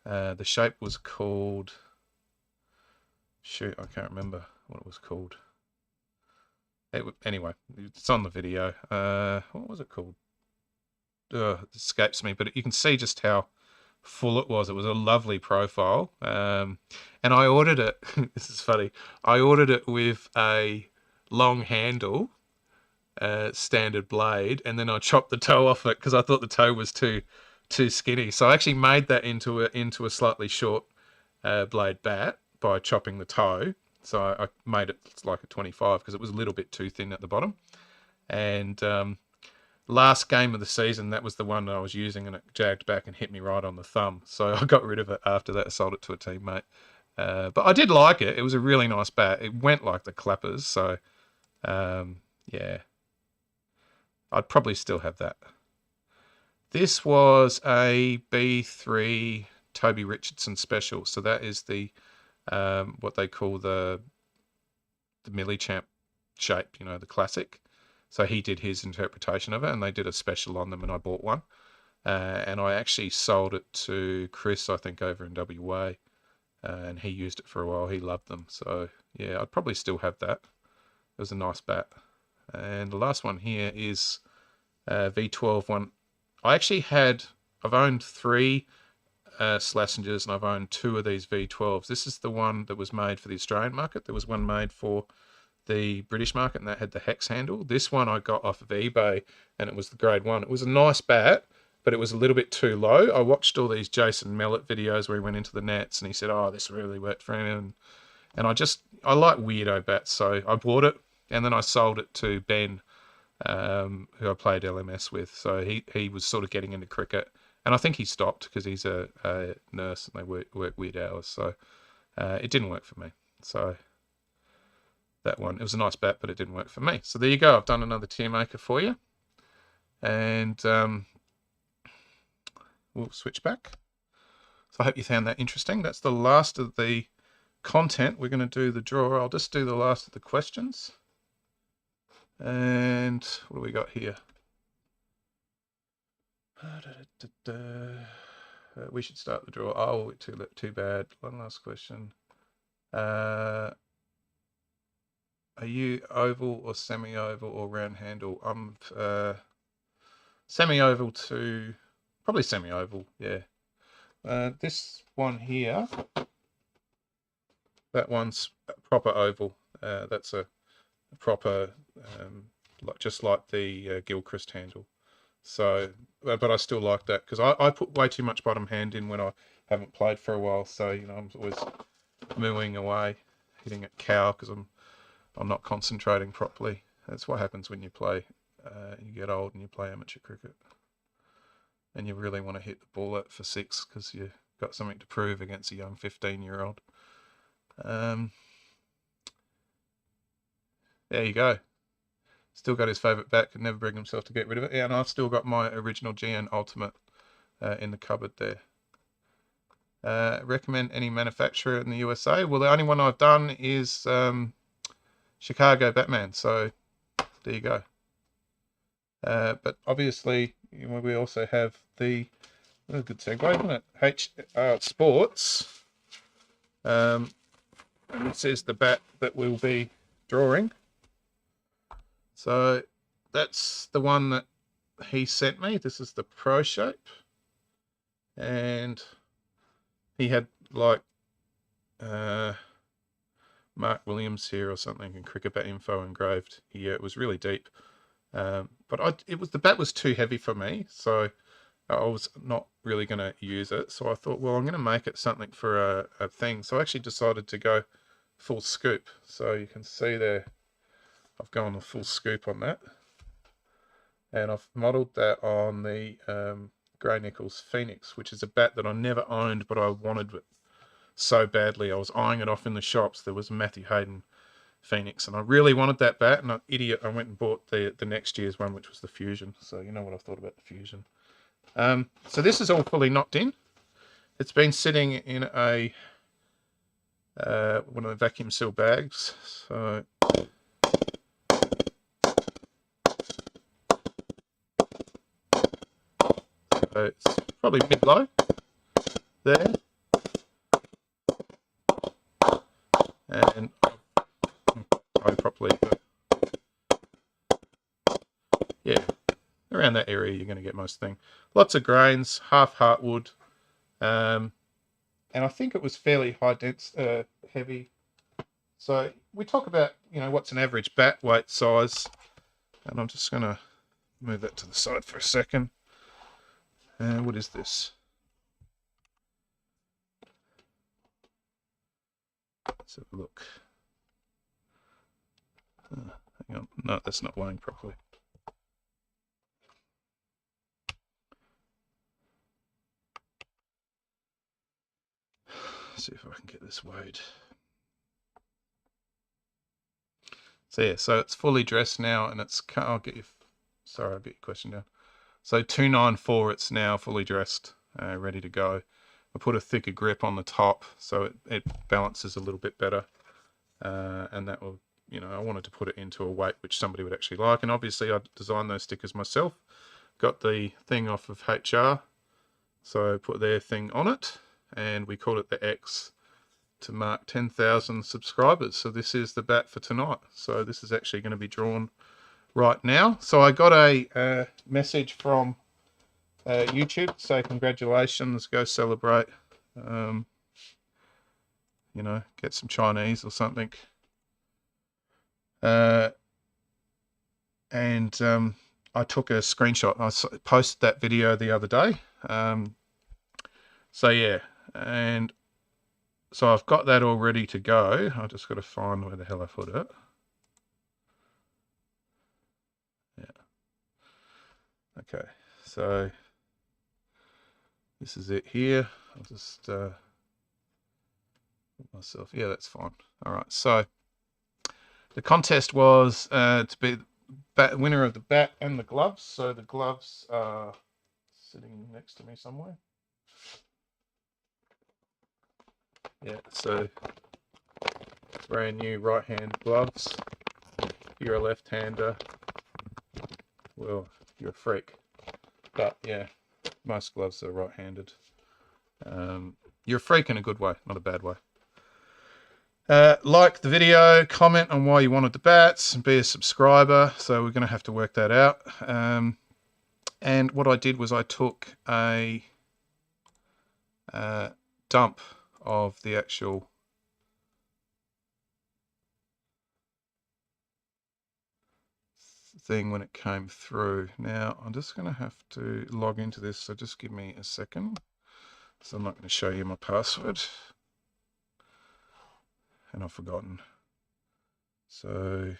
the shape was called, shoot, I can't remember what it was called. Anyway, it's on the video. What was it called? It escapes me, but you can see just how full it was. It was a lovely profile. And I ordered it, this is funny, I ordered it with a long handle, standard blade, and then I chopped the toe off it because I thought the toe was too skinny. So I actually made that into a slightly short blade bat by chopping the toe. So I made it like a 25 because it was a little bit too thin at the bottom. And last game of the season, that was the one that I was using, and it jagged back and hit me right on the thumb. So I got rid of it after that. I sold it to a teammate. But I did like it. It was a really nice bat. It went like the clappers. So, yeah. I'd probably still have that. This was a B3 Toby Richardson special. So that is the what they call the Millie Champ shape, you know, the classic. So he did his interpretation of it, and they did a special on them, and I bought one. And I actually sold it to Chris, I think, over in WA, and he used it for a while. He loved them. So, yeah, I'd probably still have that. It was a nice bat. And the last one here is V12 one. I've owned 3 Slassengers, and I've owned 2 of these V12s. This is the one that was made for the Australian market. There was one made for the British market, and that had the hex handle. This one I got off of eBay, and it was the grade 1. It was a nice bat, but it was a little bit too low. I watched all these Jason Mellett videos where he went into the nets, and he said, oh, this really worked for him. And I like weirdo bats, so I bought it, and then I sold it to Ben, who I played LMS with. So he was sort of getting into cricket, and I think he stopped because he's a nurse, and they work weird hours. So it didn't work for me. So that one, it was a nice bat, but it didn't work for me. So there you go. I've done another TierMaker for you. And we'll switch back. So I hope you found that interesting. That's the last of the content. We're going to do the draw. I'll just do the last of the questions. And what do we got here? We should start the draw. Oh, too bad. One last question. Are you oval or semi-oval or round handle? I'm semi-oval to probably semi-oval. Yeah. This one here, that one's proper oval. That's a proper, just like the Gilchrist handle. So, but I still like that because I put way too much bottom hand in when I haven't played for a while. So, you know, I'm always mooing away, hitting at cow because I'm not concentrating properly. That's what happens when you play, you get old and you play amateur cricket. And you really want to hit the ball out for 6 because got something to prove against a young 15-year-old. There you go. Still got his favourite bat, could never bring himself to get rid of it. Yeah, and I've still got my original GN Ultimate in the cupboard there. Recommend any manufacturer in the USA? Well, the only one I've done is Chicago Batman, so there you go. But obviously, you know, we also have the, a good segue, isn't it? Sports. And this is the bat that we'll be drawing. So that's the one that he sent me. This is the Pro Shape. And he had like Mark Williams here or something, and cricket bat info engraved here. It was really deep. But the bat was too heavy for me, so I was not really going to use it. So I thought, well, I'm going to make it something for a thing. So I actually decided to go full scoop. So you can see there, I've gone a full scoop on that. And I've modelled that on the Grey Nichols Phoenix, which is a bat that I never owned, but I wanted it so badly. I was eyeing it off in the shops. There was a Matthew Hayden Phoenix, and I really wanted that bat, and I went and bought the next year's one, which was the Fusion. So you know what I thought about the Fusion. So this is all fully knocked in. It's been sitting in a one of the vacuum seal bags. So it's probably mid-low there. And I'll properly, but yeah, around that area you're going to get most thing. Lots of grains, half heartwood, and I think it was fairly high dense, heavy. So we talk about, you know, what's an average bat weight size, and I'm just going to move that to the side for a second. What is this? Let's have a look. Hang on. No, that's not weighing properly. Let's see if I can get this weighed. So yeah, so it's fully dressed now, and it's, I'll get you, sorry, I'll get your question down. So 294, it's now fully dressed, ready to go. I put a thicker grip on the top so it balances a little bit better, and that will, you know, I wanted to put it into a weight which somebody would actually like, and obviously I designed those stickers myself. Got the thing off of HR, so I put their thing on it, and we called it the X to mark 10,000 subscribers. So this is the bat for tonight. So this is actually going to be drawn right now. So I got a message from YouTube to say congratulations, go celebrate, you know, get some Chinese or something. And I took a screenshot. I posted that video the other day. So yeah, and so I've got that all ready to go. I've just got to find where the hell I put it. Yeah. Okay, so this is it here. I'll just put myself, yeah, that's fine. All right, so the contest was to be the winner of the bat and the gloves. So the gloves are sitting next to me somewhere. Yeah, so brand new right hand gloves. If you're a left-hander, well, you're a freak. But yeah, most gloves are right-handed. You're a freak in a good way, not a bad way. Like the video, comment on why you wanted the bats, and be a subscriber. So we're going to have to work that out. And what I did was I took a dump of the actual thing when it came through. Now I'm just going to have to log into this, so just give me a second. So I'm not going to show you my password, and I've forgotten. So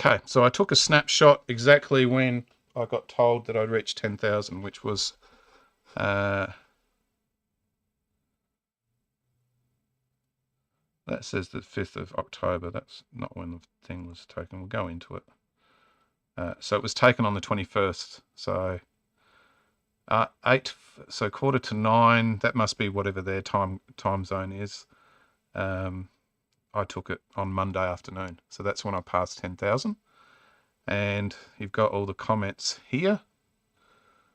Okay, so I took a snapshot exactly when I got told that I'd reached 10,000, which was that says the 5th of October. That's not when the thing was taken. We'll go into it. So it was taken on the 21st. So quarter to 9. That must be whatever their time zone is. I took it on Monday afternoon. So that's when I passed 10,000. And you've got all the comments here.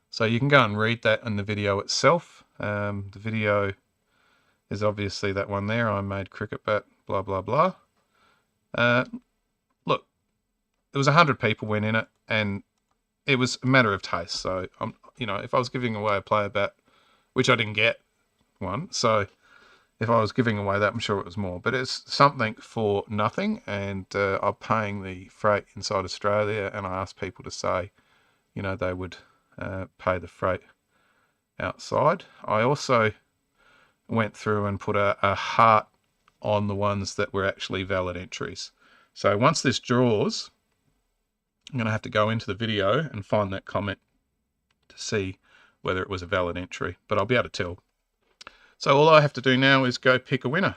So you can go and read that in the video itself. The video is obviously that one there. I made cricket bat, blah, blah, blah. Look, there was 100 people went in it, and it was a matter of taste. So, you know, if I was giving away a player bat, which I didn't get one, so if I was giving away that, I'm sure it was more. But it's something for nothing, and I'm paying the freight inside Australia, and I asked people to say, you know, they would pay the freight outside. I also went through and put a heart on the ones that were actually valid entries. So once this draws, I'm going to have to go into the video and find that comment to see whether it was a valid entry, but I'll be able to tell. So all I have to do now is go pick a winner.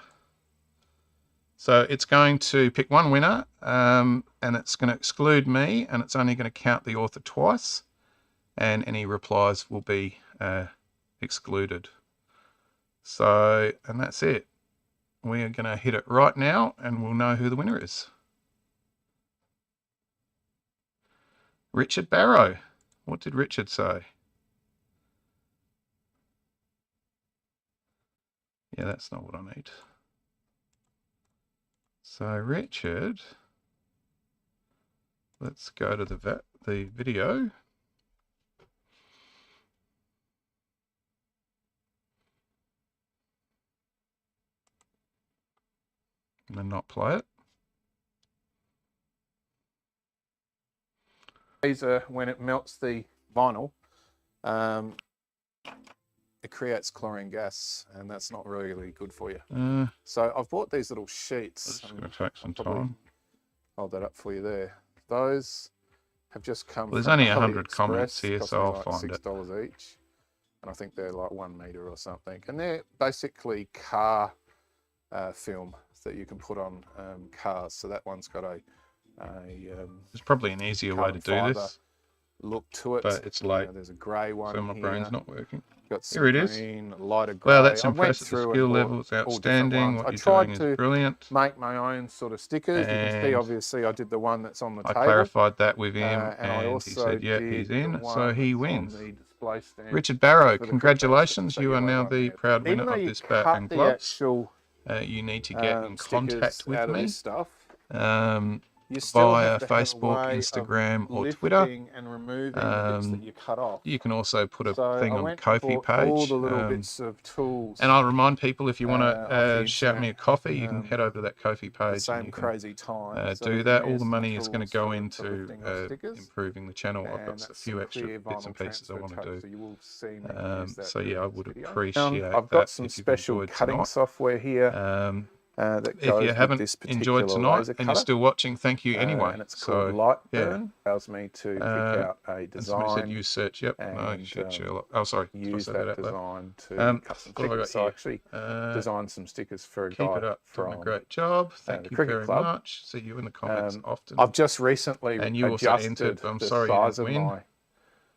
So it's going to pick one winner, and it's going to exclude me, and it's only going to count the author twice, and any replies will be excluded. So, and that's it. We are going to hit it right now, and we'll know who the winner is. Richard Barrow. What did Richard say? Yeah, that's not what I need. So Richard, let's go to the video. And not play it. Laser, when it melts the vinyl, it creates chlorine gas, and that's not really good for you. So I've bought these little sheets. It's going to take some time. Hold that up for you there. Those have just come. Well, there's only 100 comments here, so I'll find it. $6 each, and I think they're like 1 meter or something, and they're basically car film that you can put on cars. So that one's got there's probably an easier way to do this look to it, but it's late. There's a grey one, so my brain's not working. Got some here it green, is. Lighter grey. Wow, that's impressive. The skill level is outstanding. What you're doing is brilliant. Make my own sort of stickers. And you can see, obviously, I did the one that's on the table. I clarified that with him, and he said, yeah, he's in, so he wins. Richard Barrow, congratulations. You are now the proud winner of this bat and gloves. You need to get in contact with me via Facebook, Instagram, or Twitter. You can also put a thing on the Ko-fi page. And I'll remind people, if you want to shout me a coffee, you can head over to that Ko-fi page. And you can do that. All the money is going to go into improving the channel. I've got a few extra bits and pieces I want to do. So yeah, I would appreciate that. I've got some special cutting software here. If you haven't enjoyed tonight and you're still watching, thank you anyway. And it's called Lightburn. Allows me to pick out a design. And said use search. Yep. No, Sherlock. Oh, sorry. Use that design to custom stickers. So I actually designed some stickers for a guy. Keep it up. Doing a great job. Thank you very much. See you in the comments often. I've just recently adjusted the size of my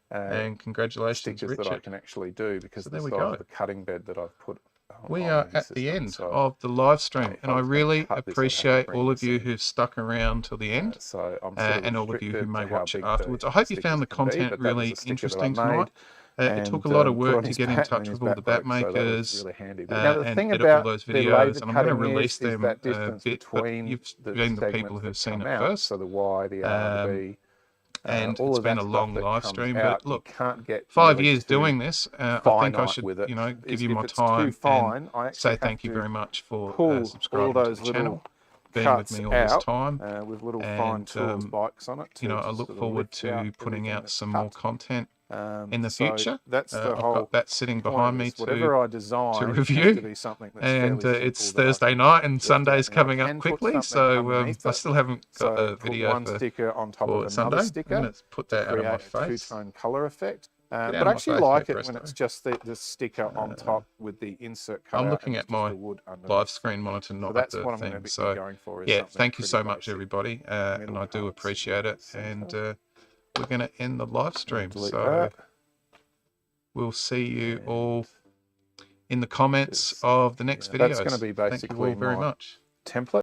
and congratulations, Richard. That I can actually do because of the size of the cutting bed that I've put. We are at the end of the live stream, and I really appreciate all of you who've stuck around till the end, and all of you who may watch it afterwards. I hope you found the content really interesting tonight. It took a lot of work to get in touch with all the bat makers and edit all those videos, and I'm going to release them a bit, but you've been the people who've seen it first. And it's been a long live stream, but look, 5 years doing this, I think I should, you know, give you my time and say thank you very much for subscribing to the channel, being with me all this time, and you know, I look forward to putting out some more content in the future. That's the I've whole got that sitting behind me whatever I design to has review. to be something that's And fairly it's simple that I Thursday can night and lift Sunday's out. Now, coming I up can put quickly, something so underneath I it. still haven't got So a put video one for sticker on top for of another Sunday. sticker I'm going to put that out of my create a face. two-tone color effect. Get But out I of actually my face, like mate, it when Presto. it's just the sticker on top with the insert cut I'm out looking and at it's just my the wood underneath. live screen monitor, So not at that's the what I'm going thing. to be So going for. Is yeah, something thank you pretty so much, basic. everybody, and I do Middle appreciate it. parts, And center. we're going to end the live stream. Delete So that. we'll see you And all in the comments just, of the next video. that's going to be Thank you basically all very my much. template.